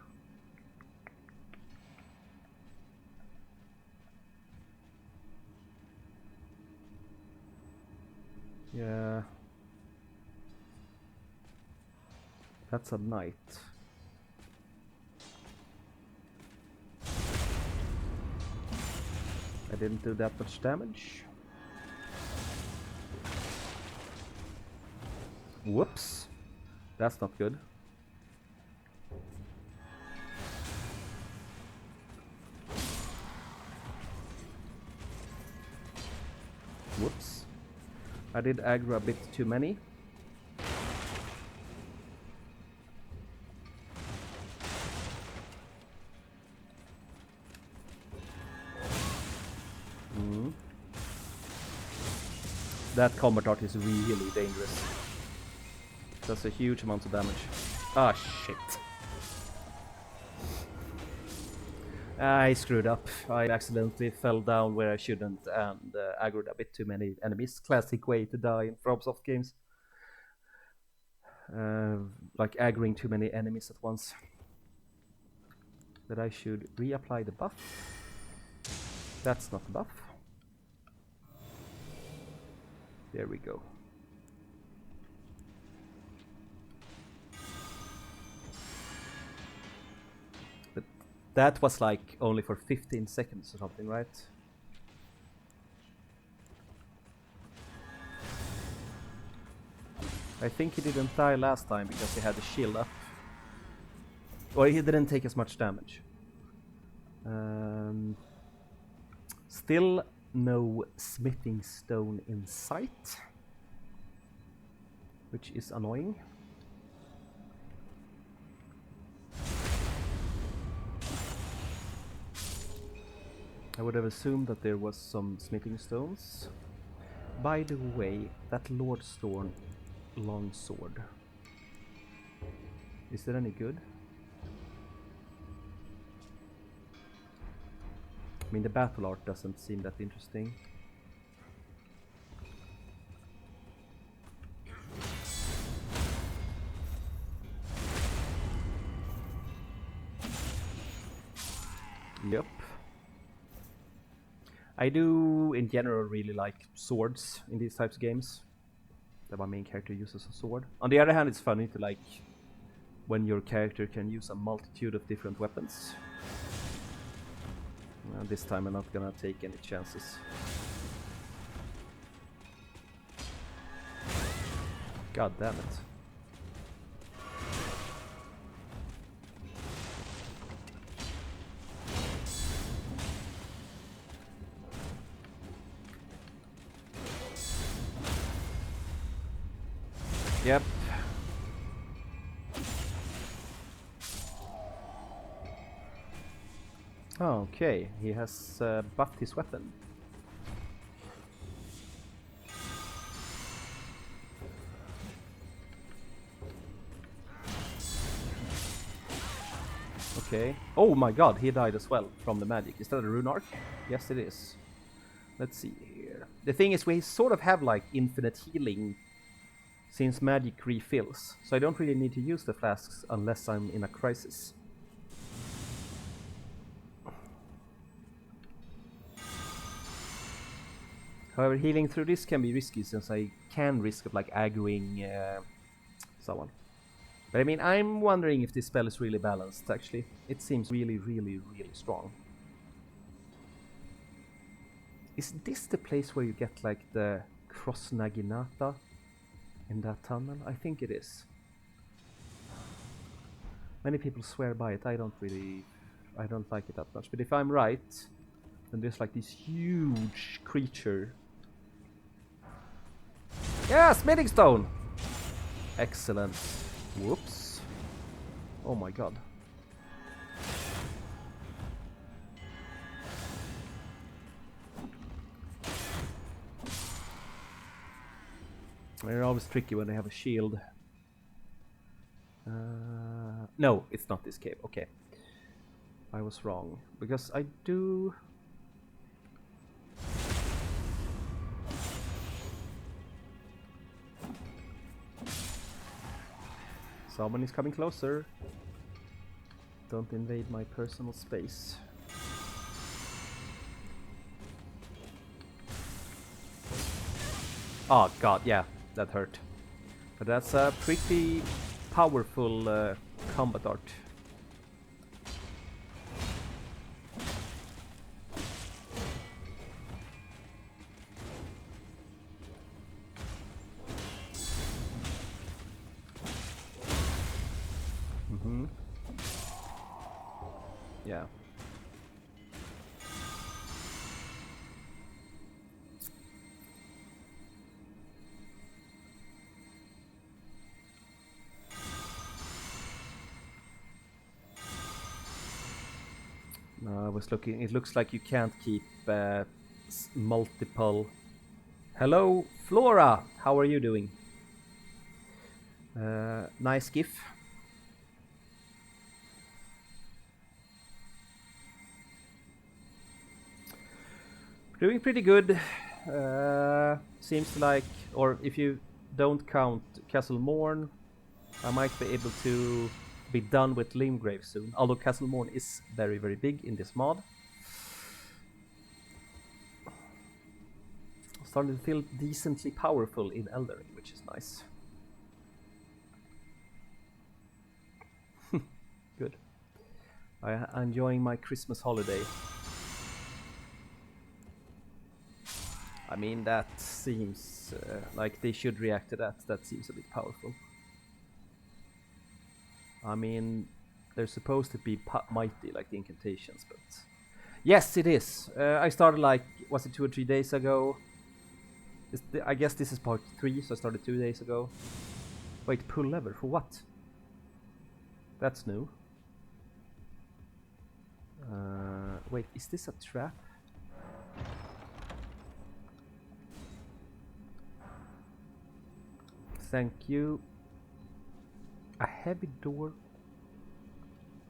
Speaker 1: Yeah. That's a knight. I didn't do that much damage. Whoops. That's not good. Whoops. I did aggro a bit too many. That combat art is really dangerous. Does a huge amount of damage. Ah, shit. I screwed up. I accidentally fell down where I shouldn't and aggroed a bit too many enemies. Classic way to die in FromSoft games. Like aggroing too many enemies at once. That I should reapply the buff. That's not the buff. There we go. But that was like only for 15 seconds or something, right? I think he didn't die last time because he had the shield up. Or he didn't take as much damage. Still no smithing stone in sight, which is annoying. I would have assumed that there was some smithing stones. By the way, that Lordstone longsword, is it any good? I mean, the battle art doesn't seem that interesting. Yep. I do, in general, really like swords in these types of games. That my main character uses a sword. On the other hand, it's funny to like when your character can use a multitude of different weapons. This time I'm not gonna take any chances. God damn it. Yep. Okay, he has buffed his weapon. Okay. Oh my god, he died as well from the magic. Is that a rune arc? Yes, it is. Let's see here. The thing is, we sort of have like infinite healing since magic refills, so I don't really need to use the flasks unless I'm in a crisis. However, healing through this can be risky since I can risk of like aggroing someone. But I mean, I'm wondering if this spell is really balanced actually. It seems really, really, really strong. Is this the place where you get like the cross naginata in that tunnel? I think it is. Many people swear by it. I don't like it that much. But if I'm right, then there's like this huge creature. Yeah, smithing stone! Excellent. Whoops. Oh my god. They're always tricky when they have a shield. No, it's not this cave. Okay. I was wrong. Because I do... Someone is coming closer. Don't invade my personal space. Oh god, yeah, that hurt. But that's a pretty powerful combat art. Yeah. I was looking, it looks like you can't keep multiple Hello, Flora. How are you doing? Nice gif. Doing pretty good. Seems like, or if you don't count Castle Morn, I might be able to be done with Limgrave soon. Although Castle Morn is very, very big in this mod. Starting to feel decently powerful in Elden Ring, which is nice. Good. I'm enjoying my Christmas holiday. I mean, that seems like they should react to that. That seems a bit powerful. I mean, they're supposed to be mighty, like the incantations, but... Yes, it is. I started like, was it 2 or 3 days ago? I guess this is part 3, so I started 2 days ago. Wait, pull lever, for what? That's new. Wait, is this a trap? Thank you. A heavy door.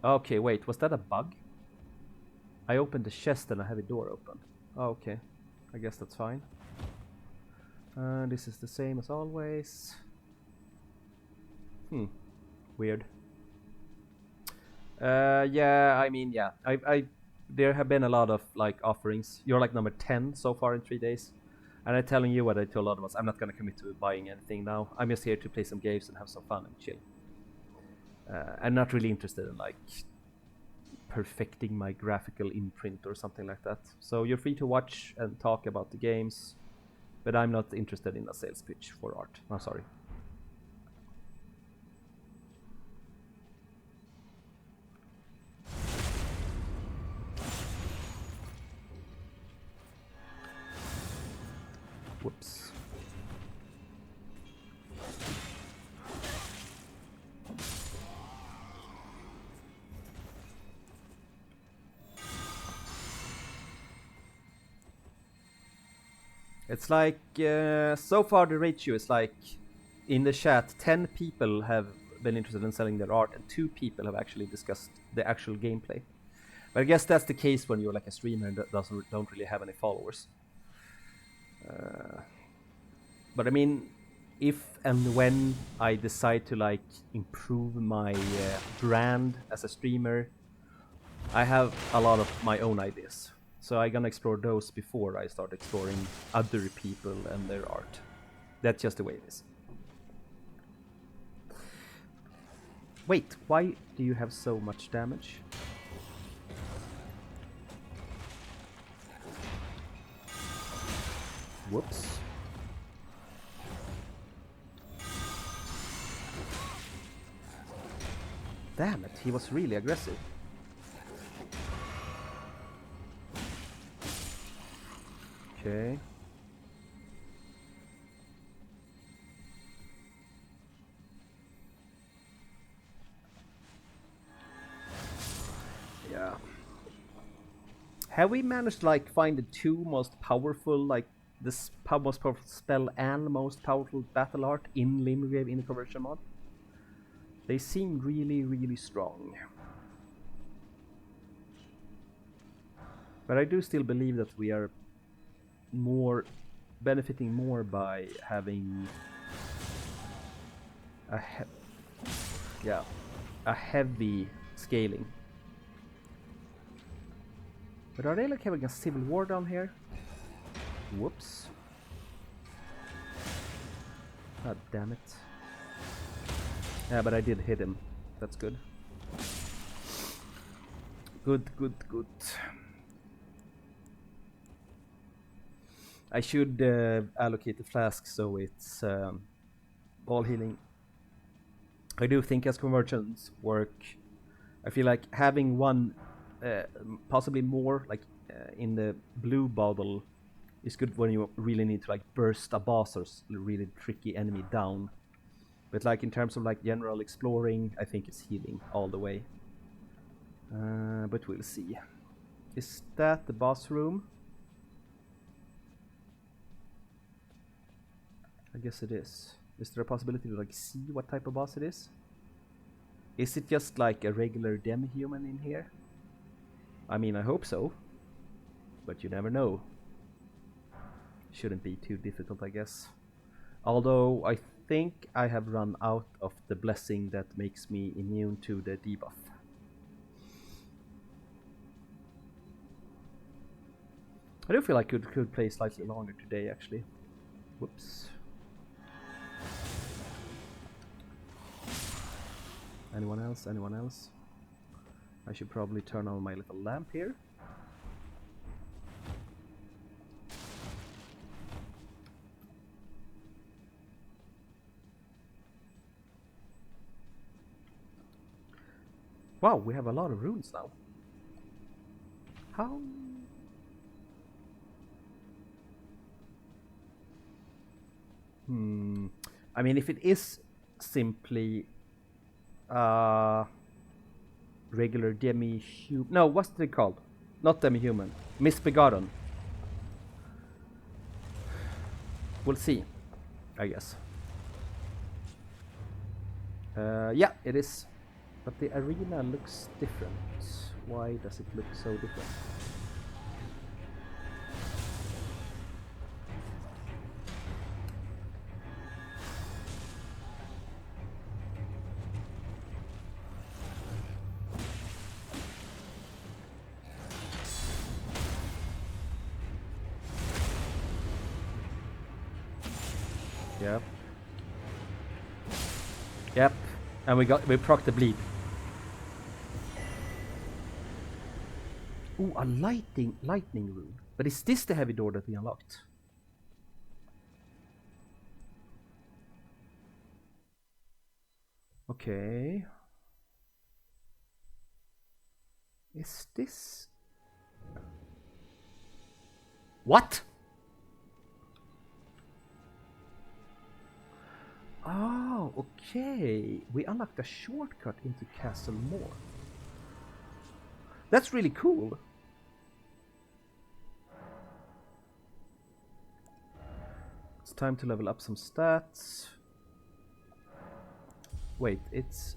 Speaker 1: Okay, wait, was that a bug? I opened the chest and a heavy door opened. Oh, okay, I guess that's fine. This is the same as always. Weird. Yeah, I mean, yeah. There have been a lot of like offerings. You're like number 10 so far in 3 days. And I'm telling you what I told a lot of us. I'm not gonna commit to buying anything now. I'm just here to play some games and have some fun and chill. I'm not really interested in like perfecting my graphical imprint or something like that. So you're free to watch and talk about the games, but I'm not interested in a sales pitch for art. I'm sorry. Whoops. It's like, so far the ratio is like, in the chat, 10 people have been interested in selling their art and 2 people have actually discussed the actual gameplay. But I guess that's the case when you're like a streamer that don't really have any followers. But I mean, if and when I decide to like improve my brand as a streamer, I have a lot of my own ideas. So I'm gonna explore those before I start exploring other people and their art. That's just the way it is. Wait, why do you have so much damage? Whoops. Damn it, he was really aggressive. Okay. Yeah. Have we managed to like find the 2 most powerful, like this most powerful spell and most powerful battle art in Limgrave in the Convergence Mod? They seem really, really strong. But I do still believe that we are benefiting more by having a heavy scaling. But are they like having a civil war down here? Whoops. God damn it. Yeah, but I did hit him. That's good. Good. I should allocate the flask so it's all healing. I do think as conversions work, I feel like having one, possibly more, like in the blue bottle is good when you really need to like burst a boss or really tricky enemy down. But like in terms of like general exploring, I think it's healing all the way. But we'll see. Is that the boss room? I guess it is. Is there a possibility to like see what type of boss it is? Is it just like a regular demi-human in here? I mean, I hope so. But you never know. Shouldn't be too difficult, I guess. Although, I think I have run out of the blessing that makes me immune to the debuff. I do feel like I could play slightly longer today, actually. Whoops. Anyone else? Anyone else? I should probably turn on my little lamp here. Wow, we have a lot of runes now. How? I mean, if it is simply regular demi-human. No, what's it called? Not demi-human. Misbegotten. We'll see, I guess. Yeah, it is. But the arena looks different. Why does it look so different? Yep. Yep. And we proc the bleed. Ooh, a lightning rune. But is this the heavy door that we unlocked? Okay. Is this... What? Oh, okay. We unlocked a shortcut into Castle Moor. That's really cool. It's time to level up some stats. Wait, it's...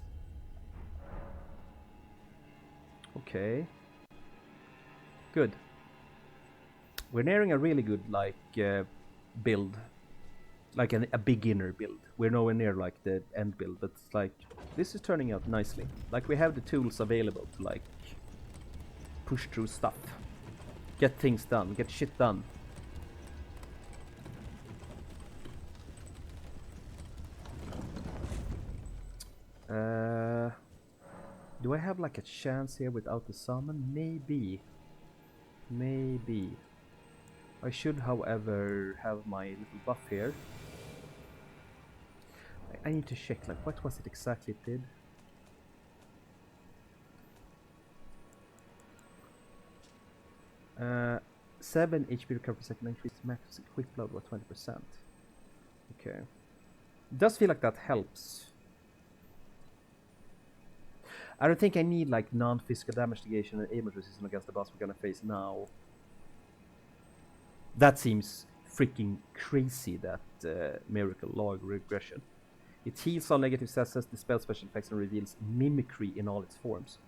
Speaker 1: Okay. Good. We're nearing a really good, like, build. Like a beginner build. We're nowhere near, like, the end build, but it's like... This is turning out nicely. Like, we have the tools available to, like, push through stuff. Get things done. Get shit done. Do I have like a chance here without the summon? Maybe. Maybe. I should, however, have my little buff here. I need to check, like, what was it exactly it did? Uh, 7 HP recovery per second, increase max quick load by 20%. Okay. It does feel like that helps. I don't think I need like non-physical damage negation and aim resistance against the boss we're gonna face now. That seems freaking crazy, that miracle log regression. It heals all negative stats, dispels special effects, and reveals mimicry in all its forms.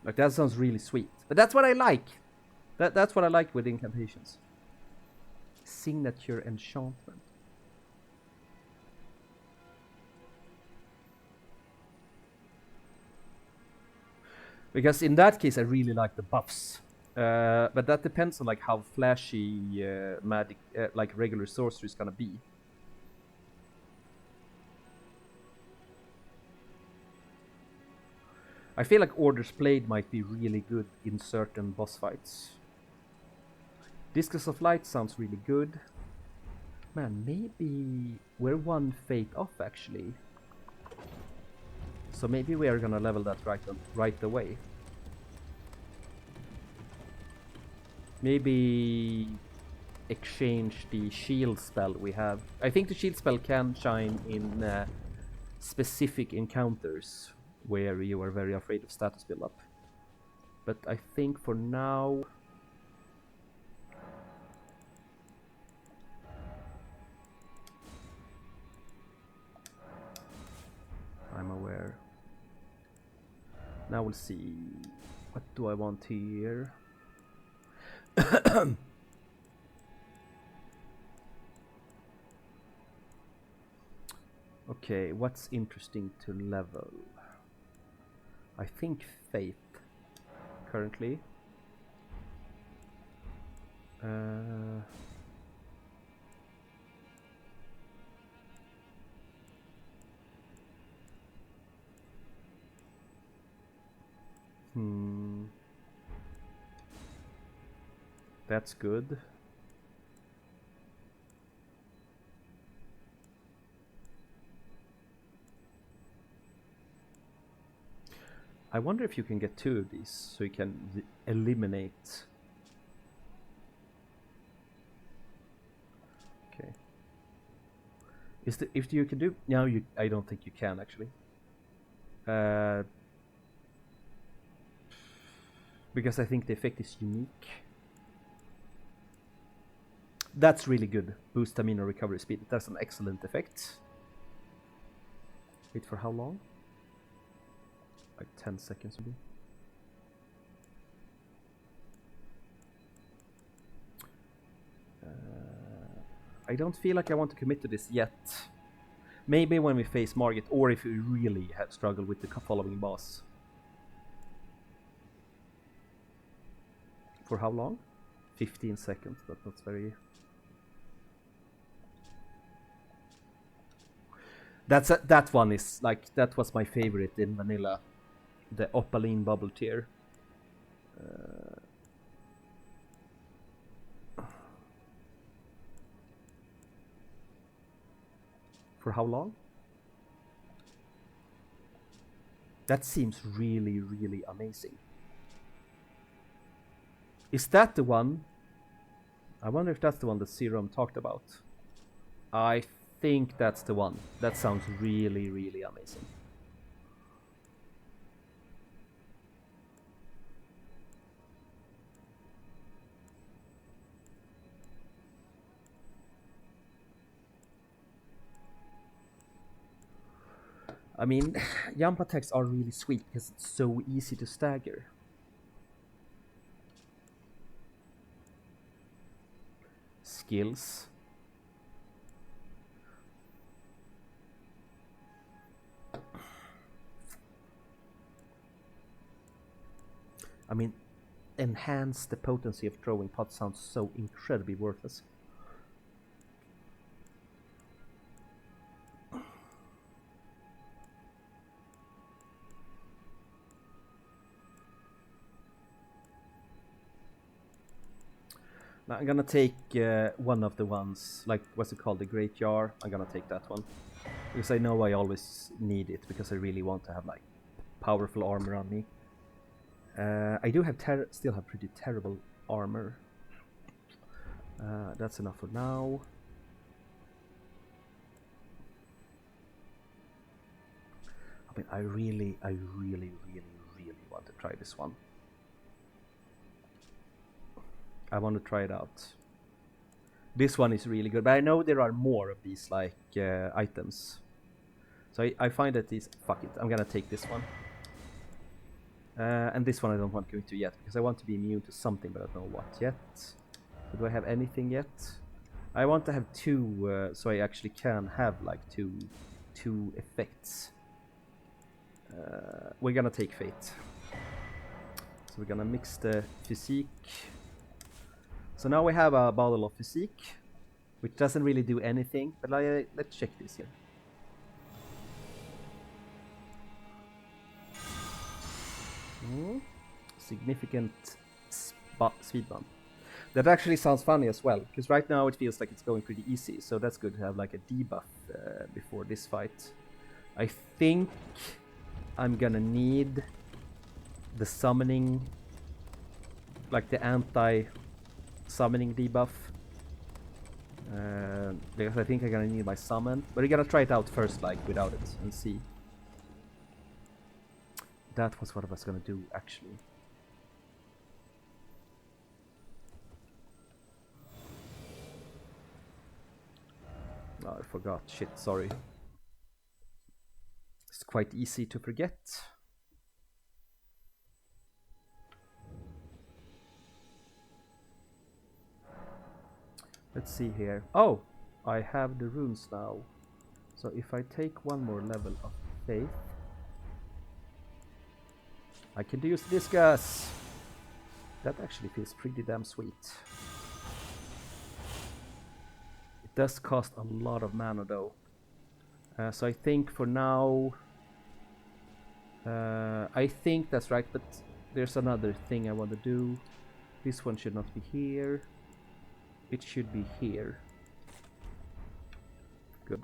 Speaker 1: Like, that sounds really sweet. But that's what I like. That's what I like with incantations. Signature enchantment. Because in that case, I really like the buffs. But that depends on like how flashy magic, like regular sorcery is gonna be. I feel like Order's Blade might be really good in certain boss fights. Discus of Light sounds really good. Man, maybe we're one fate off actually. So maybe we are gonna level that right away. Maybe exchange the shield spell we have. I think the shield spell can shine in specific encounters where you are very afraid of status build up. But I think for now... I'm aware. Now we'll see. What do I want here? Okay, what's interesting to level? I think faith currently. That's good. I wonder if you can get 2 of these, so you can eliminate. Okay. If you can do now, I don't think you can actually. Because I think the effect is unique. That's really good. Boost stamina recovery speed. That's an excellent effect. Wait for how long? Like 10 seconds maybe. I don't feel like I want to commit to this yet. Maybe when we face Margit, or if we really have struggled with the following boss. For how long? 15 seconds, but that's very... that one is like, that was my favorite in vanilla. The Opaline bubble tier. For how long? That seems really, really amazing. Is that the one? I wonder if that's the one that Serum talked about. I think that's the one. That sounds really, really amazing. I mean, jump attacks are really sweet because it's so easy to stagger. Skills. I mean, enhance the potency of throwing pot sounds so incredibly worthless. Now I'm gonna take one of the ones, like, what's it called, the Great Jar. I'm gonna take that one. Because I know I always need it, because I really want to have, like, powerful armor on me. I do have still have pretty terrible armor. That's enough for now. I mean, I really want to try this one. I want to try it out. This one is really good, but I know there are more of these, like, items. So I find that these... Fuck it, I'm gonna take this one. And this one I don't want to go into yet, because I want to be immune to something, but I don't know what yet. So do I have anything yet? I want to have 2, so I actually can have, like, two effects. We're gonna take Fate. So we're gonna mix the Physique. So now we have a bottle of Physique, which doesn't really do anything, but let's check this here. Significant speed bump. That actually sounds funny as well, because right now it feels like it's going pretty easy, so that's good to have, like, a debuff before this fight. I think I'm gonna need the summoning, like the anti-summoning debuff, because I think I'm gonna need my summon, but we're gonna try it out first, like, without it, and see. That was what I was gonna do, actually. Oh, I forgot. Shit, sorry. quite easy to forget. Let's see here. Oh, I have the runes now. So if I take one more level of faith, I can use discuss. That actually feels pretty damn sweet. It does cost a lot of mana though. So I think for now, I think that's right, but there's another thing I want to do. This one should not be here. It should be here. Good.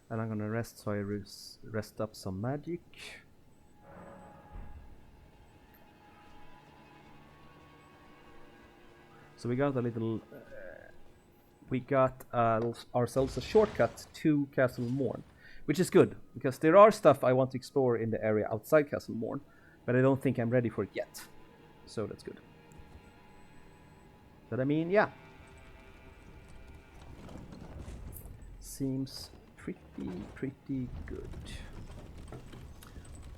Speaker 1: And I'm gonna rest, so I rest up some magic. So we got a little... we got ourselves a shortcut to Castle Morn, which is good, because there are stuff I want to explore in the area outside Castle Morn, but I don't think I'm ready for it yet. So that's good. But I mean, yeah. Seems pretty good.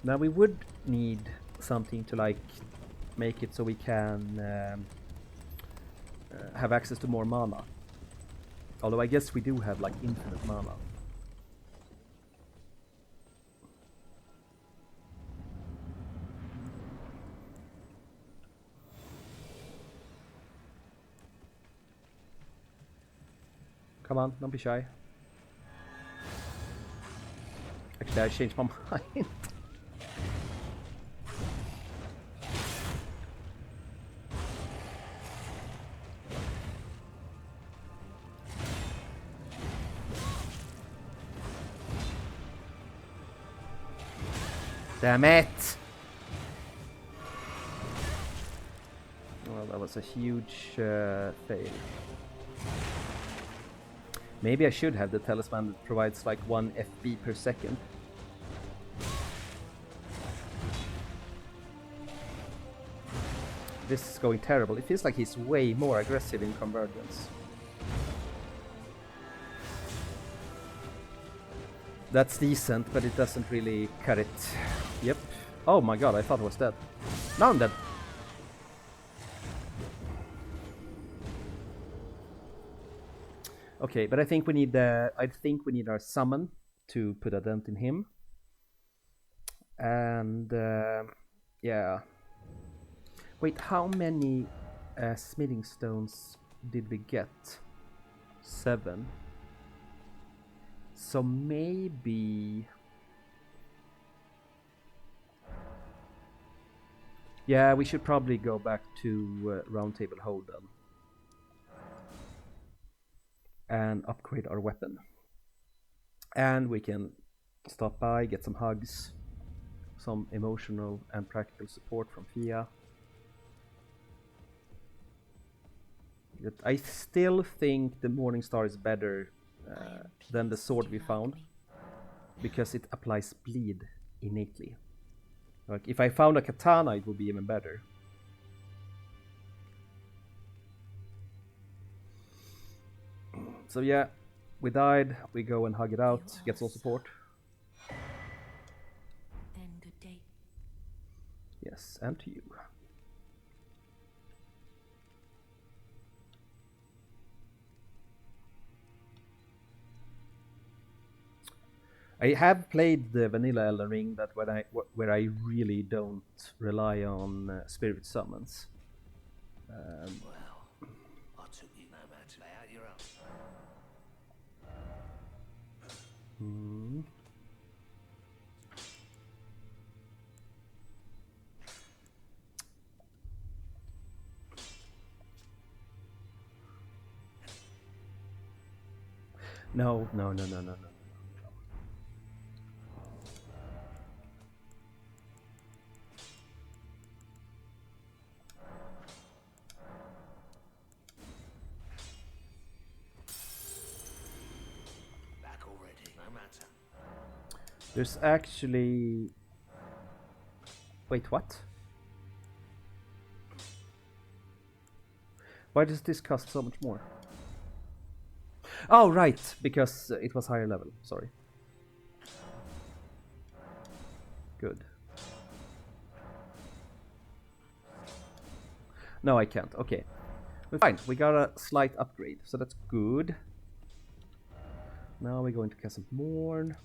Speaker 1: Now we would need something to like make it so we can have access to more mana. Although I guess we do have like infinite mana. Come on, don't be shy. Actually, I changed my mind. Damn it! Well, that was a huge fail. Maybe I should have the talisman that provides like 1 FP per second. This is going terrible. It feels like he's way more aggressive in Convergence. That's decent, but it doesn't really cut it. Yep. Oh my god, I thought I was dead. Now I'm dead. Okay, but I think we need our summon to put a dent in him. And yeah. Wait, how many smithing stones did we get? 7. So maybe... yeah, we should probably go back to Round Table Hold'em and upgrade our weapon. And we can stop by, get some hugs, some emotional and practical support from Fia. I still think the Morning Star is better than the sword we found, because it applies bleed innately. Like if I found a katana, it would be even better. So yeah, we died, we go and hug it out, get some support.
Speaker 4: Then good day.
Speaker 1: Yes, and to you. I have played the vanilla Elden Ring, that where I really don't rely on spirit summons.
Speaker 3: Well, I took you no man to lay out your own.
Speaker 1: No.
Speaker 3: Back already, no matter.
Speaker 1: There's actually... wait, what? Why does this cost so much more? Oh, right, because it was higher level, sorry. Good. No, I can't. Okay. We're fine. We got a slight upgrade, so that's good. Now we're going to Castle Morn.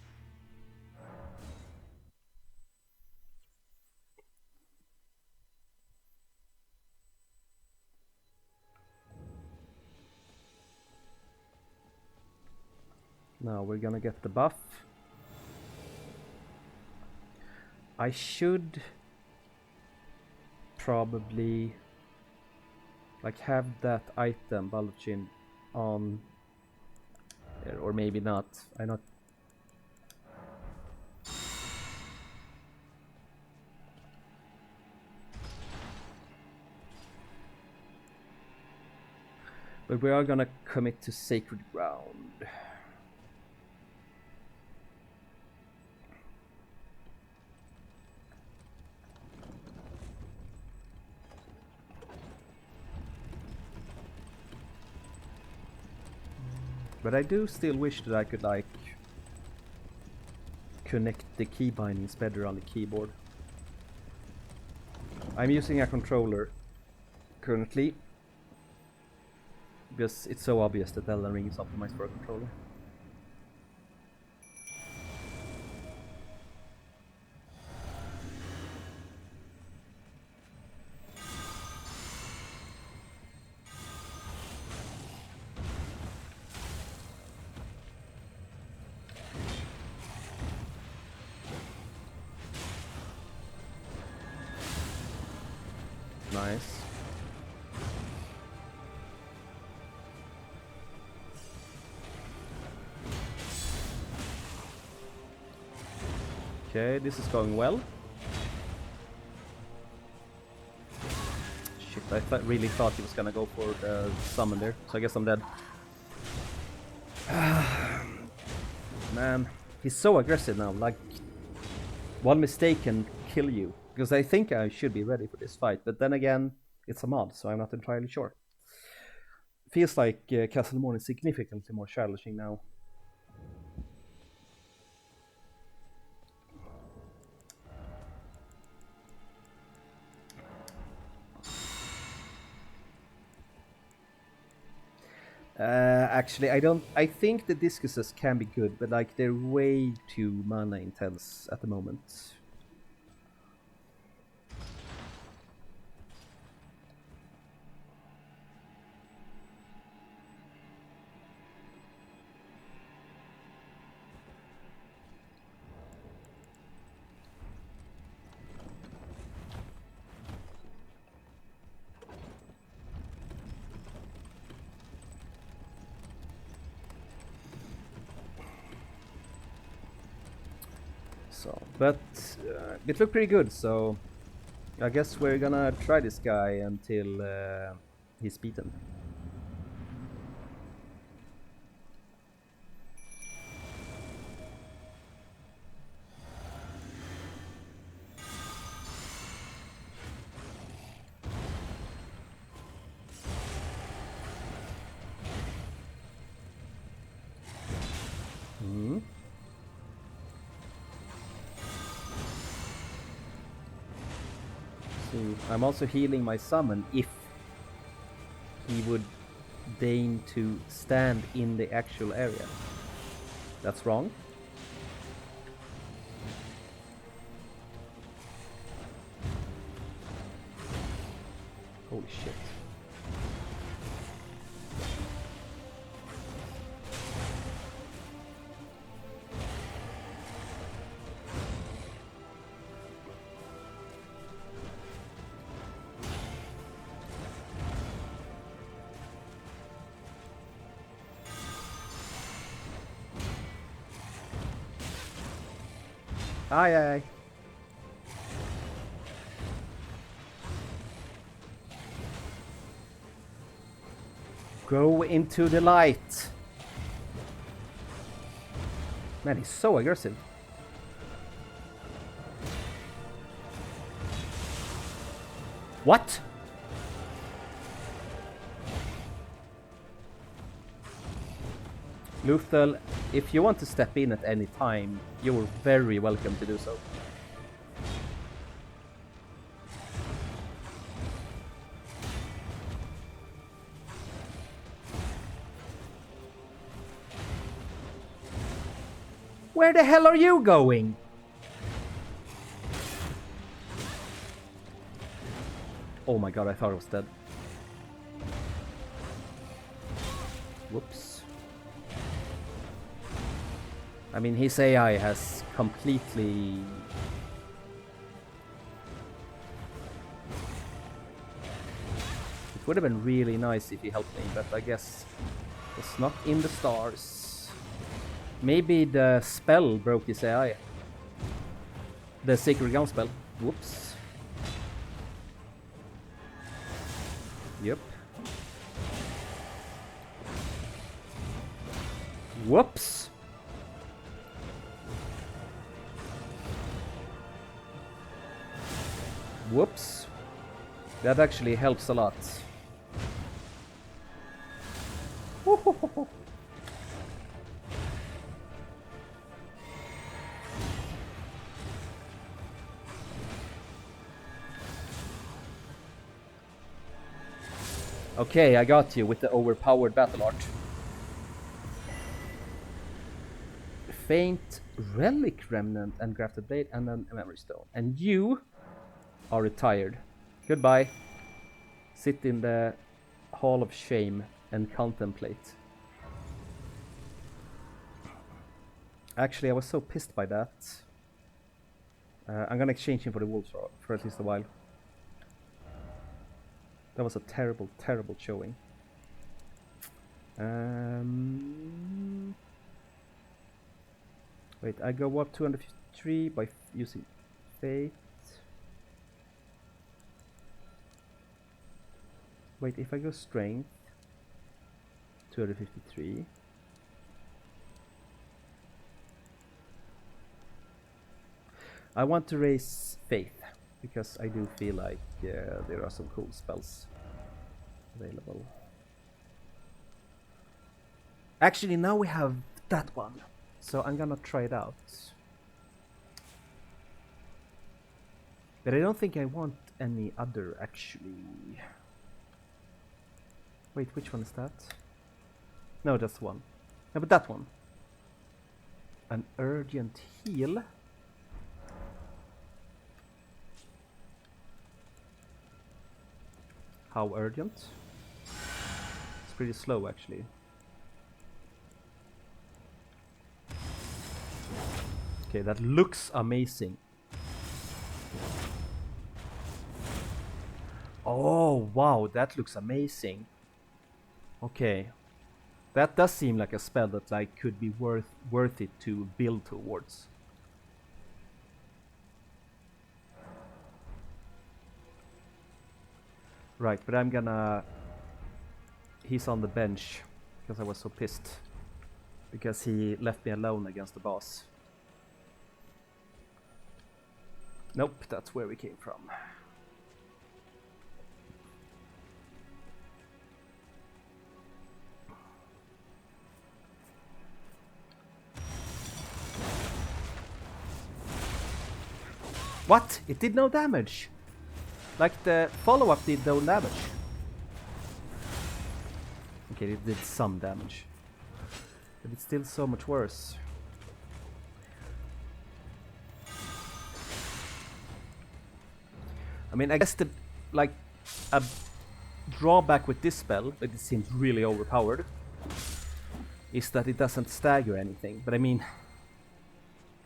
Speaker 1: Now we're gonna get the buff. I should probably like have that item Balchin on, or maybe not. I not. But we are gonna commit to Sacred Ground. But I do still wish that I could like connect the key bindings better on the keyboard. I'm using a controller currently because it's so obvious that Elden Ring is optimized for a controller. Nice. Okay, this is going well. Shit, I really thought he was gonna go for the summon there, so I guess I'm dead. Man, he's so aggressive now, like one mistake can kill you. Because I think I should be ready for this fight, but then again, it's a mod, so I'm not entirely sure. Feels like Castle Morn is significantly more challenging now. Actually, I think the discuses can be good, but like they're way too mana intense at the moment. So, but it looked pretty good, so I guess we're gonna try this guy until he's beaten. I'm also healing my summon if he would deign to stand in the actual area. That's wrong. Holy shit. Aye, aye, aye. Go into the light. Man, he's so aggressive. What? Luthel, if you want to step in at any time, you're very welcome to do so. Where the hell are you going? Oh my god, I thought I was dead. Whoops. I mean, his AI has completely... It would have been really nice if he helped me, but I guess it's not in the stars. Maybe the spell broke his AI. The Sacred Gun spell. Whoops. Yep. Whoops. Whoops. That actually helps a lot. Okay, I got you with the overpowered battle art. Faint relic remnant and grafted blade and then a memory stone. And you are retired. Goodbye. Sit in the hall of shame and contemplate. Actually, I was so pissed by that. I'm gonna exchange him for the wolves for at least a while. That was a terrible, terrible showing. Wait, I go up 253 by using Fate. Wait, if I go Strength, 253. I want to raise Faith, because I do feel like there are some cool spells available. Actually, now we have that one, so I'm gonna try it out. But I don't think I want any other, actually. Wait, which one is that? No, that's one. No, but that one. An urgent heal. How urgent? It's pretty slow, actually. Okay, that looks amazing. Oh, wow, that looks amazing. Okay. That does seem like a spell that like could be worth it to build towards. Right, but I'm gonna... He's on the bench because I was so pissed. Because he left me alone against the boss. Nope, that's where we came from. What? It did no damage. Like the follow-up did no damage. Okay, it did some damage. But it's still so much worse. I mean, I guess the, like, a drawback with this spell, but it seems really overpowered, is that it doesn't stagger anything. But I mean,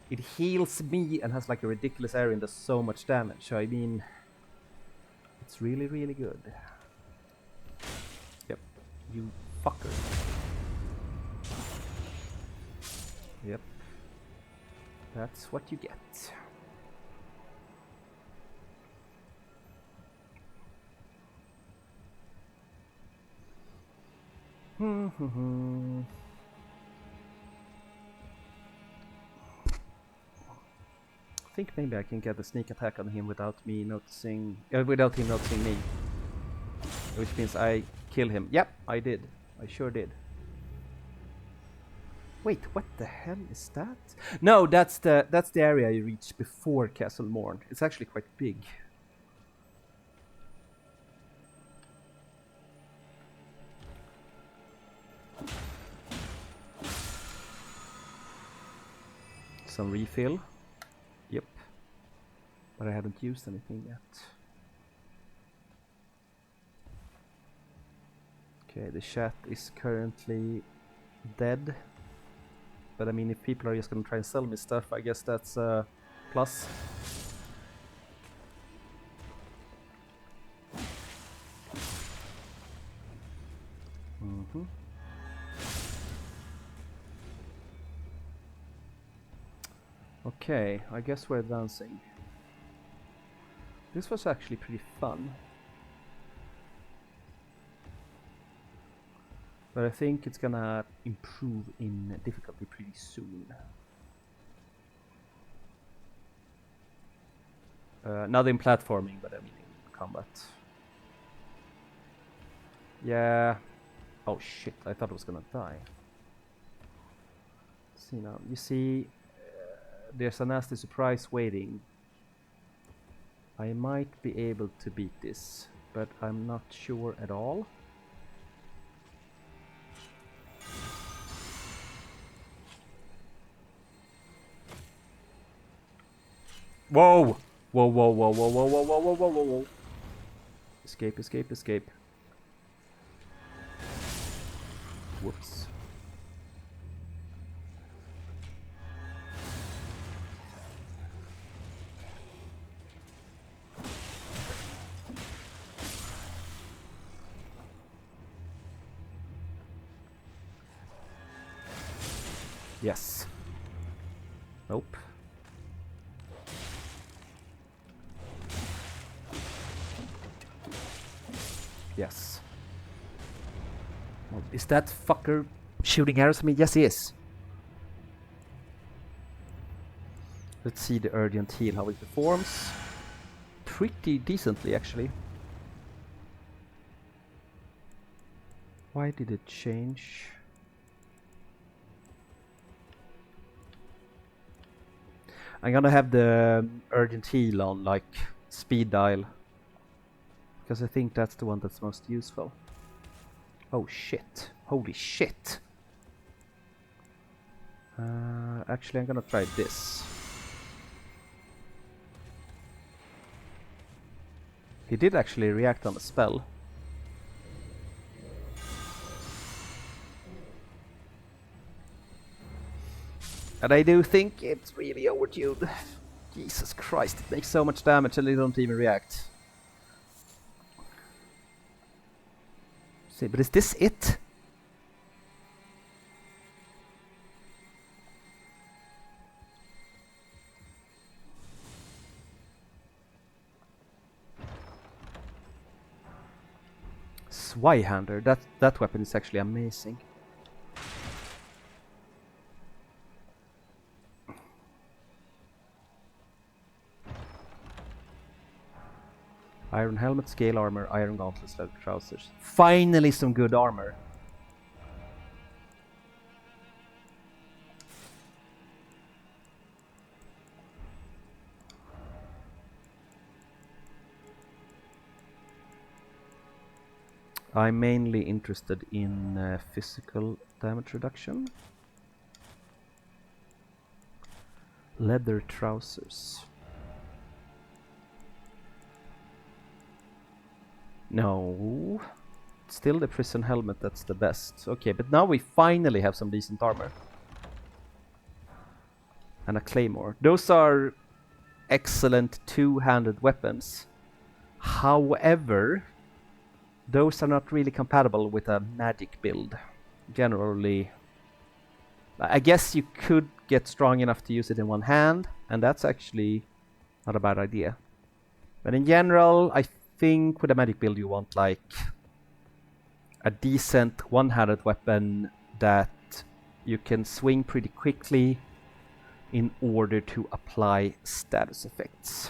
Speaker 1: it heals me and has like a ridiculous area and does so much damage. So I mean, it's really, really good. Yep, you fucker. Yep, that's what you get. I think maybe I can get a sneak attack on him without me noticing, without him noticing me, which means I kill him. Yep, I did. I sure did. Wait, what the hell is that? No, that's the area you reach before Castle Morn. It's actually quite big. some refill. Yep. But I haven't used anything yet. Okay, the chat is currently dead. But I mean, if people are just gonna try and sell me stuff, I guess that's a plus. Okay, I guess we're advancing. This was actually pretty fun. But I think it's gonna improve in difficulty pretty soon. Not in platforming, but I mean in combat. Yeah. Oh shit, I thought I was gonna die. See now, you see, there's a nasty surprise waiting. I might be able to beat this, but I'm not sure at all. Whoa! Whoa, whoa, whoa, whoa, whoa, whoa, whoa, whoa, whoa, whoa, whoa. Escape, escape, escape. Whoops. Yes. Nope. Yes. Well, is that fucker shooting arrows at me? Yes, he is. Let's see the urgent heal, how it performs. Pretty decently, actually. Why did it change? I'm gonna have the urgent heal on, like, speed dial. Because I think that's the one that's most useful. Oh shit. Holy shit. Actually, I'm gonna try this. He did actually react on a spell. And I do think it's really overtuned. Jesus Christ, it makes so much damage and they don't even react. See, but is this it? Swyhander, that weapon is actually amazing. Iron helmet, scale armor, iron gauntlets, leather trousers. Finally some good armor. I'm mainly interested in physical damage reduction. Leather trousers. No. Still the prison helmet, that's the best. Okay, but now we finally have some decent armor. And a claymore. Those are excellent two-handed weapons. However, those are not really compatible with a magic build. Generally, I guess you could get strong enough to use it in one hand, and that's actually not a bad idea. But in general, I think with a magic build you want like a decent one-handed weapon that you can swing pretty quickly in order to apply status effects.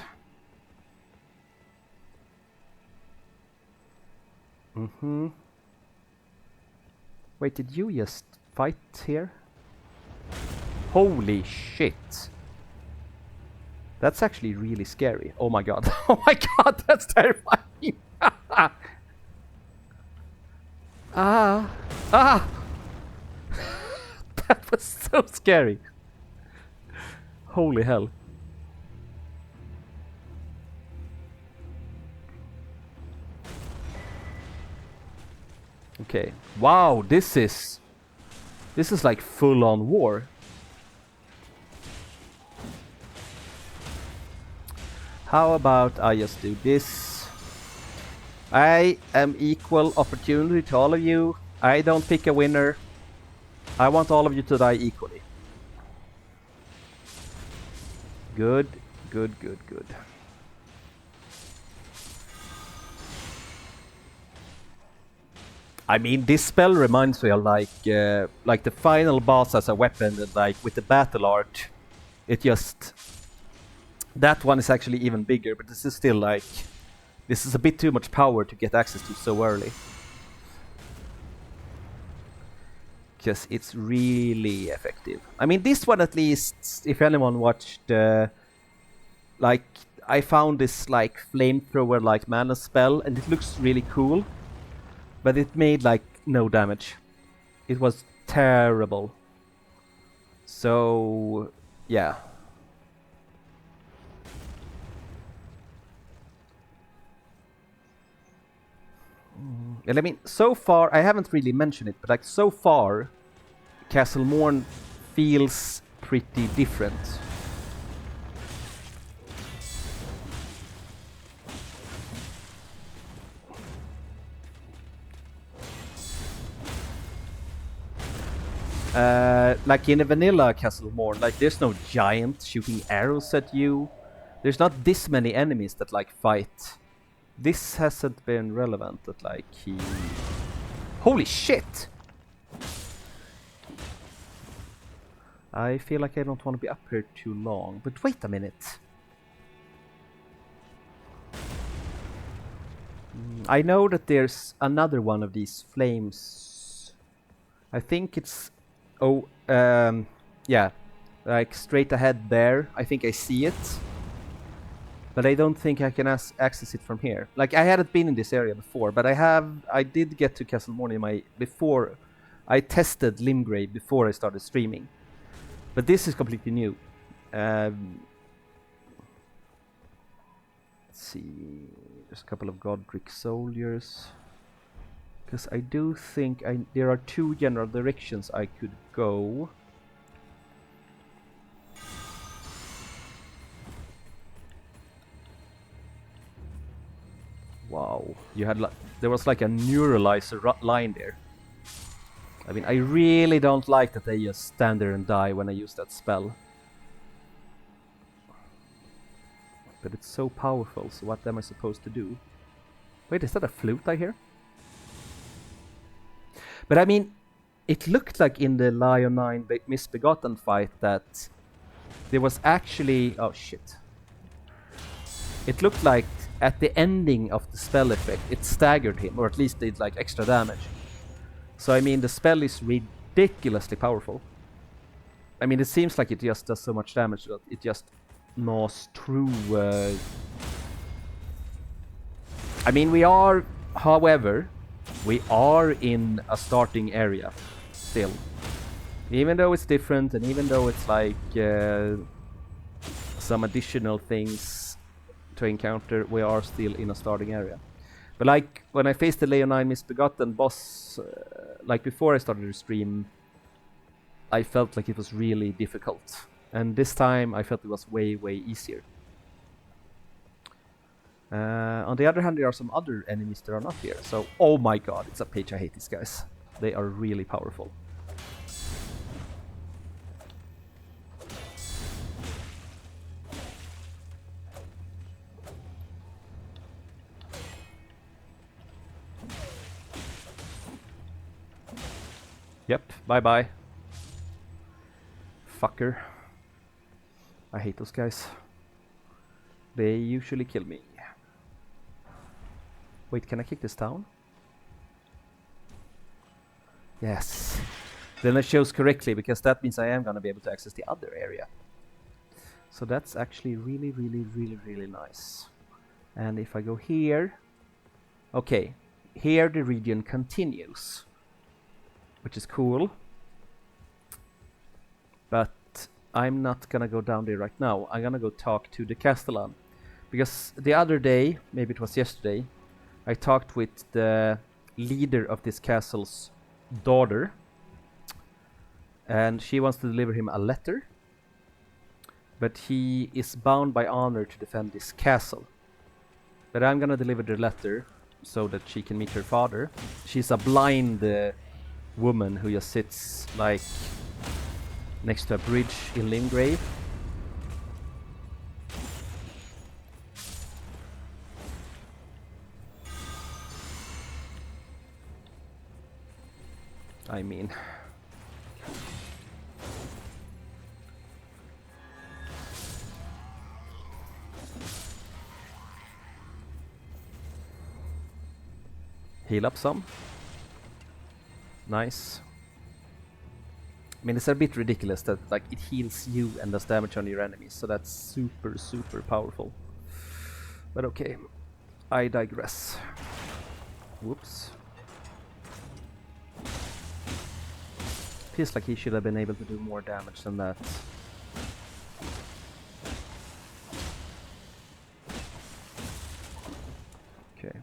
Speaker 1: Wait, did you just fight here? Holy shit. That's actually really scary. Oh my god. Oh my god, that's terrifying. That was so scary. Holy hell. Okay. Wow, this is like full-on war. How about I just do this? I am equal opportunity to all of you. I don't pick a winner. I want all of you to die equally. Good, good, good, good. I mean, this spell reminds me of like the final boss as a weapon, and like with the battle art, it just... That one is actually even bigger, but this is still like... This is a bit too much power to get access to so early. Because it's really effective. I mean, this one at least, if anyone watched... like, I found this like flamethrower like mana spell, and it looks really cool. But it made like no damage. It was terrible. So, yeah. And I mean, so far, I haven't really mentioned it, but like so far, Castle Morn feels pretty different. Like in a vanilla Castle Morn, like there's no giant shooting arrows at you. There's not this many enemies that like fight. This hasn't been relevant that like he... Holy shit! I feel like I don't want to be up here too long, but wait a minute. I know that there's another one of these flames. I think it's... Oh, yeah. Like straight ahead there. I think I see it. But I don't think I can access it from here. Like, I hadn't been in this area before, but I did get to Castle Morn in my... Before... I tested Limgrave before I started streaming. But this is completely new. Let's see... There's a couple of Godric soldiers. Because I do think there are two general directions I could go. Wow, you had there was like a neuralizer line there. I mean, I really don't like that they just stand there and die when I use that spell. But it's so powerful, so what am I supposed to do? Wait, is that a flute I hear? But I mean, it looked like in the Leonine Misbegotten fight that there was actually... Oh shit. It looked like at the ending of the spell effect, it staggered him, or at least did like extra damage. So I mean, the spell is ridiculously powerful. I mean, it seems like it just does so much damage that it just gnaws through... I mean, we are, however... We are in a starting area, still. Even though it's different, and even though it's like some additional things to encounter, we are still in a starting area. But like, when I faced the Leonine Misbegotten boss, like before I started the stream, I felt like it was really difficult. And this time, I felt it was way, way easier. On the other hand, there are some other enemies that are not here. So, oh my god, it's a page. I hate these guys. They are really powerful. Yep, bye-bye. Fucker. I hate those guys. They usually kill me. Wait, can I kick this down? Yes. Then I chose correctly, because that means I am gonna be able to access the other area. So that's actually really, really, really, really nice. And if I go here... Okay, here the region continues. Which is cool. But I'm not gonna go down there right now. I'm gonna go talk to the Castellan. Because the other day, maybe it was yesterday, I talked with the leader of this castle's daughter. And she wants to deliver him a letter. But he is bound by honor to defend this castle. But I'm gonna deliver the letter so that she can meet her father. She's a blind woman who just sits like next to a bridge in Limgrave. I mean... heal up some. Nice. I mean, it's a bit ridiculous that like it heals you and does damage on your enemies, so that's super, super powerful. But okay, I digress. Whoops. Feels like he should have been able to do more damage than that. Okay.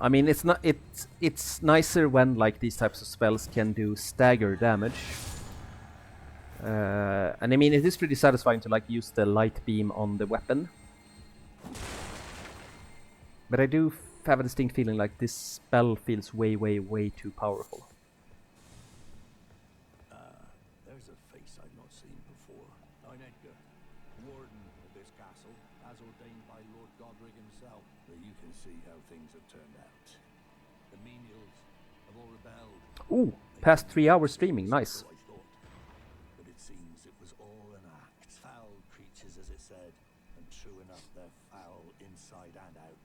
Speaker 1: I mean, it's nicer when like these types of spells can do stagger damage. And I mean, it is pretty satisfying to like use the light beam on the weapon. But I do have a distinct feeling like this spell feels way, way, way too powerful.
Speaker 2: There's a face I've not seen before. I'm Edgar, warden of this castle, as ordained by Lord Godric himself. But you can see how things have turned out. The menials have all rebelled.
Speaker 1: Ooh, past 3 hours streaming, nice.
Speaker 2: So I thought. But it seems it was all an act. Foul creatures, as it said, and true enough, they're foul inside and out.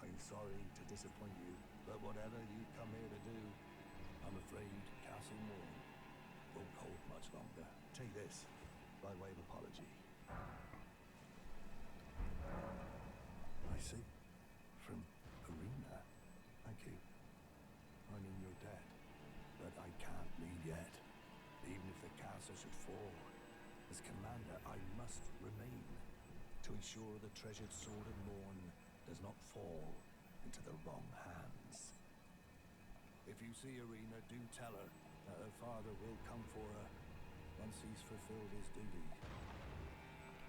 Speaker 2: I'm sorry to disappoint you, but whatever you come here to do, I'm afraid Castle Moor won't hold much longer. Take this, by way of apology. I see. From Arena. Thank you. I mean, you're dead, but I can't leave yet. Even if the castle should fall, as commander, I must remain to ensure the treasured sword of Morn does not fall into the wrong hands. If you see Arena, do tell her that her father will come for her once he's fulfilled his duty.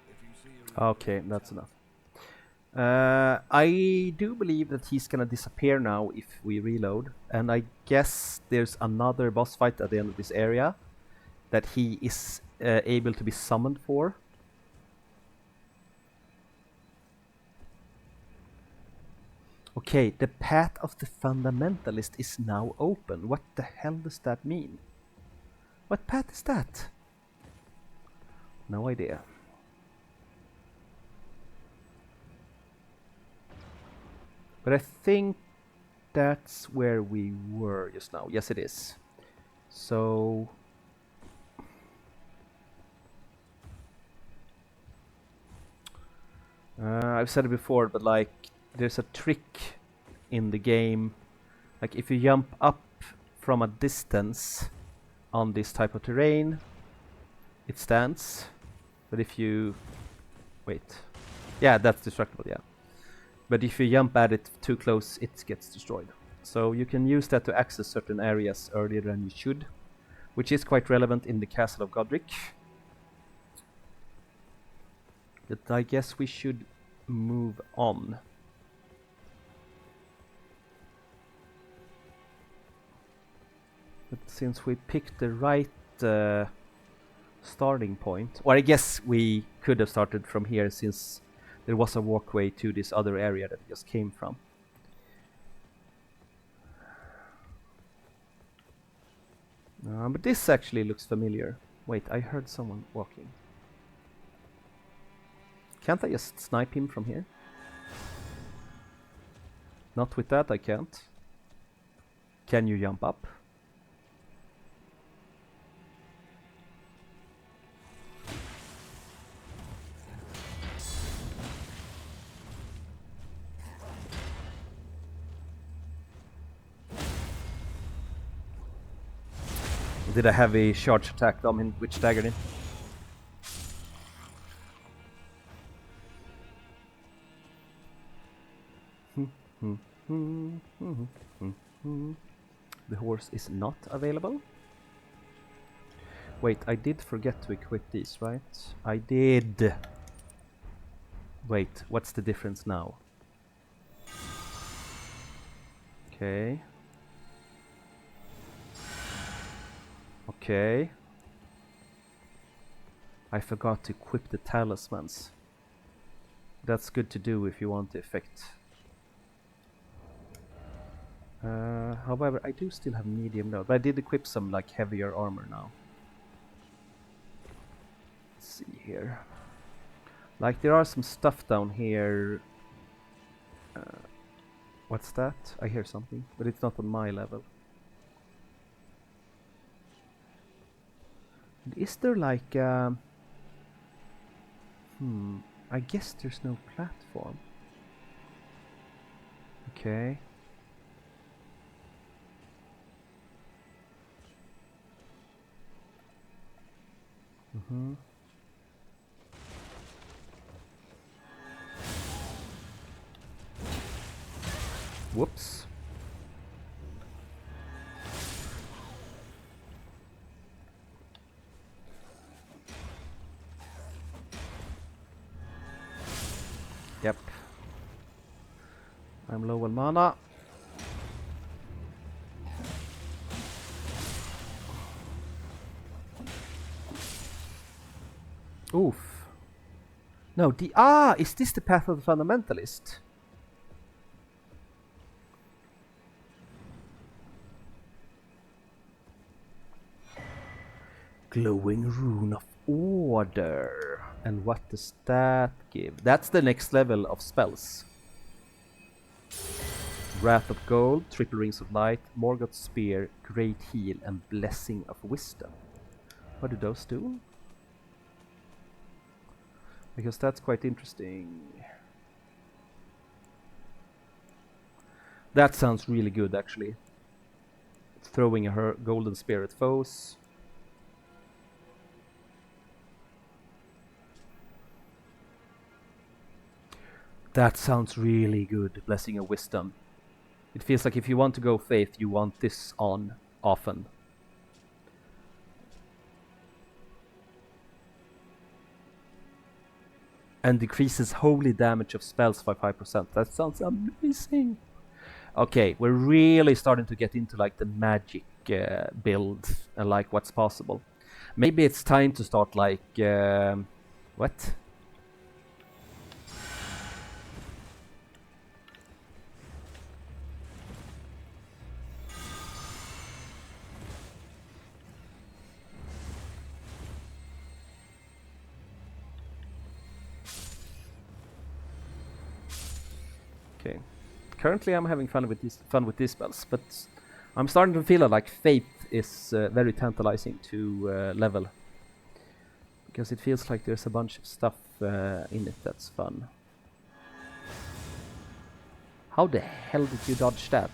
Speaker 2: If you see Arena,
Speaker 1: Okay, that's enough. I do believe that he's gonna disappear now if we reload, and I guess there's another boss fight at the end of this area that he is able to be summoned for. Okay, the path of the fundamentalist is now open. What the hell does that mean? What path is that? No idea. But I think that's where we were just now. Yes, it is. So... I've said it before, but like, there's a trick in the game. Like, if you jump up from a distance on this type of terrain, it stands. But if you... wait. Yeah, that's destructible, yeah. But if you jump at it too close, it gets destroyed. So you can use that to access certain areas earlier than you should, which is quite relevant in the Castle of Godric. But I guess we should move on. But since we picked the right starting point, or I guess we could have started from here since there was a walkway to this other area that we just came from. But this actually looks familiar. Wait, I heard someone walking. Can't I just snipe him from here? Not with that, I can't. Can you jump up? did a heavy charge attack on him, which staggered him. The horse is not available. Wait, I did forget to equip these, right? I did. Wait, what's the difference now? Okay. Okay. I forgot to equip the talismans. That's good to do if you want the effect. However, I do still have medium now, but I did equip some like heavier armor now. Let's see here. Like there are some stuff down here. What's that? I hear something, but it's not on my level. And is there like I guess there's no platform. Okay. Whoops. Yep. I'm low on mana. Oof. No, is this the path of the fundamentalist? Glowing rune of order. And what does that give? That's the next level of spells. Wrath of Gold, Triple Rings of Light, Morgoth's Spear, Great Heal, and Blessing of Wisdom. What do those do? Because that's quite interesting. That sounds really good, actually. Throwing a golden spear at foes. That sounds really good, Blessing of Wisdom. It feels like if you want to go faith, you want this on often. And decreases holy damage of spells by 5%. That sounds amazing. Okay, we're really starting to get into like the magic build and like what's possible. Maybe it's time to start like what? Okay. Currently I'm having fun with these spells, but I'm starting to feel like faith is very tantalizing to level. Because it feels like there's a bunch of stuff in it that's fun. How the hell did you dodge that?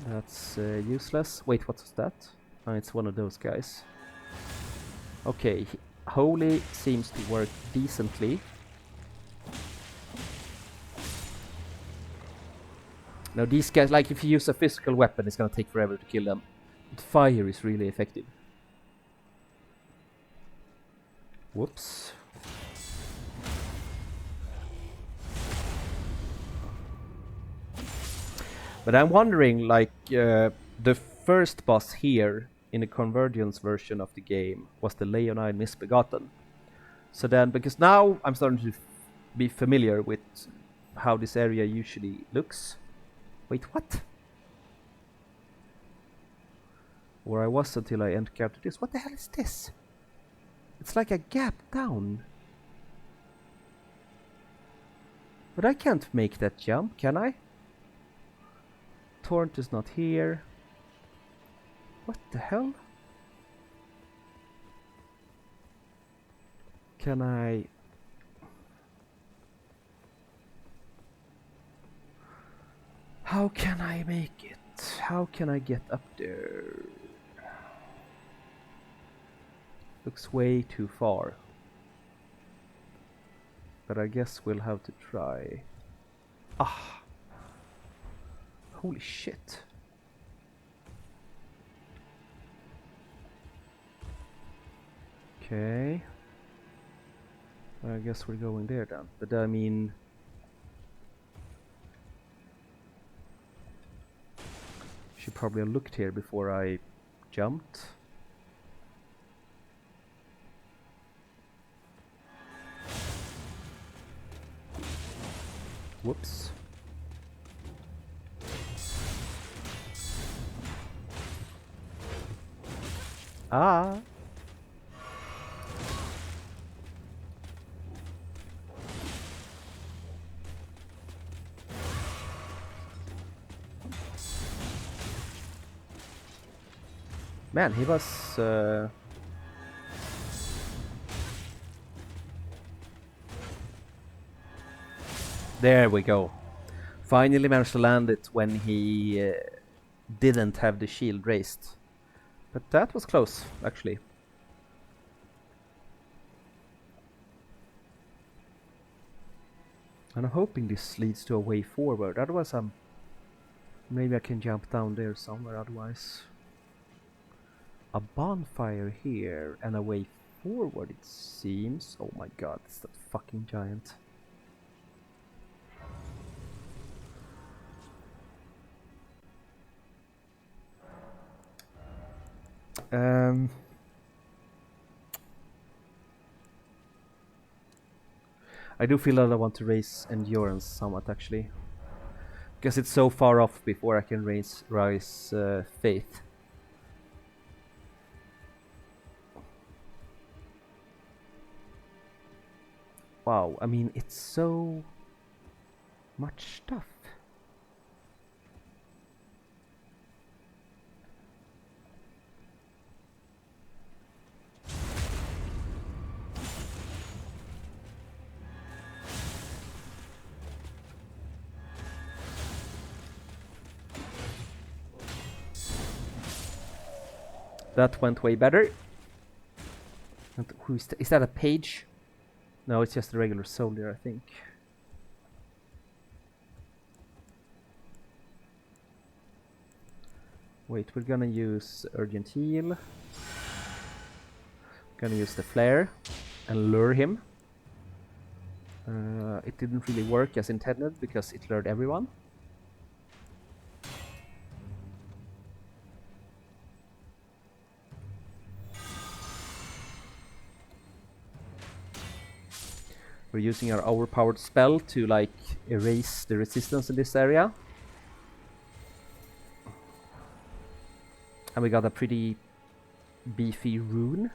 Speaker 1: That's useless. Wait, what's that? Oh, it's one of those guys. Okay, Holy seems to work decently. Now these guys, like if you use a physical weapon, it's gonna take forever to kill them. But fire is really effective. Whoops. But I'm wondering, like, the first boss here in the Convergence version of the game was the Leonine Misbegotten. So then, because now I'm starting to be familiar with how this area usually looks. Wait, what? Where I was until I encountered this. What the hell is this? It's like a gap down. But I can't make that jump, can I? Torrent is not here. What the hell? Can I... How can I make it? how can I get up there? Looks way too far. But I guess we'll have to try. Ah! Holy shit. Okay. I guess we're going there then. But I mean... should probably have looked here before I jumped. Whoops. Ah! Man, he was... There we go. Finally managed to land it when he didn't have the shield raised. But that was close, actually. And I'm hoping this leads to a way forward. Otherwise maybe I can jump down there somewhere otherwise. A bonfire here and a way forward, it seems. Oh my god, it's that fucking giant. I do feel that I want to raise endurance somewhat, actually. Because it's so far off before I can rise faith. Wow, I mean, it's so much stuff. That went way better. And is that a page? No, it's just a regular soldier, I think. Wait, we're gonna use urgent heal. Gonna use the flare and lure him. It didn't really work as intended because it lured everyone. We're using our overpowered spell to like erase the resistance in this area. And we got a pretty beefy rune.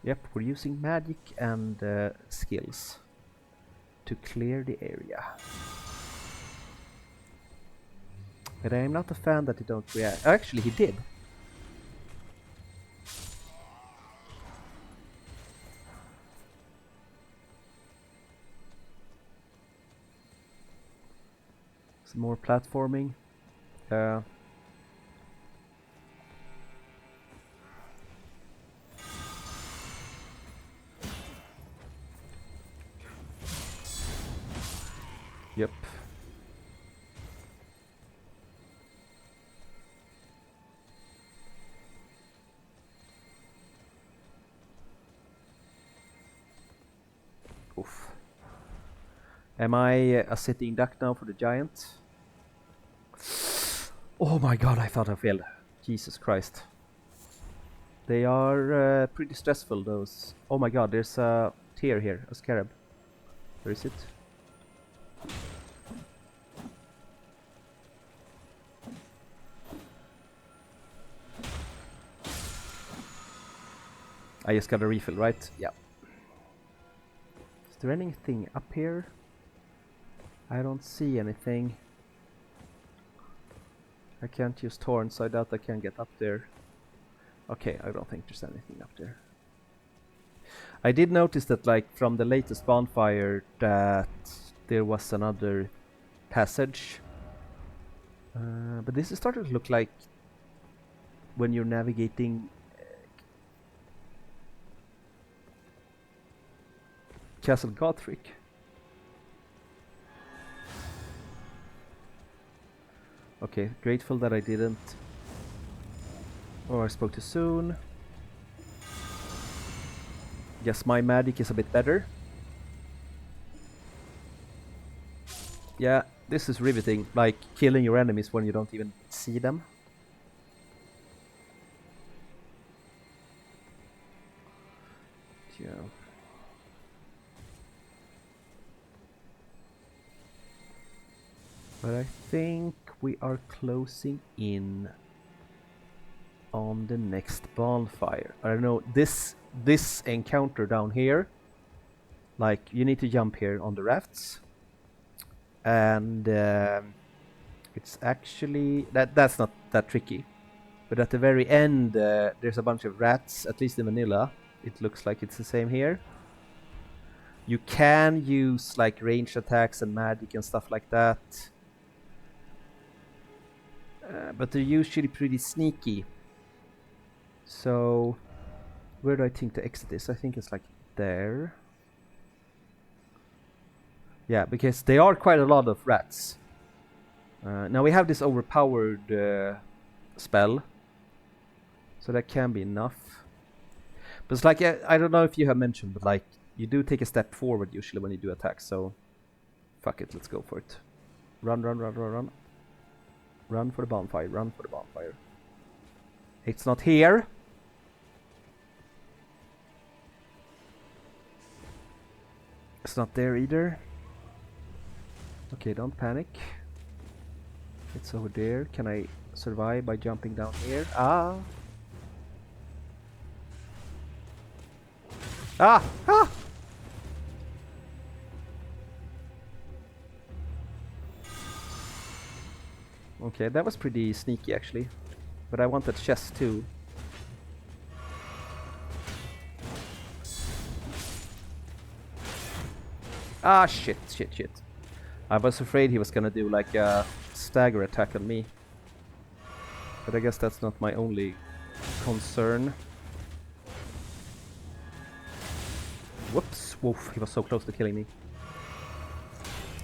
Speaker 1: Yep, we're using magic and skills to clear the area. But I am not a fan that he don't react. Oh, actually, he did. Some more platforming. Yep. Oof. Am I a sitting duck now for the giant? Oh my god, I thought I failed. Jesus Christ. They are pretty stressful, those. Oh my god, there's a tear here, a scarab. Where is it? I just got a refill, right? Yeah. Is there anything up here? I don't see anything. I can't use Torn, so I doubt I can get up there. Okay, I don't think there's anything up there. I did notice that, like, from the latest bonfire, that there was another passage. But this is starting to look like when you're navigating Castle Gothric. Okay, grateful that I didn't. Or I spoke too soon. Guess my magic is a bit better. Yeah, this is riveting, like killing your enemies when you don't even see them. Yeah. But I think we are closing in on the next bonfire. I don't know, this encounter down here, like you need to jump here on the rafts, and it's actually that's not that tricky, but at the very end there's a bunch of rats, at least in vanilla. It looks like it's the same here. You can use like range attacks and magic and stuff like that, but they're usually pretty sneaky. So where do I think the exit is? I think it's like there. Yeah, because they are quite a lot of rats. Now we have this overpowered spell, so that can be enough. But it's like, I don't know if you have mentioned, but like you do take a step forward usually when you do attacks, so fuck it, let's go for it. Run, run, run, run, run. Run for the bonfire, run for the bonfire. It's not here. It's not there either. Okay, don't panic. It's over there. Can I survive by jumping down here? Ah! Ah! Ah! Okay, that was pretty sneaky actually. But I want that chest too. Ah, shit, shit, shit. I was afraid he was gonna do like a stagger attack on me. But I guess that's not my only concern. Whoops, woof, he was so close to killing me.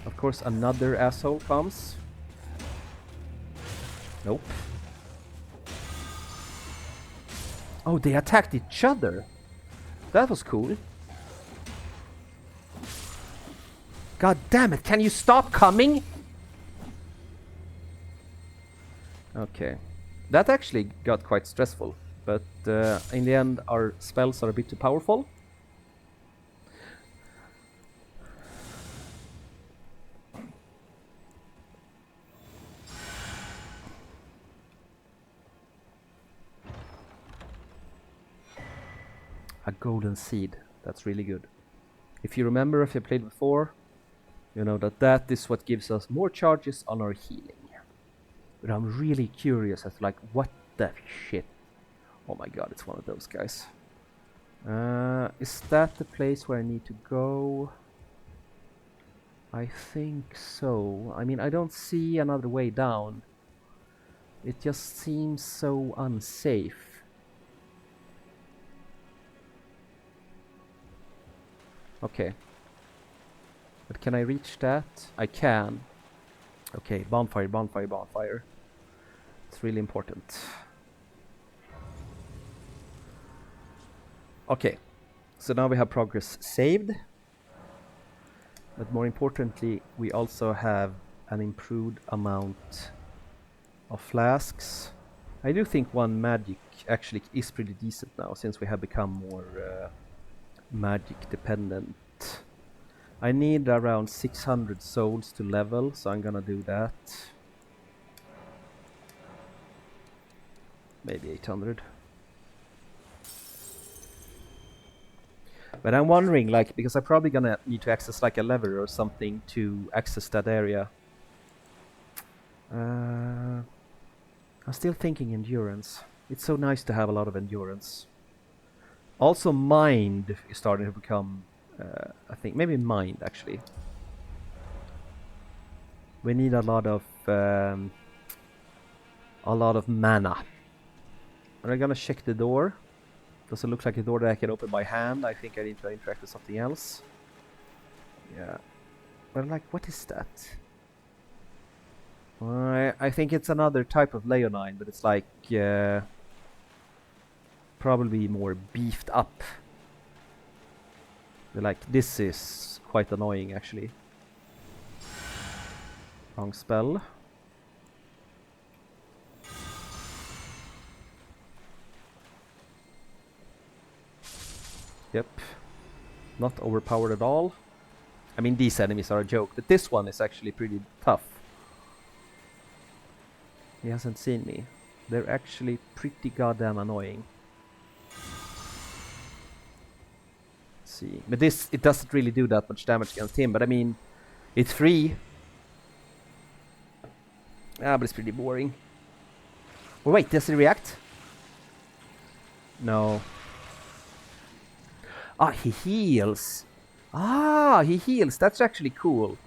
Speaker 1: Of course, another asshole comes. Nope. Oh, they attacked each other. That was cool. God damn it, can you stop coming? Okay. That actually got quite stressful, but in the end our spells are a bit too powerful. A golden seed, that's really good. If you remember, if you played before, you know that is what gives us more charges on our healing. But I'm really curious as to like, what the shit? Oh my god, it's one of those guys. Is that the place where I need to go? I think so. I mean, I don't see another way down. It just seems so unsafe. Okay. But can I reach that? I can. Okay, bonfire, bonfire, bonfire. It's really important. Okay, so now we have progress saved. But more importantly, we also have an improved amount of flasks. I do think one magic actually is pretty decent now, since we have become more magic dependent. I need around 600 souls to level, so I'm gonna do that. Maybe 800. But I'm wondering, like, because I'm probably gonna need to access like a lever or something to access that area. I'm still thinking endurance. It's so nice to have a lot of endurance. Also mind is starting to become, I think, maybe mind actually. We need a lot of mana. And I'm gonna check the door. Does it look like a door that I can open by hand? I think I need to interact with something else. Yeah. But I'm like, what is that? I think it's another type of Leonine, but it's like probably more beefed up. But like, this is quite annoying actually. Wrong spell. Yep. Not overpowered at all. I mean, these enemies are a joke, but this one is actually pretty tough. He hasn't seen me. They're actually pretty goddamn annoying. Let's see. But this, it doesn't really do that much damage against him, but I mean, it's free. Ah, but it's pretty boring. Oh wait, does he react? No. Ah, he heals. Ah, he heals. That's actually cool.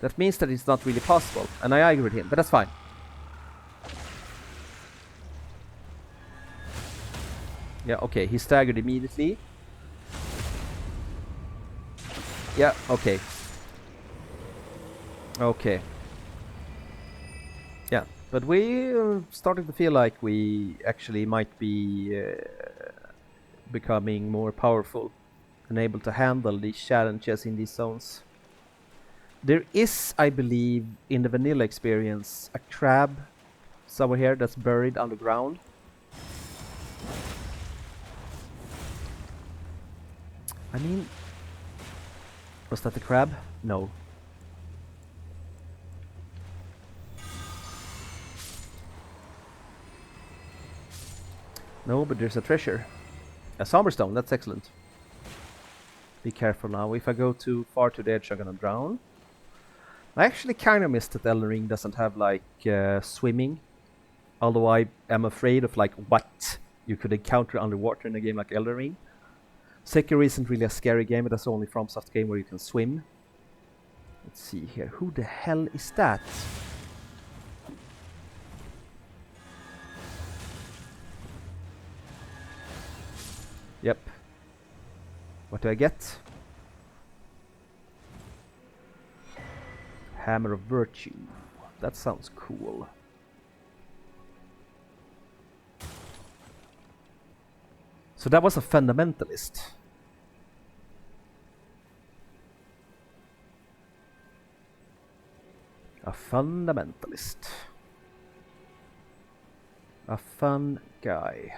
Speaker 1: That means that it's not really possible. And I agree with him, but that's fine. Yeah, okay, he staggered immediately. Yeah, okay. Okay. Yeah, but we started to feel like we actually might be becoming more powerful and able to handle these challenges in these zones. There is, I believe, in the vanilla experience, a crab somewhere here that's buried underground. I mean, was that the crab? No. No, but there's a treasure. A Somberstone, that's excellent. Be careful now. If I go too far to the edge, I'm gonna drown. I actually kind of missed that Elden Ring doesn't have like swimming. Although I am afraid of like what you could encounter underwater in a game like Elden Ring. Sekiro isn't really a scary game, but that's only FromSoft game where you can swim. Let's see here. Who the hell is that? Yep. What do I get? Hammer of Virtue. That sounds cool. So that was a fundamentalist. A fundamentalist. A fun guy.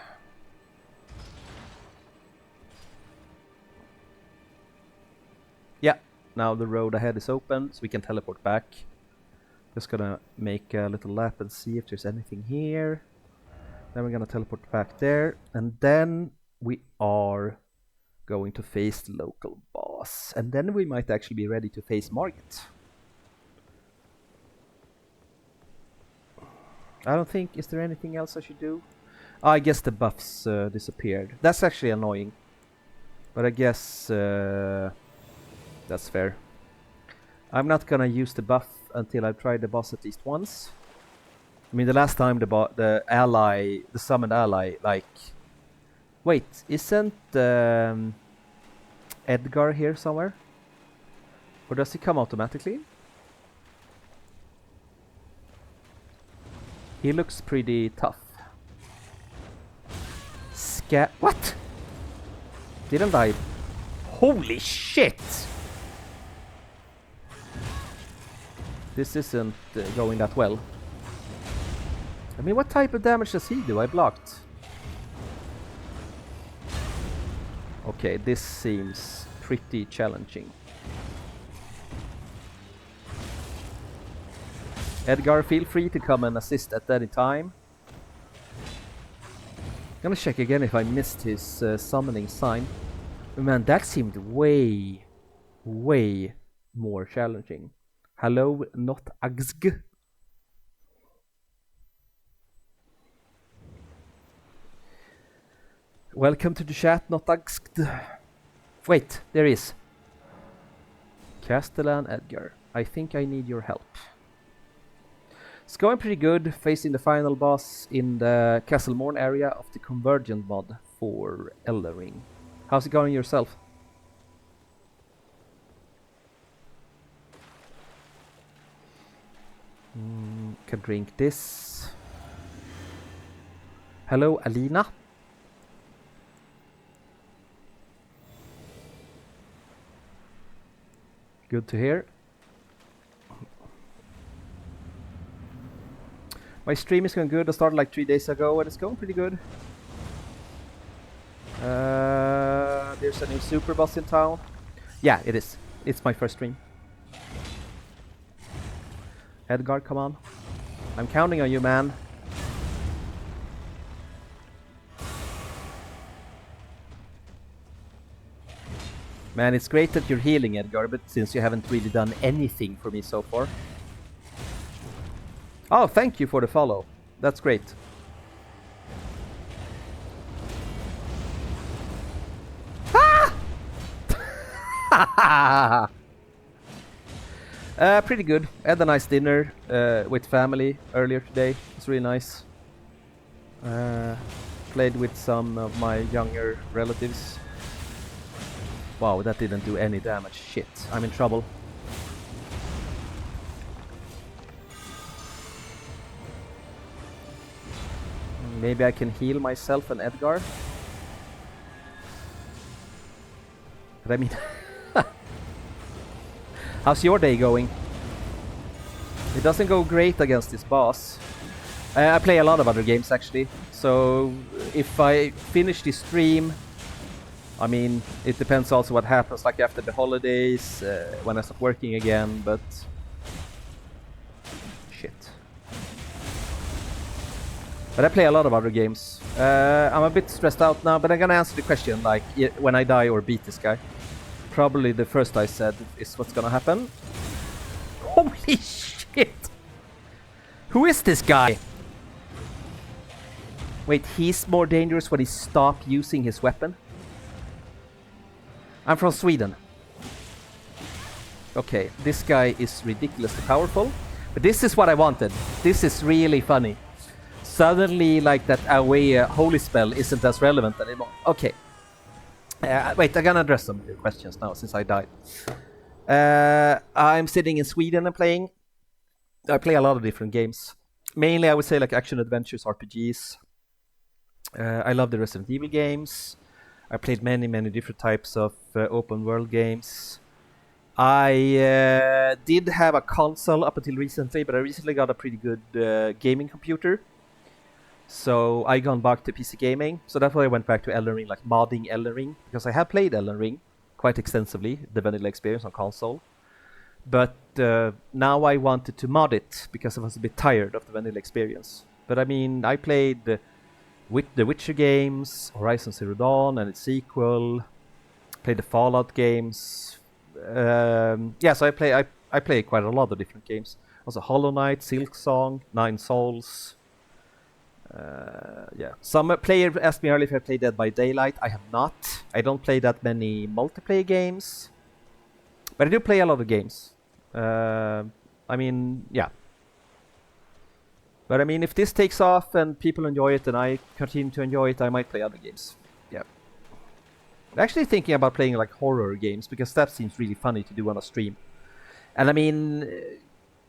Speaker 1: Yeah, now the road ahead is open, so we can teleport back. Just gonna make a little lap and see if there's anything here. Then we're gonna teleport back there, and then we are going to face the local boss. And then we might actually be ready to face Margit. I don't think, is there anything else I should do? Oh, I guess the buffs disappeared. That's actually annoying. But I guess that's fair. I'm not gonna use the buff until I've tried the boss at least once. I mean, the last time the summoned ally, like... Wait, isn't Edgar here somewhere? Or does he come automatically? He looks pretty tough. What? Didn't I? Holy shit! This isn't going that well. I mean, what type of damage does he do? I blocked. Okay, this seems pretty challenging. Edgar, feel free to come and assist at any time. I'm gonna check again if I missed his summoning sign. Man, that seemed way more challenging. Hello, not Agsg. Welcome to the chat, not Agsg. Wait, there is. Castellan Edgar, I think I need your help. It's going pretty good, facing the final boss in the Castle Morn area of the Convergence Mod for Elden Ring. How's it going yourself? Can drink this. Hello, Alina. Good to hear. My stream is going good. I started like 3 days ago and it's going pretty good. There's a new super boss in town. Yeah, it is. It's my first stream. Edgar, come on. I'm counting on you, man. Man, it's great that you're healing, Edgar, but since you haven't really done anything for me so far. Oh, thank you for the follow. That's great. Ah! Pretty good. I had a nice dinner with family earlier today. It's really nice. Played with some of my younger relatives. Wow, that didn't do any damage. Shit, I'm in trouble. Maybe I can heal myself and Edgar. But I mean... How's your day going? It doesn't go great against this boss. I play a lot of other games actually. So if I finish this stream... I mean, it depends also what happens like after the holidays, when I start working again, but... Shit. But I play a lot of other games. I'm a bit stressed out now, but I'm gonna answer the question, like, when I die or beat this guy. Probably the first I said is what's gonna happen. Holy shit! Who is this guy? Wait, he's more dangerous when he stops using his weapon? I'm from Sweden. Okay, this guy is ridiculously powerful. But this is what I wanted. This is really funny. Suddenly, like, that away holy spell isn't as relevant anymore. Okay. Wait, I'm gonna address some of your questions now since I died. I'm sitting in Sweden and playing. I play a lot of different games. Mainly, I would say, like, action adventures, RPGs. I love the Resident Evil games. I played many different types of open world games. I did have a console up until recently, but I recently got a pretty good gaming computer. So I gone back to PC gaming. So that's why I went back to Elden Ring, like modding Elden Ring, because I have played Elden Ring quite extensively, the vanilla experience on console. But now I wanted to mod it because I was a bit tired of the vanilla experience. But I mean, I played with the Witcher games, Horizon Zero Dawn and its sequel, played the Fallout games. Yeah, so I play quite a lot of different games. Also Hollow Knight, Silksong, Nine Souls. Yeah, some player asked me earlier if I played Dead by Daylight. I have not. I don't play that many multiplayer games, but I do play a lot of games. I mean, yeah. But I mean, if this takes off and people enjoy it and I continue to enjoy it, I might play other games. Yeah. I'm actually thinking about playing like horror games because that seems really funny to do on a stream. And I mean,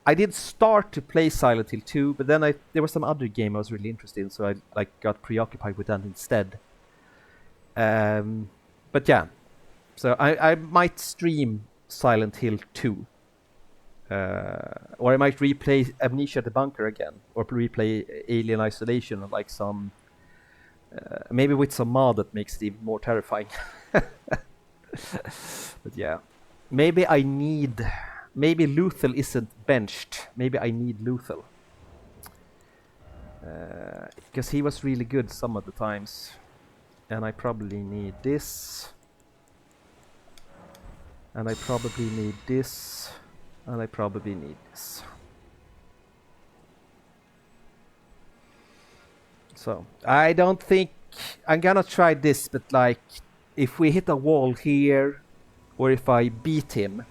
Speaker 1: I did start to play Silent Hill 2, but then there was some other game I was really interested in, so I like got preoccupied with that instead. But yeah, so I might stream Silent Hill 2. Or I might replay Amnesia the Bunker again, or replay Alien Isolation, or like some, maybe with some mod that makes it even more terrifying. But yeah, maybe Luthel isn't benched. Maybe I need Luthel. Because he was really good some of the times. And I probably need this. And I probably need this. And I probably need this. So, I don't think... I'm gonna try this, but like... If we hit a wall here, or if I beat him,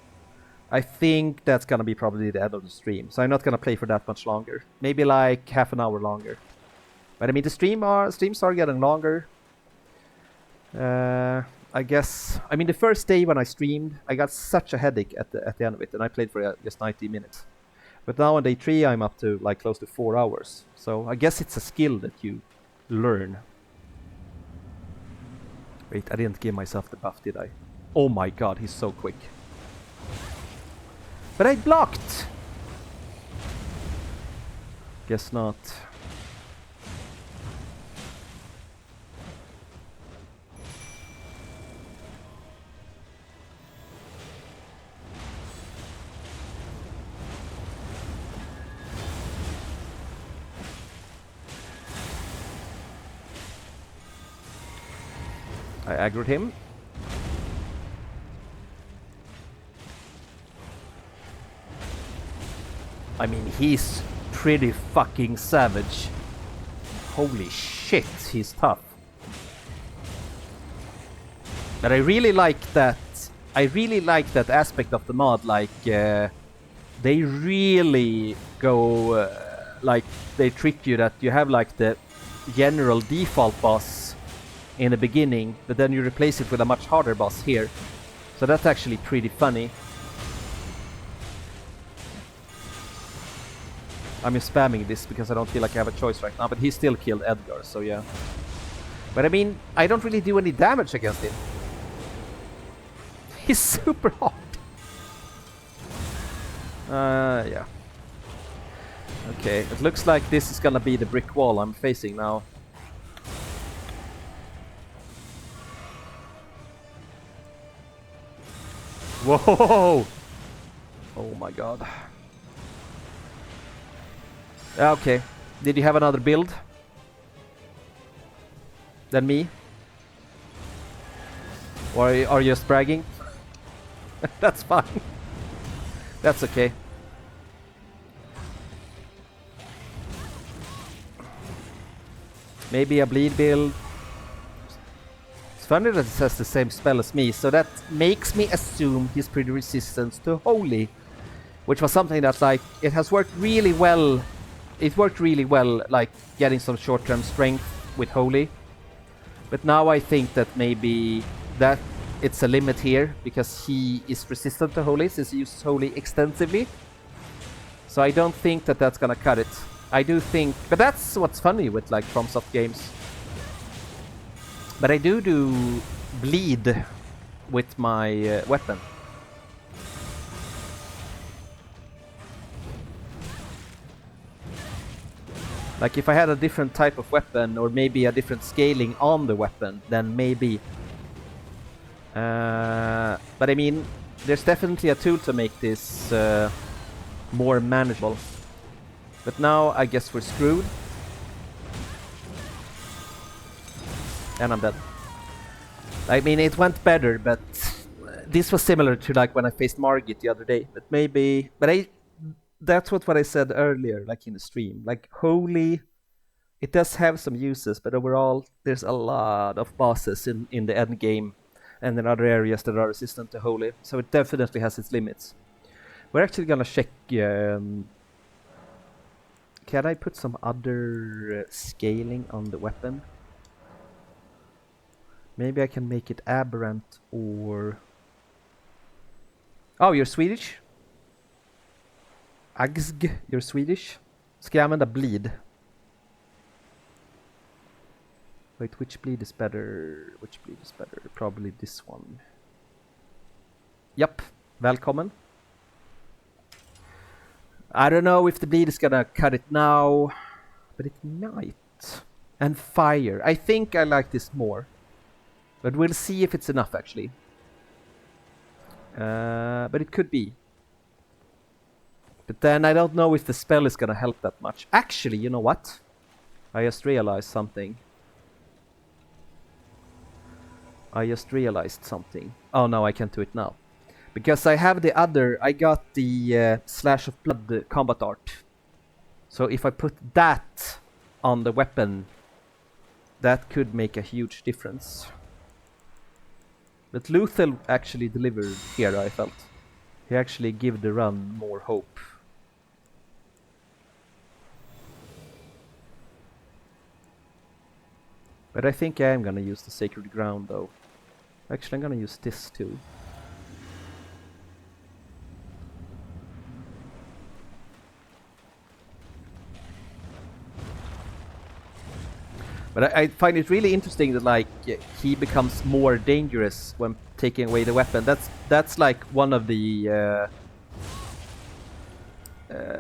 Speaker 1: I think that's gonna be probably the end of the stream. So I'm not gonna play for that much longer. Maybe like half an hour longer. But I mean, the streams are getting longer. I guess. I mean, the first day when I streamed, I got such a headache at the end of it, and I played for just 90 minutes. But now on day 3, I'm up to like close to 4 hours. So I guess it's a skill that you learn. Wait, I didn't give myself the buff, did I? Oh my god, he's so quick. But I blocked! Guess not. I aggroed him. I mean, he's pretty fucking savage. Holy shit, he's tough. But I really like that. I really like that aspect of the mod. Like, they really go, like, they trick you that you have like the general default boss in the beginning, but then you replace it with a much harder boss here. So that's actually pretty funny. I'm just spamming this because I don't feel like I have a choice right now, but he still killed Edgar, so yeah. But I mean, I don't really do any damage against him. He's super hard. Yeah. Okay, it looks like this is gonna be the brick wall I'm facing now. Whoa! Oh my god. Okay. Did you have another build than me? Or are you just bragging? That's fine. That's okay. Maybe a bleed build. It's funny that it has the same spell as me, so that makes me assume he's pretty resistant to Holy. Which was something that, like, it has worked really well. It worked really well, like, getting some short-term strength with Holy. But now I think that maybe that it's a limit here, because he is resistant to Holy, since he uses Holy extensively. So I don't think that that's gonna cut it. I do think... But that's what's funny with, like, FromSoft games. But I do bleed with my weapon. Like, if I had a different type of weapon, or maybe a different scaling on the weapon, then maybe. But I mean, there's definitely a tool to make this more manageable. But now, I guess we're screwed. And I'm dead. I mean, it went better, but this was similar to, like, when I faced Margit the other day. But maybe... But that's what I said earlier, like in the stream. Like, Holy, it does have some uses, but overall, there's a lot of bosses in the end game and in other areas that are resistant to Holy. So it definitely has its limits. We're actually gonna check... can I put some other scaling on the weapon? Maybe I can make it aberrant or... Oh, you're Swedish? Agsg, you're Swedish. Ska jag använda bleed? Wait, which bleed is better? Which bleed is better? Probably this one. Yep, välkommen. I don't know if the bleed is gonna cut it now, but it might. And fire. I think I like this more. But we'll see if it's enough, actually. But it could be. But then I don't know if the spell is gonna help that much. Actually, you know what? I just realized something. Oh no, I can't do it now. Because I have the other... I got the Slash of Blood combat art. So if I put that on the weapon, that could make a huge difference. But Luthel actually delivered here, I felt. He actually give the run more hope. But I think I am gonna use the Sacred Ground though. Actually, I'm gonna use this too. But I find it really interesting that like he becomes more dangerous when taking away the weapon. That's like one of the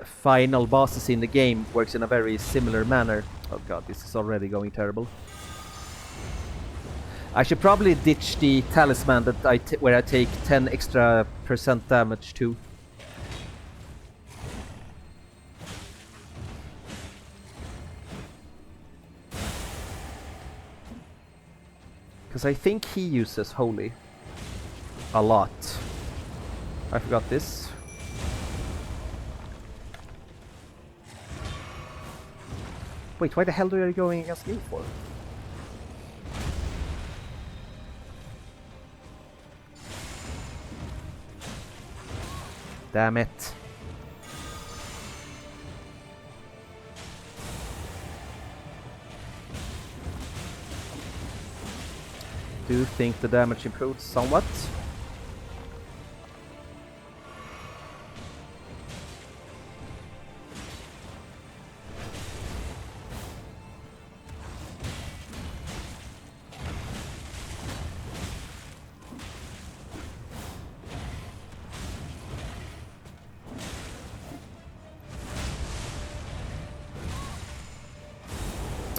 Speaker 1: final bosses in the game works in a very similar manner. Oh god, this is already going terrible. I should probably ditch the talisman that where I take 10 extra % damage to. Because I think he uses Holy a lot. I forgot this. Wait, why the hell are you going against me for? Damn it. Do think the damage improves somewhat.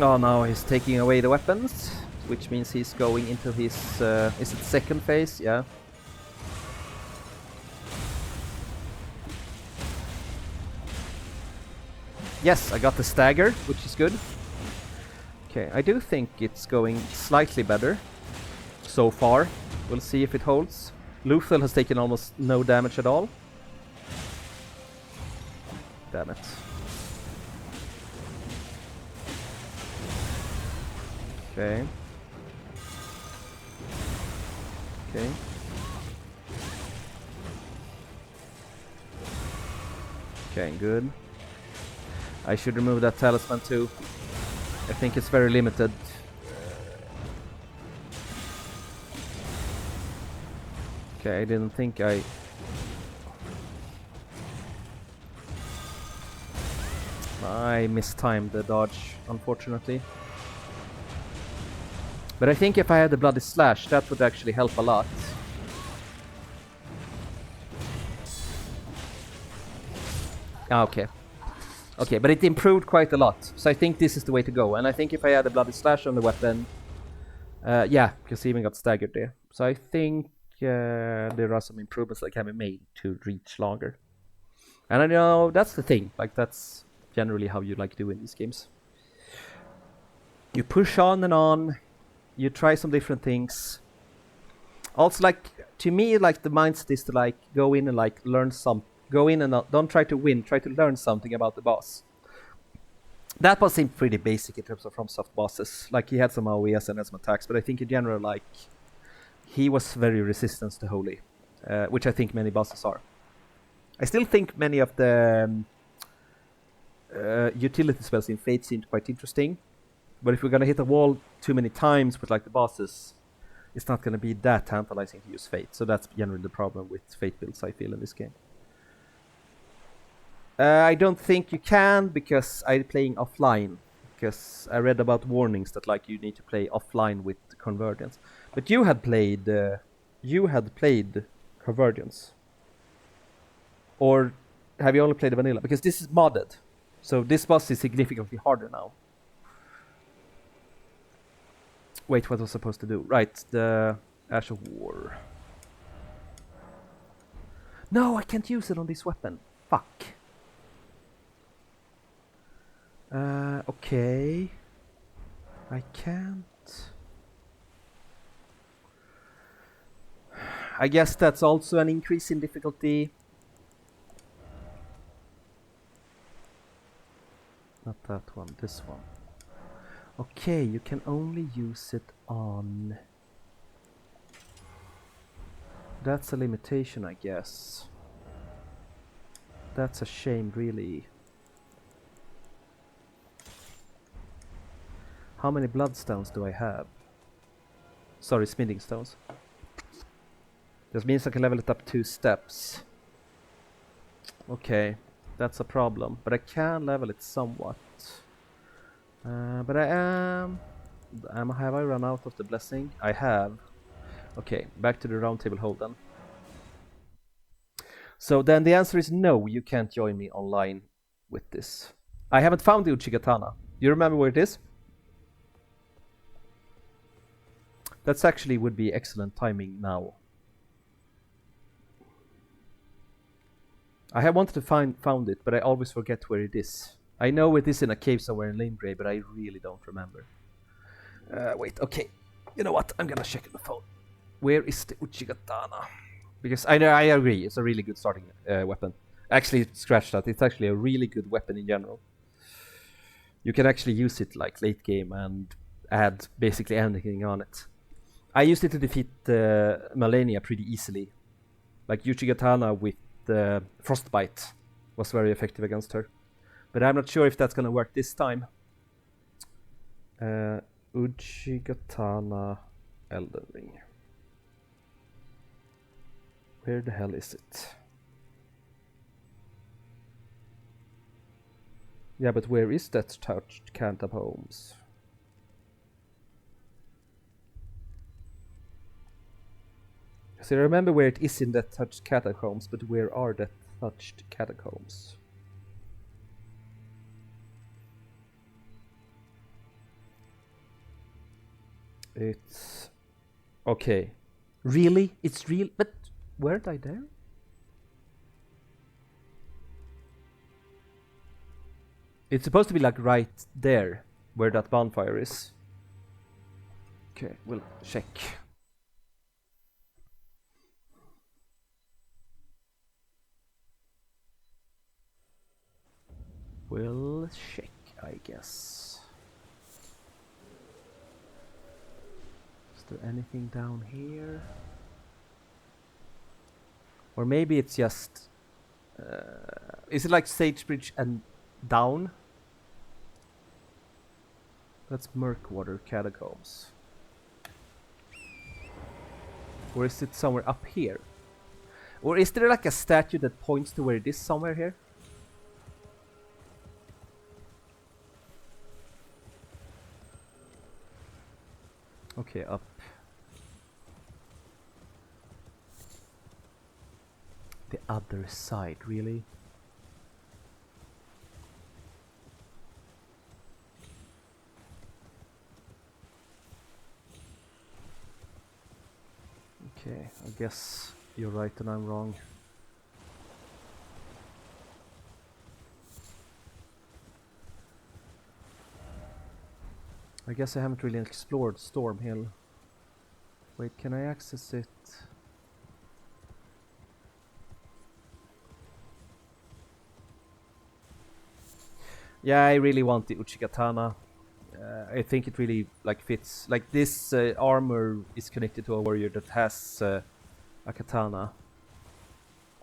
Speaker 1: Oh no, he's taking away the weapons, which means he's going into his, is it second phase? Yeah. Yes, I got the stagger, which is good. Okay, I do think it's going slightly better so far. We'll see if it holds. Lethal has taken almost no damage at all. Damn it. Okay. Okay. Okay, good. I should remove that talisman too. I think it's very limited. Okay, I didn't think I mistimed the dodge, unfortunately. But I think if I had the Bloody Slash, that would actually help a lot. Ah, okay. Okay, but it improved quite a lot. So I think this is the way to go. And I think if I had a Bloody Slash on the weapon... yeah, because he even got staggered there. So I think there are some improvements that can be made to reach longer. And I know that's the thing. Like, that's generally how you like doing these games. You push on and on. You try some different things. Also, like, to me, like, the mindset is to, like, go in and, like, learn some... Go in and don't try to win. Try to learn something about the boss. That was seemed pretty basic in terms of FromSoft bosses. Like, he had some AoEs and had some attacks, but I think in general, like, he was very resistant to Holy, which I think many bosses are. I still think many of the utility spells in Fate seemed quite interesting, but if we're gonna hit a wall too many times with, like, the bosses, it's not gonna be that tantalizing to use Fate. So that's generally the problem with Fate builds, I feel, in this game. I don't think you can, because I'm playing offline. Because I read about warnings that, like, you need to play offline with Convergence. But you had played Convergence, or have you only played the vanilla? Because this is modded, so this boss is significantly harder now. Wait, what was I supposed to do? Right, the Ash of War. No, I can't use it on this weapon. Fuck. Okay. I can't. I guess that's also an increase in difficulty. Not that one, this one. Okay, you can only use it on... That's a limitation, I guess. That's a shame, really. How many bloodstones do I have? Sorry, smithing stones. This means I can level it up 2 steps. Okay, that's a problem. But I can level it somewhat. But I am... have I run out of the blessing? I have. Okay, back to the round table hold then. So then the answer is no, you can't join me online with this. I haven't found the Uchigatana. Do you remember where it is? That's actually would be excellent timing now. I have wanted to found it, but I always forget where it is. I know it is in a cave somewhere in Limgrave, but I really don't remember. Wait, okay. You know what? I'm gonna check on the phone. Where is the Uchigatana? Because I agree, it's a really good starting weapon. Actually, scratch that. It's actually a really good weapon in general. You can actually use it like late game and add basically anything on it. I used it to defeat Malenia pretty easily. Like Uchigatana with Frostbite was very effective against her. But I'm not sure if that's gonna work this time. Uchigatana Elden Ring. Where the hell is it? Yeah, but where is that touched catacombs? So I remember where it is in that touched catacombs, but where are the touched catacombs? It's... okay. Really? It's real? But weren't I there? It's supposed to be like right there, where that bonfire is. Okay, we'll check. We'll check, I guess. Is there anything down here? Or maybe it's just... is it like Sagebridge and down? That's Murkwater Catacombs. Or is it somewhere up here? Or is there like a statue that points to where it is somewhere here? Okay, up. The other side, really? Okay, I guess you're right and I'm wrong. I guess I haven't really explored Stormhill. Wait, can I access it? Yeah, I really want the Uchigatana. I think it really like fits. Like this armor is connected to a warrior that has a katana.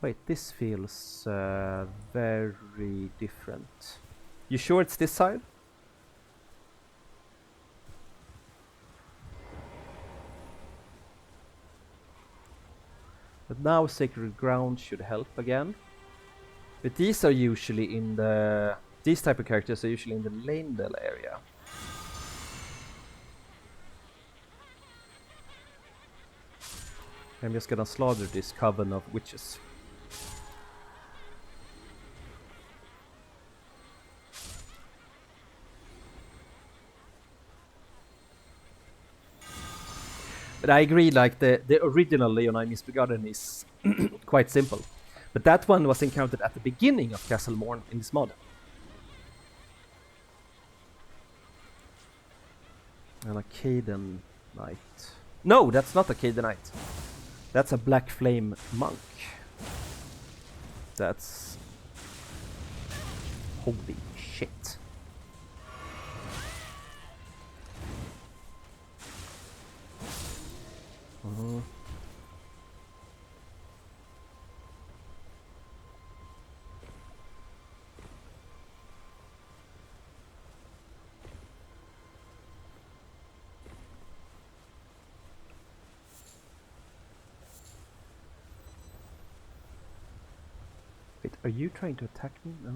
Speaker 1: Wait, this feels very different. You sure it's this side? But now Sacred Ground should help again. But these are usually in the... these type of characters are usually in the Leyndell area. I'm just gonna slaughter this coven of witches. But I agree, like the original Leonine Misbegotten is quite simple. But that one was encountered at the beginning of Castle Morn in this mod. An Arcaden Knight. No, that's not a Canaanite. That's a Black Flame monk. That's... holy shit. Wait, are you trying to attack me? No.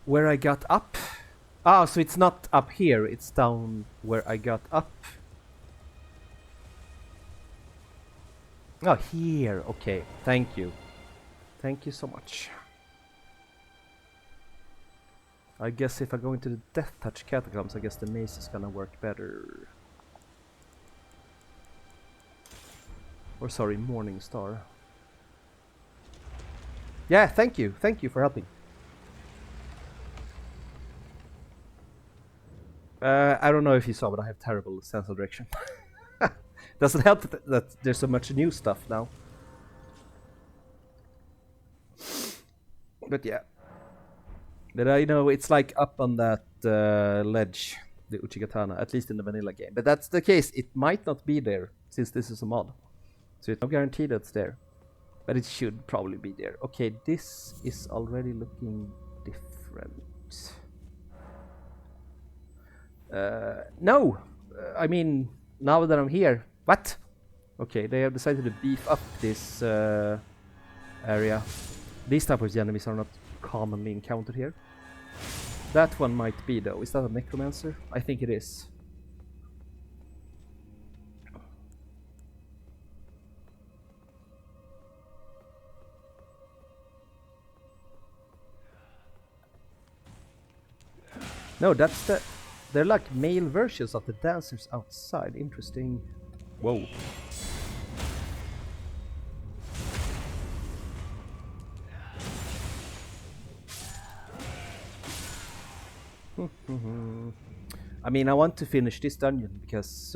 Speaker 1: Where I got up? Ah, so it's not up here, it's down where I got up. Oh, here, okay, thank you. Thank you so much. I guess if I go into the Death Touch Catacombs, I guess the mace is gonna work better. Or sorry, Morning Star. Yeah, thank you for helping. I don't know if you saw, but I have terrible sense of direction. Doesn't help that there's so much new stuff now. But yeah. But I know it's like up on that ledge, the Uchigatana, at least in the vanilla game. But that's the case, it might not be there, since this is a mod. So it's no guarantee that it's there. But it should probably be there. Okay, this is already looking different. No! I mean, now that I'm here. What? Okay, they have decided to beef up this area. These type of enemies are not commonly encountered here. That one might be though. Is that a necromancer? I think it is. No, that's the... They're like male versions of the dancers outside. Interesting. Whoa. I mean, I want to finish this dungeon because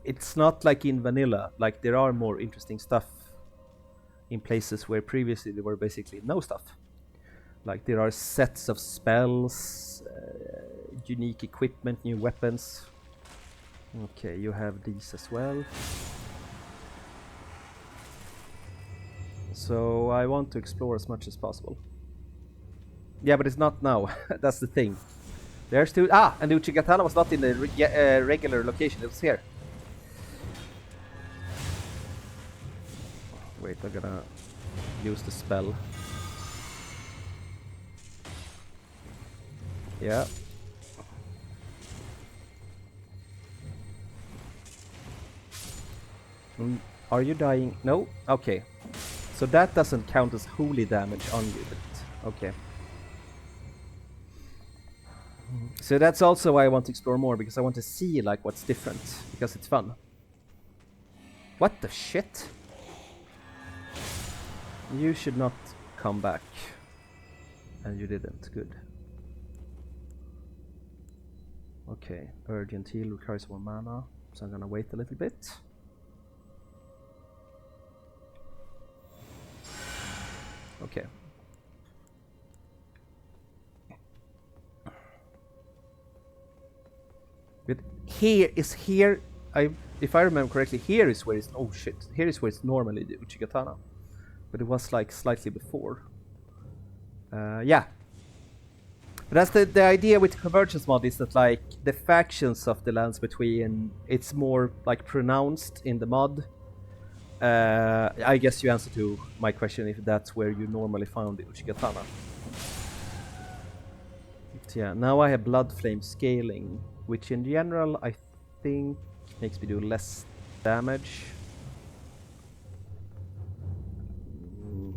Speaker 1: it's not like in vanilla. Like, there are more interesting stuff in places where previously there were basically no stuff. Like, there are sets of spells, unique equipment, new weapons. Okay, you have these as well. So I want to explore as much as possible. Yeah, but it's not now. That's the thing. There's two... Ah! And the Uchigatana was not in the regular location. It was here. Wait, I'm gonna use the spell. Yeah. Are you dying? No? Okay. So that doesn't count as holy damage on you, but okay. So that's also why I want to explore more, because I want to see like what's different, because it's fun. What the shit? You should not come back. And you didn't. Good. Okay, urgent heal requires more mana, so I'm gonna wait a little bit. Okay. But here, if I remember correctly, here is where it's, oh shit, here is where it's normally the Uchigatana. But it was like slightly before. Yeah. But that's the idea with Convergence Mod, is that like the factions of the lands between, it's more like pronounced in the mod. I guess you answer to my question if that's where you normally found the Uchigatana. But yeah, now I have Blood Flame scaling, which in general I think makes me do less damage.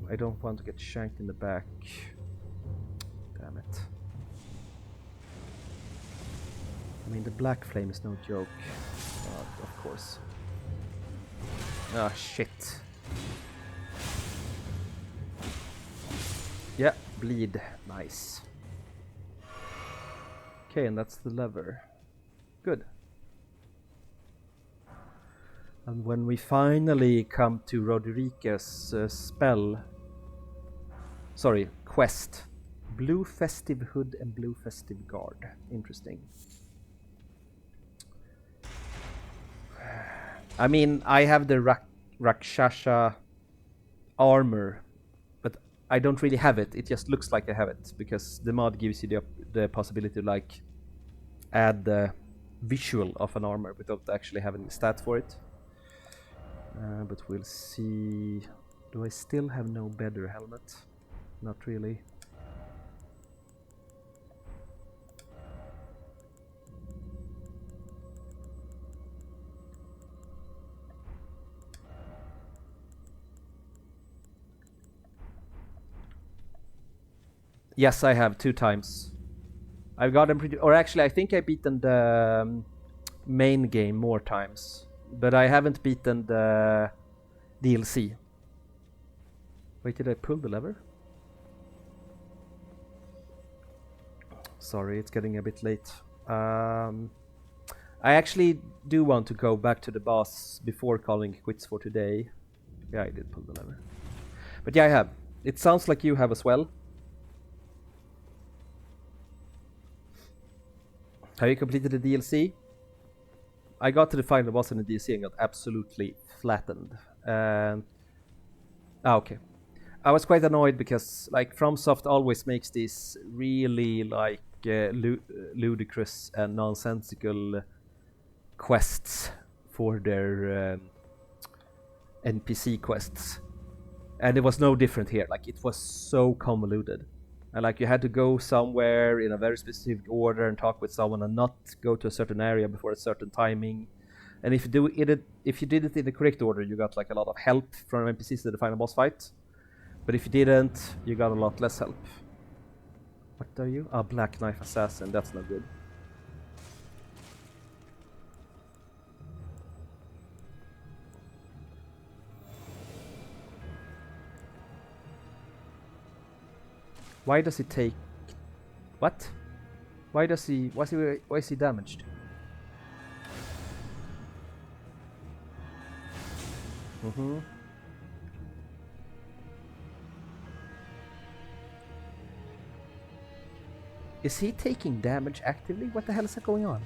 Speaker 1: I don't want to get shanked in the back. Damn it. I mean, the Black Flame is no joke. Of course. Ah, shit. Yeah, bleed. Nice. Okay, and that's the lever. Good. And when we finally come to Roderica's quest, Blue festive hood and blue festive guard. Interesting. I mean, I have the Rakhasha armor, but I don't really have it. It just looks like I have it because the mod gives you the possibility to like add the visual of an armor without actually having the stats for it. But we'll see. Do I still have no better helmet? Not really. Yes, I have 2 times. I've gotten pretty, or actually I think I beaten the main game more times, but I haven't beaten the DLC. Wait, did I pull the lever? Sorry, it's getting a bit late. I actually do want to go back to the boss before calling quits for today. Yeah, I did pull the lever. But yeah, I have. It sounds like you have as well. Have you completed the DLC? I got to the final boss in the DLC and got absolutely flattened. Okay. I was quite annoyed because like FromSoft always makes these really like ludicrous and nonsensical quests for their NPC quests, and it was no different here. Like it was so convoluted, and like you had to go somewhere in a very specific order and talk with someone and not go to a certain area before a certain timing. And if you did it in the correct order, you got like a lot of help from NPCs to the final boss fight. But if you didn't, you got a lot less help. What are you? Ah, Black Knife Assassin. That's not good. Why does he take... What? Why is he damaged? Mm-hmm. Is he taking damage actively? What the hell is that going on?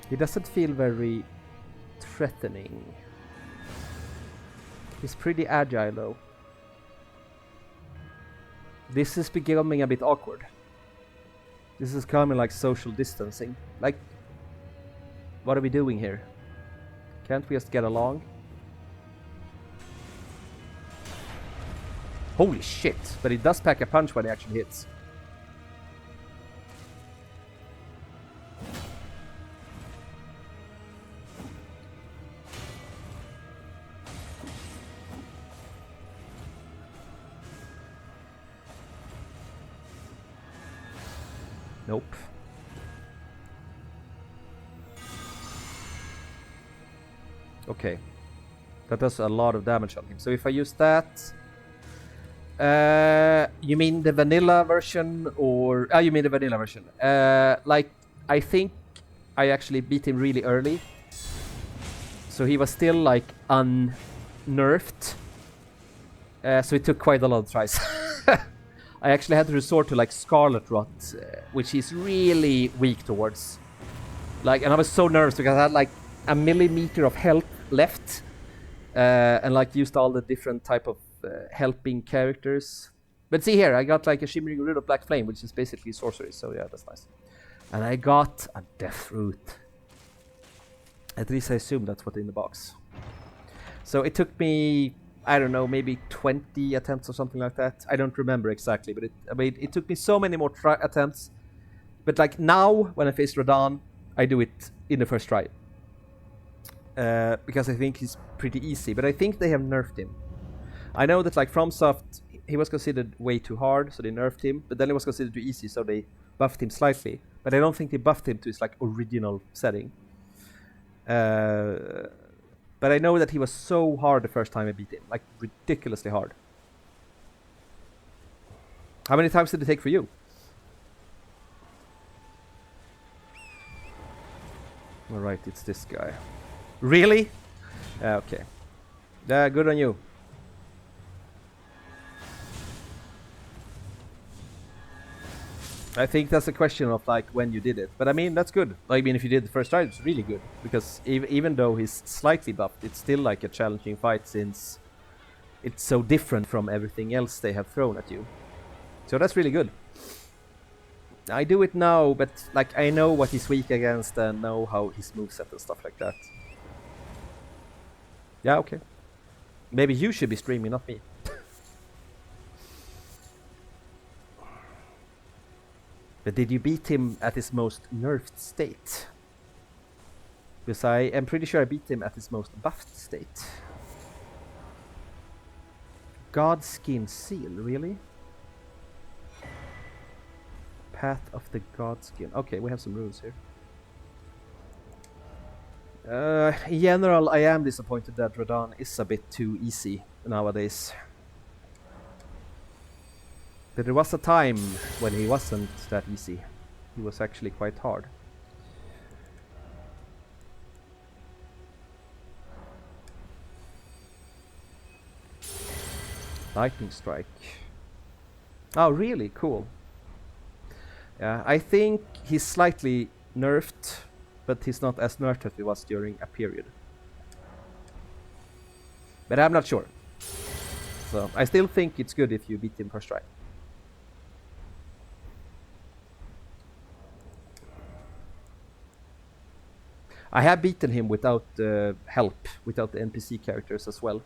Speaker 1: He doesn't feel very threatening. He's pretty agile though. This is becoming a bit awkward. This is coming like social distancing. Like, what are we doing here? Can't we just get along? Holy shit, but he does pack a punch when he actually hits. Nope. Okay. That does a lot of damage on him. So if I use that... you mean the vanilla version or... you mean the vanilla version. Like, I think I actually beat him really early. So he was still, like, unnerfed. So it took quite a lot of tries. I actually had to resort to, like, Scarlet Rot, which he's really weak towards. Like, and I was so nervous because I had, like, a millimeter of health left. And, like, used all the different type of helping characters. But see here, I got like a Shimmering Root of Black Flame, which is basically sorcery, so yeah, that's nice. And I got a Death Root. At least I assume that's what's in the box. So it took me, I don't know, maybe 20 attempts or something like that. I don't remember exactly, but it took me so many more attempts. But like now, when I face Radahn, I do it in the first try. Because I think he's pretty easy, but I think they have nerfed him. I know that like FromSoft, he was considered way too hard, so they nerfed him, but then he was considered too easy, so they buffed him slightly. But I don't think they buffed him to his like original setting. But I know that he was so hard the first time I beat him, like ridiculously hard. How many times did it take for you? Alright, it's this guy. Really? Okay. Yeah, good on you. I think that's a question of like when you did it, but I mean that's good. Like, I mean, if you did the first try, it's really good because even though he's slightly buffed, it's still like a challenging fight since it's so different from everything else they have thrown at you. So that's really good. I do it now, but like I know what he's weak against and know how his moveset and stuff like that. Yeah, okay. Maybe you should be streaming, not me. But did you beat him at his most nerfed state? Because I am pretty sure I beat him at his most buffed state. Godskin Seal, really? Path of the Godskin. Okay, we have some runes here. In general, I am disappointed that Radahn is a bit too easy nowadays. But there was a time when he wasn't that easy. He was actually quite hard. Lightning Strike. Oh, really? Cool. Yeah, I think he's slightly nerfed, but he's not as nerfed as he was during a period. But I'm not sure. So I still think it's good if you beat him first try. I have beaten him without help, without the NPC characters as well.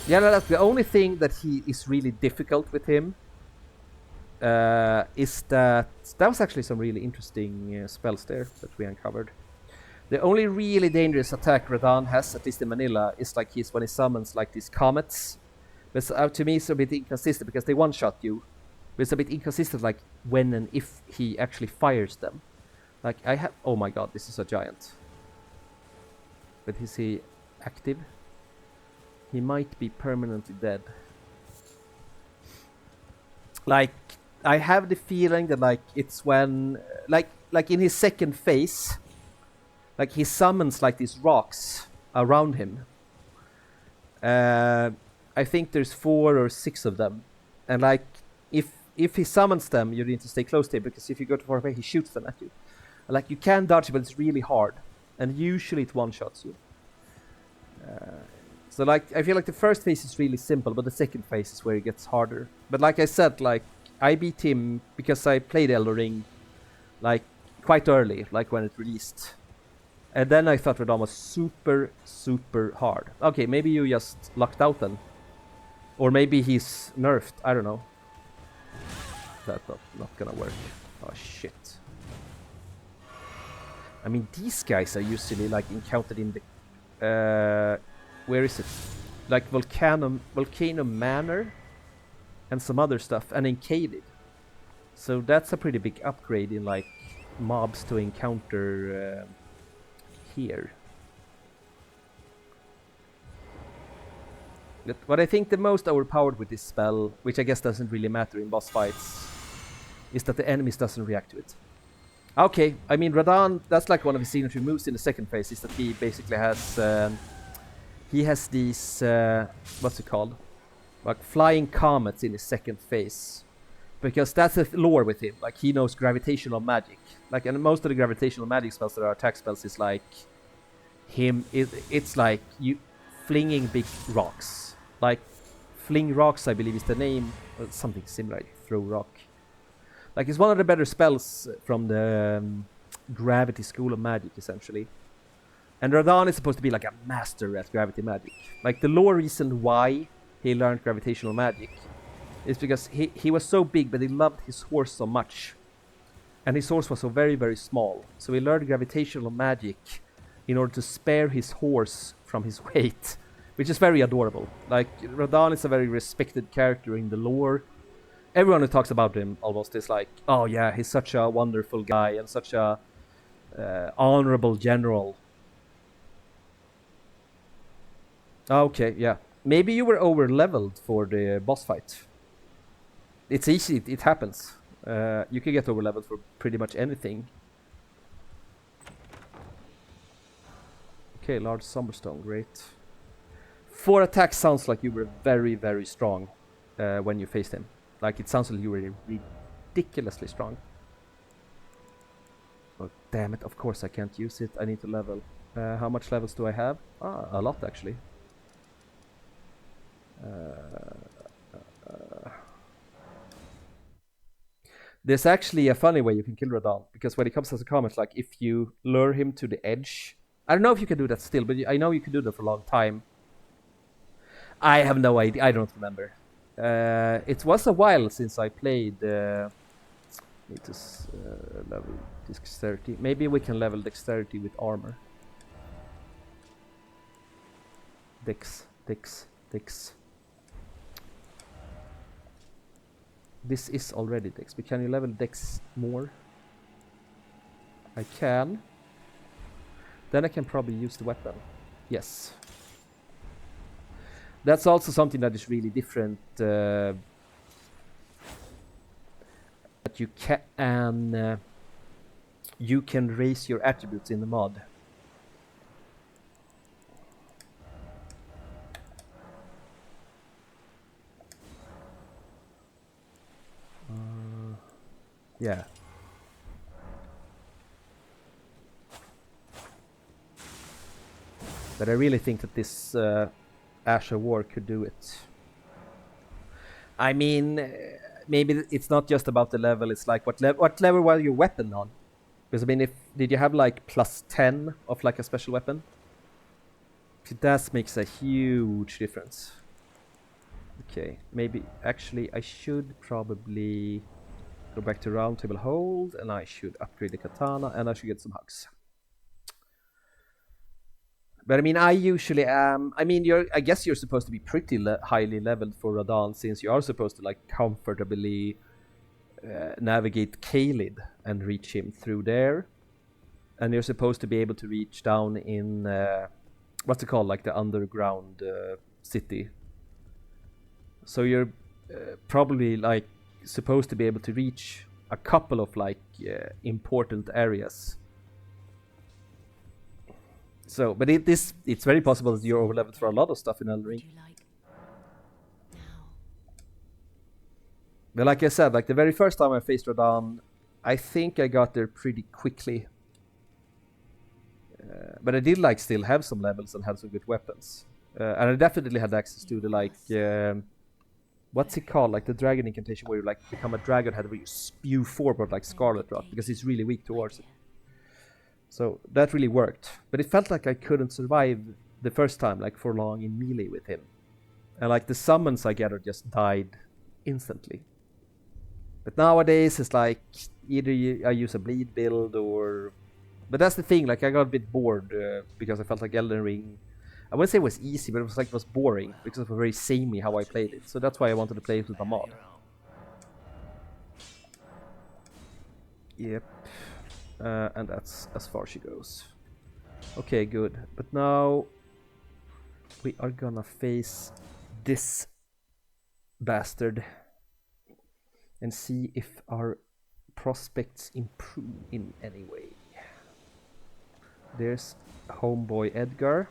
Speaker 1: Yeah, that's the only thing that he is really difficult with him. Is that was actually some really interesting spells there that we uncovered. The only really dangerous attack Radahn has, at least in Manila, is like when he summons like these comets. But to me, it's a bit inconsistent because they one-shot you. But it's a bit inconsistent, like when and if he actually fires them. Like I have. Oh my god, this is a giant. But is he active? He might be permanently dead. Like I have the feeling that like it's when like in his second phase, like he summons like these rocks around him. I think there's 4 or 6 of them, and like if he summons them, you need to stay close to him because if you go too far away, he shoots them at you. And, like you can dodge, but it's really hard, and usually it one-shots you. So like I feel like the first phase is really simple, but the second phase is where it gets harder. But like I said, like I beat him because I played Elden Ring like quite early, like when it released. And then I thought Radahn was super, super hard. Okay, maybe you just lucked out then. Or maybe he's nerfed, I don't know. That's not gonna work. Oh shit. I mean, these guys are usually like encountered in the... where is it? Like Volcano Manor and some other stuff, and in Caved. So that's a pretty big upgrade in like mobs to encounter here. But what I think the most overpowered with this spell, which I guess doesn't really matter in boss fights, is that the enemies doesn't react to it. Okay, I mean Radahn, that's like one of his signature moves in the second phase, is that he basically has... he has these, what's it called? Like flying comets in his second phase. Because that's the lore with him, like he knows gravitational magic. Like, and most of the gravitational magic spells that are attack spells is like him, it's like you flinging big rocks. Like, fling rocks I believe is the name, or something similar, like throw rock. Like it's one of the better spells from the gravity school of magic essentially. And Radahn is supposed to be like a master at gravity magic. Like the lore reason why he learned gravitational magic is because he was so big, but he loved his horse so much. And his horse was so very, very small. So he learned gravitational magic in order to spare his horse from his weight, which is very adorable. Like Radahn is a very respected character in the lore. Everyone who talks about him almost is like, oh yeah, he's such a wonderful guy and such a honorable general. Okay, yeah. Maybe you were over-leveled for the boss fight. It's easy, it happens. You can get over-leveled for pretty much anything. Okay, large Summerstone, great. 4 attacks sounds like you were very, very strong when you faced him. Like, it sounds like you were ridiculously strong. Oh, damn it, of course I can't use it. I need to level. How much levels do I have? Ah, a lot, actually. There's actually a funny way you can kill Radahn, because when it comes as a comment, like, if you lure him to the edge... I don't know if you can do that still, but I know you can do that for a long time. I have no idea. I don't remember. It was a while since I played... need to level dexterity. Maybe we can level dexterity with armor. Dex. This is already Dex, but can you level Dex more? I can. Then I can probably use the weapon. Yes. That's also something that is really different. That you can raise your attributes in the mod. Yeah. But I really think that this Asher War could do it. I mean, maybe it's not just about the level. It's like what level was your weapon on? Because I mean, did you have like +10 of like a special weapon? That makes a huge difference. Okay, maybe actually I should probably go back to round table hold, and I should upgrade the katana, and I should get some hugs. But I mean, I usually am. I mean, I guess you're supposed to be pretty highly leveled for Radahn, since you are supposed to like comfortably navigate Kaled and reach him through there, and you're supposed to be able to reach down in what's it called, like the underground city. So you're probably like supposed to be able to reach a couple of like important areas. So, but it's very possible that you're overleveled for a lot of stuff in Elden Ring. But like I said, like the very first time I faced Radahn, I think I got there pretty quickly. But I did like still have some levels and had some good weapons. And I definitely had access to the like... what's it called? Like the dragon incantation where you like become a dragon head where you spew forward like Scarlet Rot, because he's really weak towards it. So that really worked. But it felt like I couldn't survive the first time like for long in melee with him. And like the summons I gathered just died instantly. But nowadays it's like either I use a bleed build or... But that's the thing, like I got a bit bored because I felt like Elden Ring... I wouldn't say it was easy, but it was boring because it was very samey how I played it. So that's why I wanted to play it with a mod. Yep. And that's as far as she goes. Okay, good. But now we are gonna face this bastard and see if our prospects improve in any way. There's homeboy Edgar.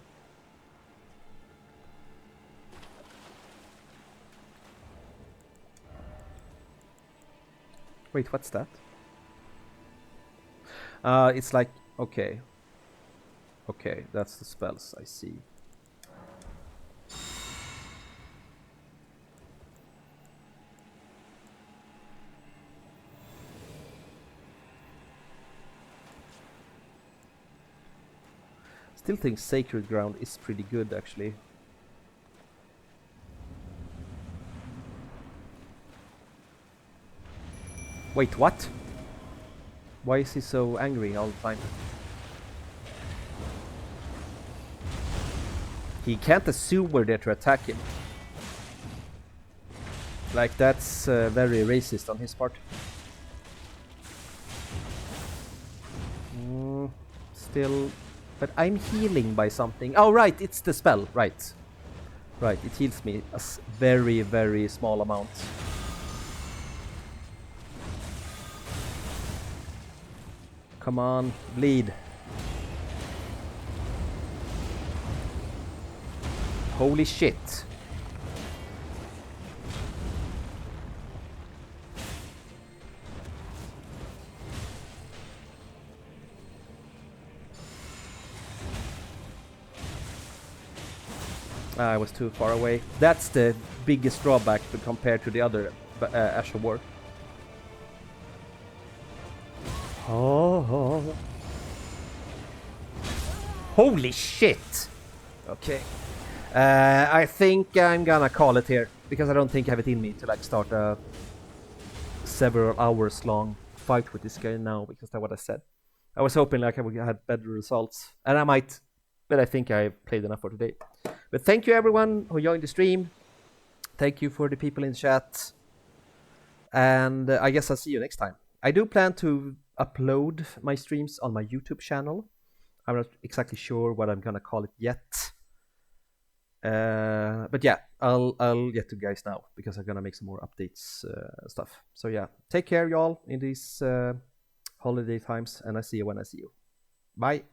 Speaker 1: Wait, what's that? It's like, okay. Okay, that's the spells, I see. Still think Sacred Ground is pretty good, actually. Wait, what? Why is he so angry all the time? He can't assume we're there to attack him. Like, that's very racist on his part. Still... But I'm healing by something. Oh, right, it's the spell. Right. Right, it heals me a very, very small amount. Come on, bleed. Holy shit. I was too far away. That's the biggest drawback compared to the other Ash of War. Oh. Holy shit! Okay. I think I'm gonna call it here, because I don't think I have it in me to like start a several hours long fight with this guy now, because that's what I said. I was hoping like I would have better results, and I might, but I think I played enough for today. But thank you everyone who joined the stream. Thank you for the people in chat. And I guess I'll see you next time. I do plan to upload my streams on my YouTube channel. I'm not exactly sure what I'm gonna call it yet. But yeah, I'll get to you guys now, because I'm gonna make some more updates stuff. So yeah, take care y'all in these holiday times, and I see you when I see you. Bye.